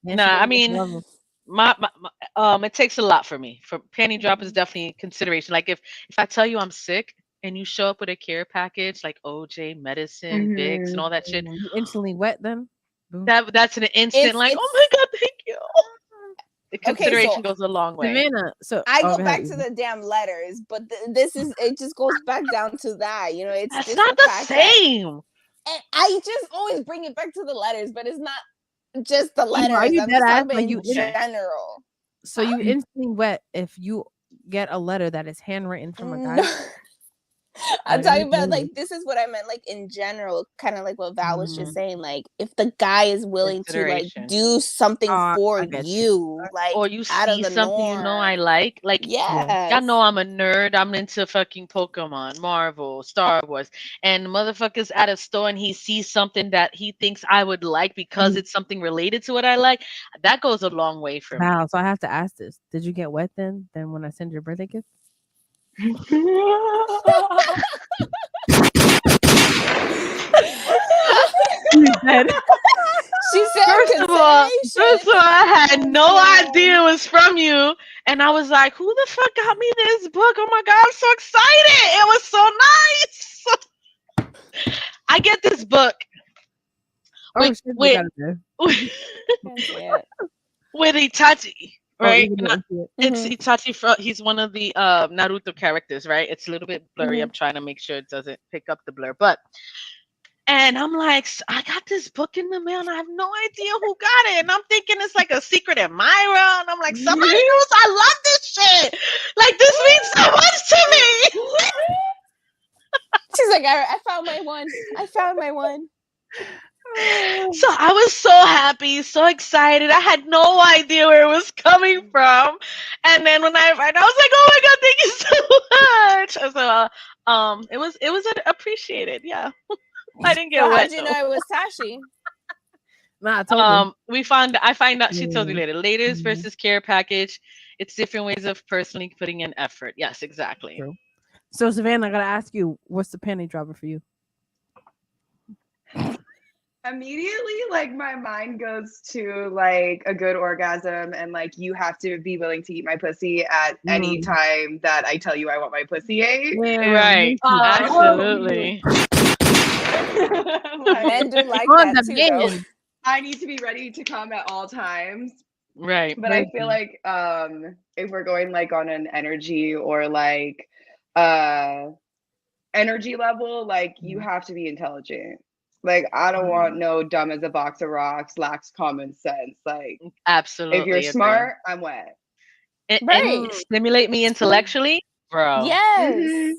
Yeah, Nah, she I gets mean, levels. it takes a lot for me. For panty drop is definitely consideration. Like if I tell you I'm sick and you show up with a care package like OJ, medicine, Vicks, and all that shit, You instantly wet them. Boom. that's an instant like, oh my god, thank you. The Okay, consideration so goes a long way. Savannah. So I oh, go go back ahead, to Eva. the damn letters, but this is it. Just goes back down to that, you know. It's That's just not the the fact that same. and I just always bring it back to the letters, but it's not just the Eva, letters. are you I'm dead just ass? talking Like in general. so you instantly wet if you get a letter that is handwritten from a guy. No. I'm Like, talking about maybe. like this is what I meant, like in general, kind of like what Val was just Mhm. saying. Like if the guy is willing to like Consideration. do something I for get you, like Or you out of see the something you know I norm. like. Like Yes. y'all know I'm a nerd. I'm into fucking Pokemon, Marvel, Star Wars. And motherfuckers at a store and he sees something that he thinks I would like because it's something related to what I like. That goes a long way for me. Wow. So I have to ask this: did you get wet then? Then when I send your birthday gift? You dead. She said First of all, consideration. I had no idea it was from you. And I was like, who the fuck got me this book? Oh my God, I'm so excited. It was so nice. I get this book Oh with, shit! You with, got it there. Can't see it. with Itachi, Oh, right? Eva didn't see it. It's Mhm. Itachi from, he's one of the Naruto characters, right? It's a little bit blurry. Mhm. I'm trying to make sure it doesn't pick up the blur. But and I'm like, I got this book in the mail and I have no idea who got it. And I'm thinking it's like a secret admirer. And I'm like, somebody else, I love this shit. Like this means so much to me. She's like, I found my one. I found my one. So I was so happy, so excited. I had no idea where it was coming from. And then when I was like, "Oh my god, thank you so much!" So it was appreciated. Yeah, I didn't So get how'd wet you though. know it was Tashi? Nah, I told him. I find out. She told me Mm, later. Latest mm, versus care package. It's different ways of personally putting in effort. Yes, exactly. true. So Savannah, I gotta ask you, what's the panty dropper for you? Immediately, like my mind goes to like a good orgasm, and like you have to be willing to eat my pussy at any Mm. time that I tell you I want my pussy ate. Yeah, Right. me too. Absolutely. Men Like, do like On that too, though. demand. I need to be ready to come at all times. Right. But I feel Listen, like if we're going like on an energy or like uh energy level, like you have to be intelligent. Like I don't want no dumb as a box of rocks, lacks common sense. Like if you're Absolutely agree. smart, I'm wet. And Right. mm, stimulate me intellectually, bro. Yes. Hmm.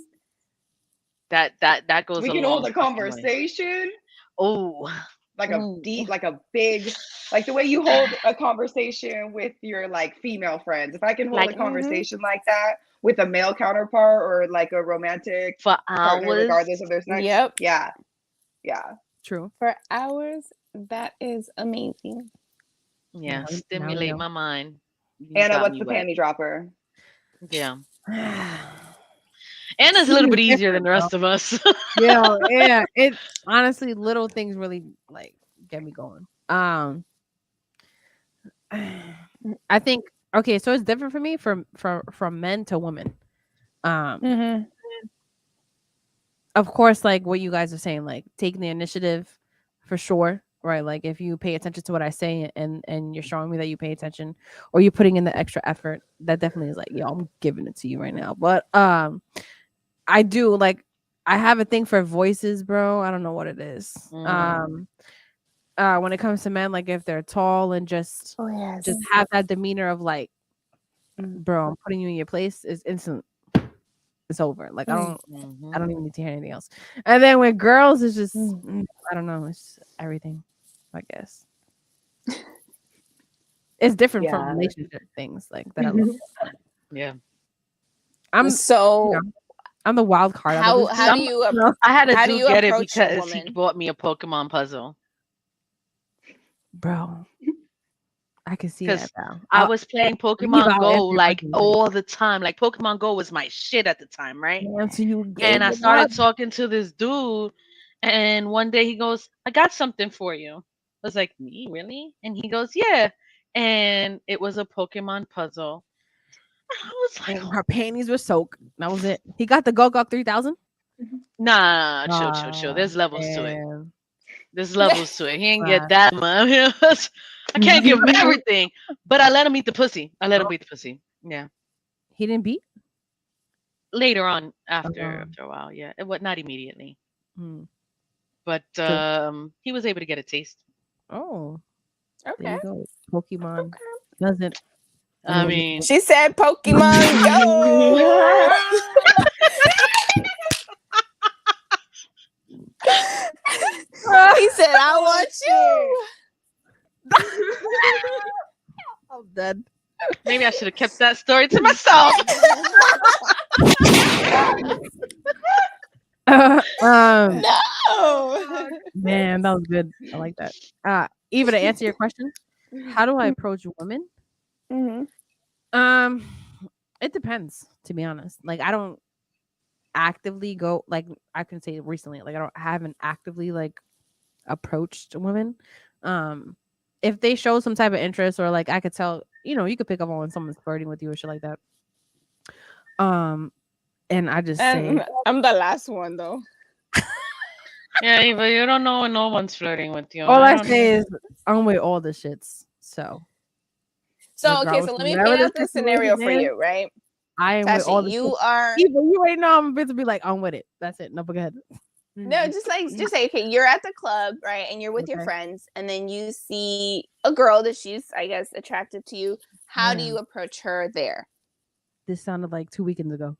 That goes We a can hold long a fucking way. conversation, Oh, like a ooh. deep, like a big, like the way you hold a conversation with your like female friends. If I can hold a Like Mm-hmm. conversation like that with a male counterpart or like a romantic for partner, hours. regardless of their sex, Yep. yeah, yeah. true. For hours, that is amazing. Yeah, Now we stimulate know. my mind. You Anna, got what's me the wet. panty dropper? Yeah. Anna's a little Women's bit easier than different, the bro. rest of us. Yeah, yeah. It honestly, little things really like get me going. I think okay, so it's different for me from men to women. Um, Mm-hmm. of course, like what you guys are saying, like taking the initiative for sure, right? Like if you pay attention to what I say and you're showing me that you pay attention or you're putting in the extra effort, that definitely is like, yo, I'm giving it to you right now. But I do like I have a thing for voices, bro. I don't know what it is. Mm. When it comes to men, like if they're tall and just Oh yes. just have that demeanor of like, Mm. bro, I'm putting you in your place is instant. It's over. Like I Hmm. don't even need to hear anything else. And then with girls, it's just Mm. I don't know. It's just everything. I guess it's different from Yeah. relationship things like that. I love. Yeah. I'm you So know I'm the wild card out of this how do group. Some you So, I had a how do dude you get it approach a because he woman? bought me a Pokemon puzzle. bro, I can see that, Because bro. I was playing Leave. Pokemon I'll Go answer your like question later. all the time. Like Pokemon Go was my shit at the time, right? Answer you And gave I them up. started talking to this dude, and one day he goes, "I got something for you." I was like, "Me, really?" And he goes, "Yeah." And it was a Pokemon puzzle. I was like, And her panties were soaked. That was it. He got the Go 3000. "Nah, chill, chill, chill. Ah, There's levels to it. damn. There's levels to it. He ain't Right. get that much. I can't give him everything, but I let him eat the pussy. I let him eat the pussy. Yeah. He didn't beat. Later on, after Um, a while, yeah. It was not immediately, hmm. but So, he was able to get a taste. oh, there Okay. you go. Pokemon doesn't. I mean, She said Pokemon Go. He said, I want you. I'm dead. maybe I should have kept that story to myself. No. Man, that was good. I like that. Eva, to answer your question, how do I approach women? Mm-hmm. Um, it depends, to be honest. Like, I don't actively go. Like, I can say recently, like, I haven't actively like approached women. If they show some type of interest or like I could tell, you could pick up on when someone's flirting with you or shit like that. And I just say, I'm the last one though. Yeah, but you don't know when no one's flirting with you. all I don't say know. is I'm with all the shits. So So okay, regardless so of let me whatever paint the out this situation scenario for is, you, right? I am with Tashi, all the you shits. are Eva, you right now I'm about to be like, I'm with it. That's it. No, go ahead. no, just say, okay, you're at the club, right? And you're with your Okay. friends, and then you see a girl that she's, I guess, attractive to you. How do Man, you approach her there? this sounded like 2 weekends ago.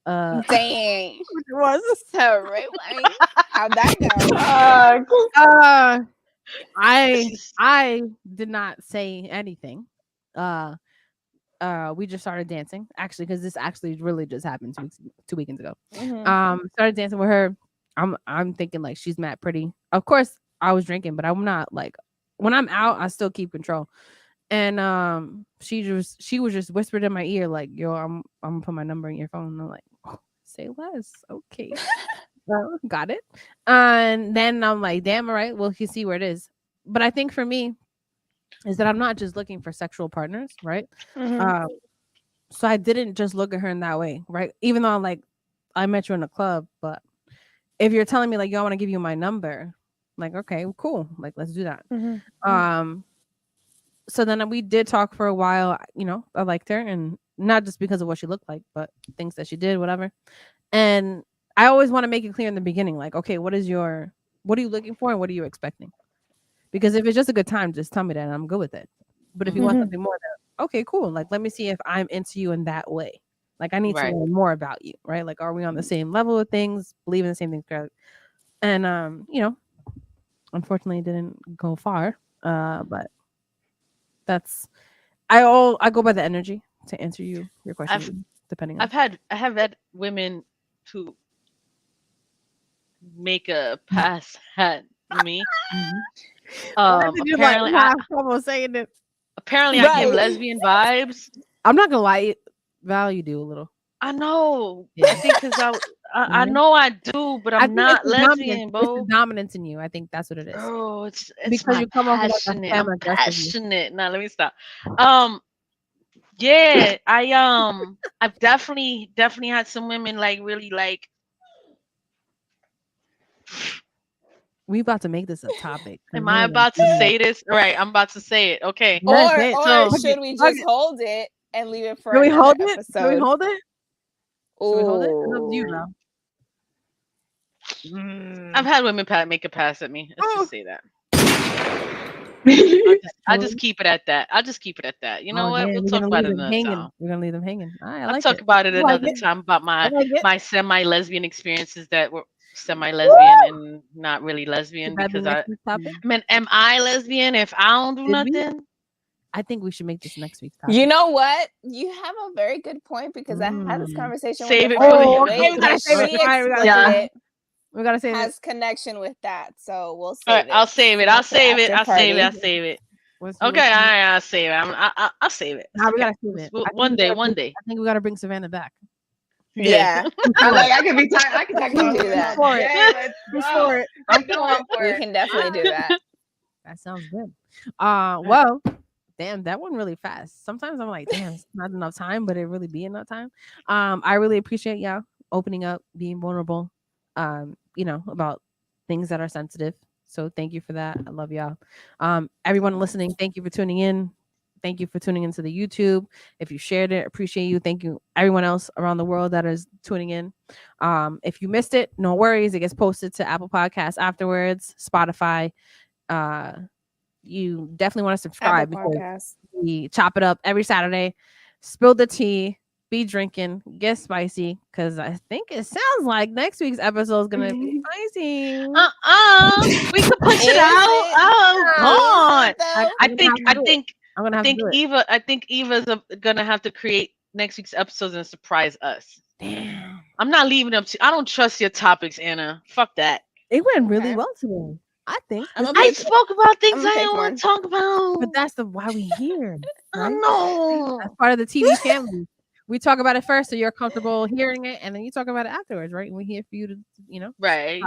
Dang. It was. So right, I mean, how'd that go? Uh, I did not say anything. Uh we just started dancing actually because this actually really just happened 2 weekends ago. Started dancing with her. I'm thinking like she's mad pretty. Of course I was drinking, but I'm not like when I'm out I still keep control. And she was just whispered in my ear like, yo, I'm gonna put my number in your phone. And I'm like, oh, say less. Okay. Got it. And then I'm like, damn, all right, well, you see where it is. But I think for me is that I'm not just looking for sexual partners, right? So I didn't just look at her in that way, right? Even though like I met you in a club, but if you're telling me like, yo, I want to give you my number, like, okay, cool, like let's do that. So then we did talk for a while. You know, I liked her, and not just because of what she looked like, but things that she did, whatever. And I always want to make it clear in the beginning, like, okay, what are you looking for, and what are you expecting? Because if it's just a good time, just tell me that, and I'm good with it. But if you want something more, then okay, cool. Like, let me see if I'm into you in that way. Like, I need to learn more about you, right? Like, are we on the same level of things? Believe in the same things? And you know, unfortunately, it didn't go far. But that's I go by the energy to answer your question. Depending on I have had women who make a pass at me. why did you like Apparently, laugh almost saying it? apparently, I give lesbian vibes. I'm not gonna lie, Val, you do a little. I know. Yeah. I think because I know I do, but I'm not lesbian, It's bro. the dominance in you. I think that's what it is. Bro, it's Because my you come off like a passionate. Sam I'm aggressive. passionate. Now let me stop. Yeah, I've definitely had some women like really like. We about to make this a topic. Am I about to say this? All right, I'm about to say it. Okay. Or should we just hold it and leave it for another episode? Can we hold it? Should we hold it? It's up to you, bro. I've had women make a pass at me. Let's just say that. I just keep it at that. I'll just keep it at that. You know what? Damn, We'll we're talk gonna about leave it them another hanging. time. We're gonna leave them hanging. All right, I I'll like talk it. about it I like another it. time about I like it. my semi-lesbian experiences that were semi-lesbian and not really lesbian Should that be because next week's topic? I mean, am I lesbian if I don't do Did we? nothing? I think we should make this next week's topic. You know what? You have a very good point because I had this conversation Save with it a for friend the today, episode. and she explicit we gotta say has connection with that. So we'll All save right, it. I'll save it. I'll save it. I'll save it. I'll Party. save it. Okay, all right, I'll save it. I'll save it. Nah, we Okay. gotta save it. One day. I think we gotta bring Savannah back. Yeah. I'm like, I could be tired. I We can do that. For it. Let's go. I'm for We can definitely do that. That sounds good. Well, damn, that went really fast. Sometimes I'm like, damn, it's not enough time, but it really be enough time. I really appreciate y'all opening up, being vulnerable, you know, about things that are sensitive. So thank you for that. I love y'all. Everyone listening, thank you for tuning in. Thank you for tuning into the YouTube. If you shared it, appreciate you. Thank you, everyone else around the world that is tuning in. If you missed it, no worries. It gets posted to Apple Podcasts afterwards, Spotify. You definitely want to subscribe because we chop it up every Saturday. Spill the tea, be drinking, get spicy, because I think it sounds like next week's episode is gonna be spicy. We could push it out. Oh God! I think Eva's gonna have to create next week's episodes and surprise us. Damn. I'm not leaving up to. I don't trust your topics, Anna. Fuck that. It went really well today. I think I spoke about things I don't want to talk about. But that's why we here. Right? I know. That's part of the TV family. We talk about it first, so you're comfortable hearing it, and then you talk about it afterwards, right? And we're here for you to, you know, right.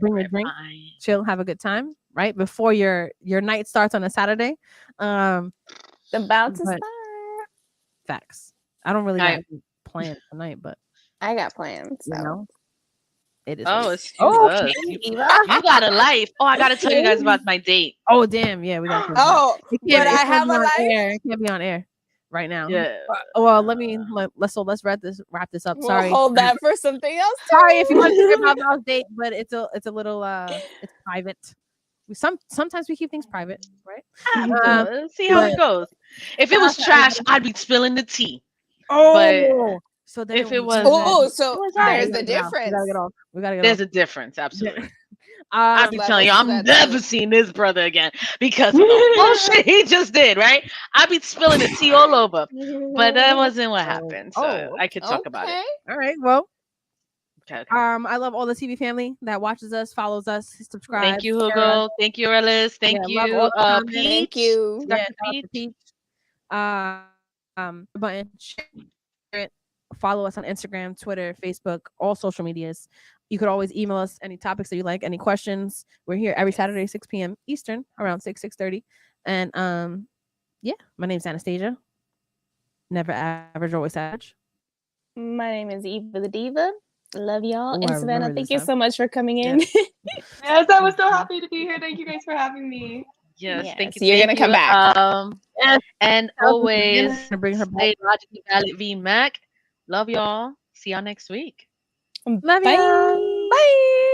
Bring a drink, chill, have a good time, right? Before your night starts on a Saturday. About to start. Facts. I don't really got plans tonight, but I got plans. You know, it is. You got a life. Oh, I gotta tell you guys about my date. Oh, damn, yeah, we got. But I have a life. It can't be on air right now. Yeah. Well, let's wrap this up. Sorry. We'll hold that for something else. Sorry if you want to hear about Val's date, but it's a little it's private. Sometimes we keep things private, right? Let's see how it goes. If it was trash, I'd be spilling the tea. Oh, but so then if it was, there's the difference. We gotta get off. There's a difference, absolutely. I be Levels telling you, to I'm that never too. seeing this brother again because of the bullshit he just did, right? I be spilling the tea all over. But that wasn't what happened. So I could talk about it. Okay. All right. Well, Okay. I love all the TV family that watches us, follows us, subscribes. Thank you, share us. Hugo. Thank you, Ellis. Thank love you, all the comments. Peach. Thank you. Yeah, Dr. shout out to Peach. Peach. Button, share it. Follow us on Instagram, Twitter, Facebook, all social medias. You could always email us any topics that you like, any questions. We're here every Saturday, 6 p.m. Eastern, around 6:30. And yeah, my name's Anastasia. Never average, always savage. My name is Eva the Diva. Love y'all. Ooh, And I Savannah, remember thank this you time. so much for coming in. Yes, I was so happy to be here. Thank you guys for having me. Yes, Yes, thank you. you're thank gonna come you. back. And Tell us always again to bring her back. stay logically valid V Mac. Love y'all. See y'all next week. Love Bye. ya. Bye.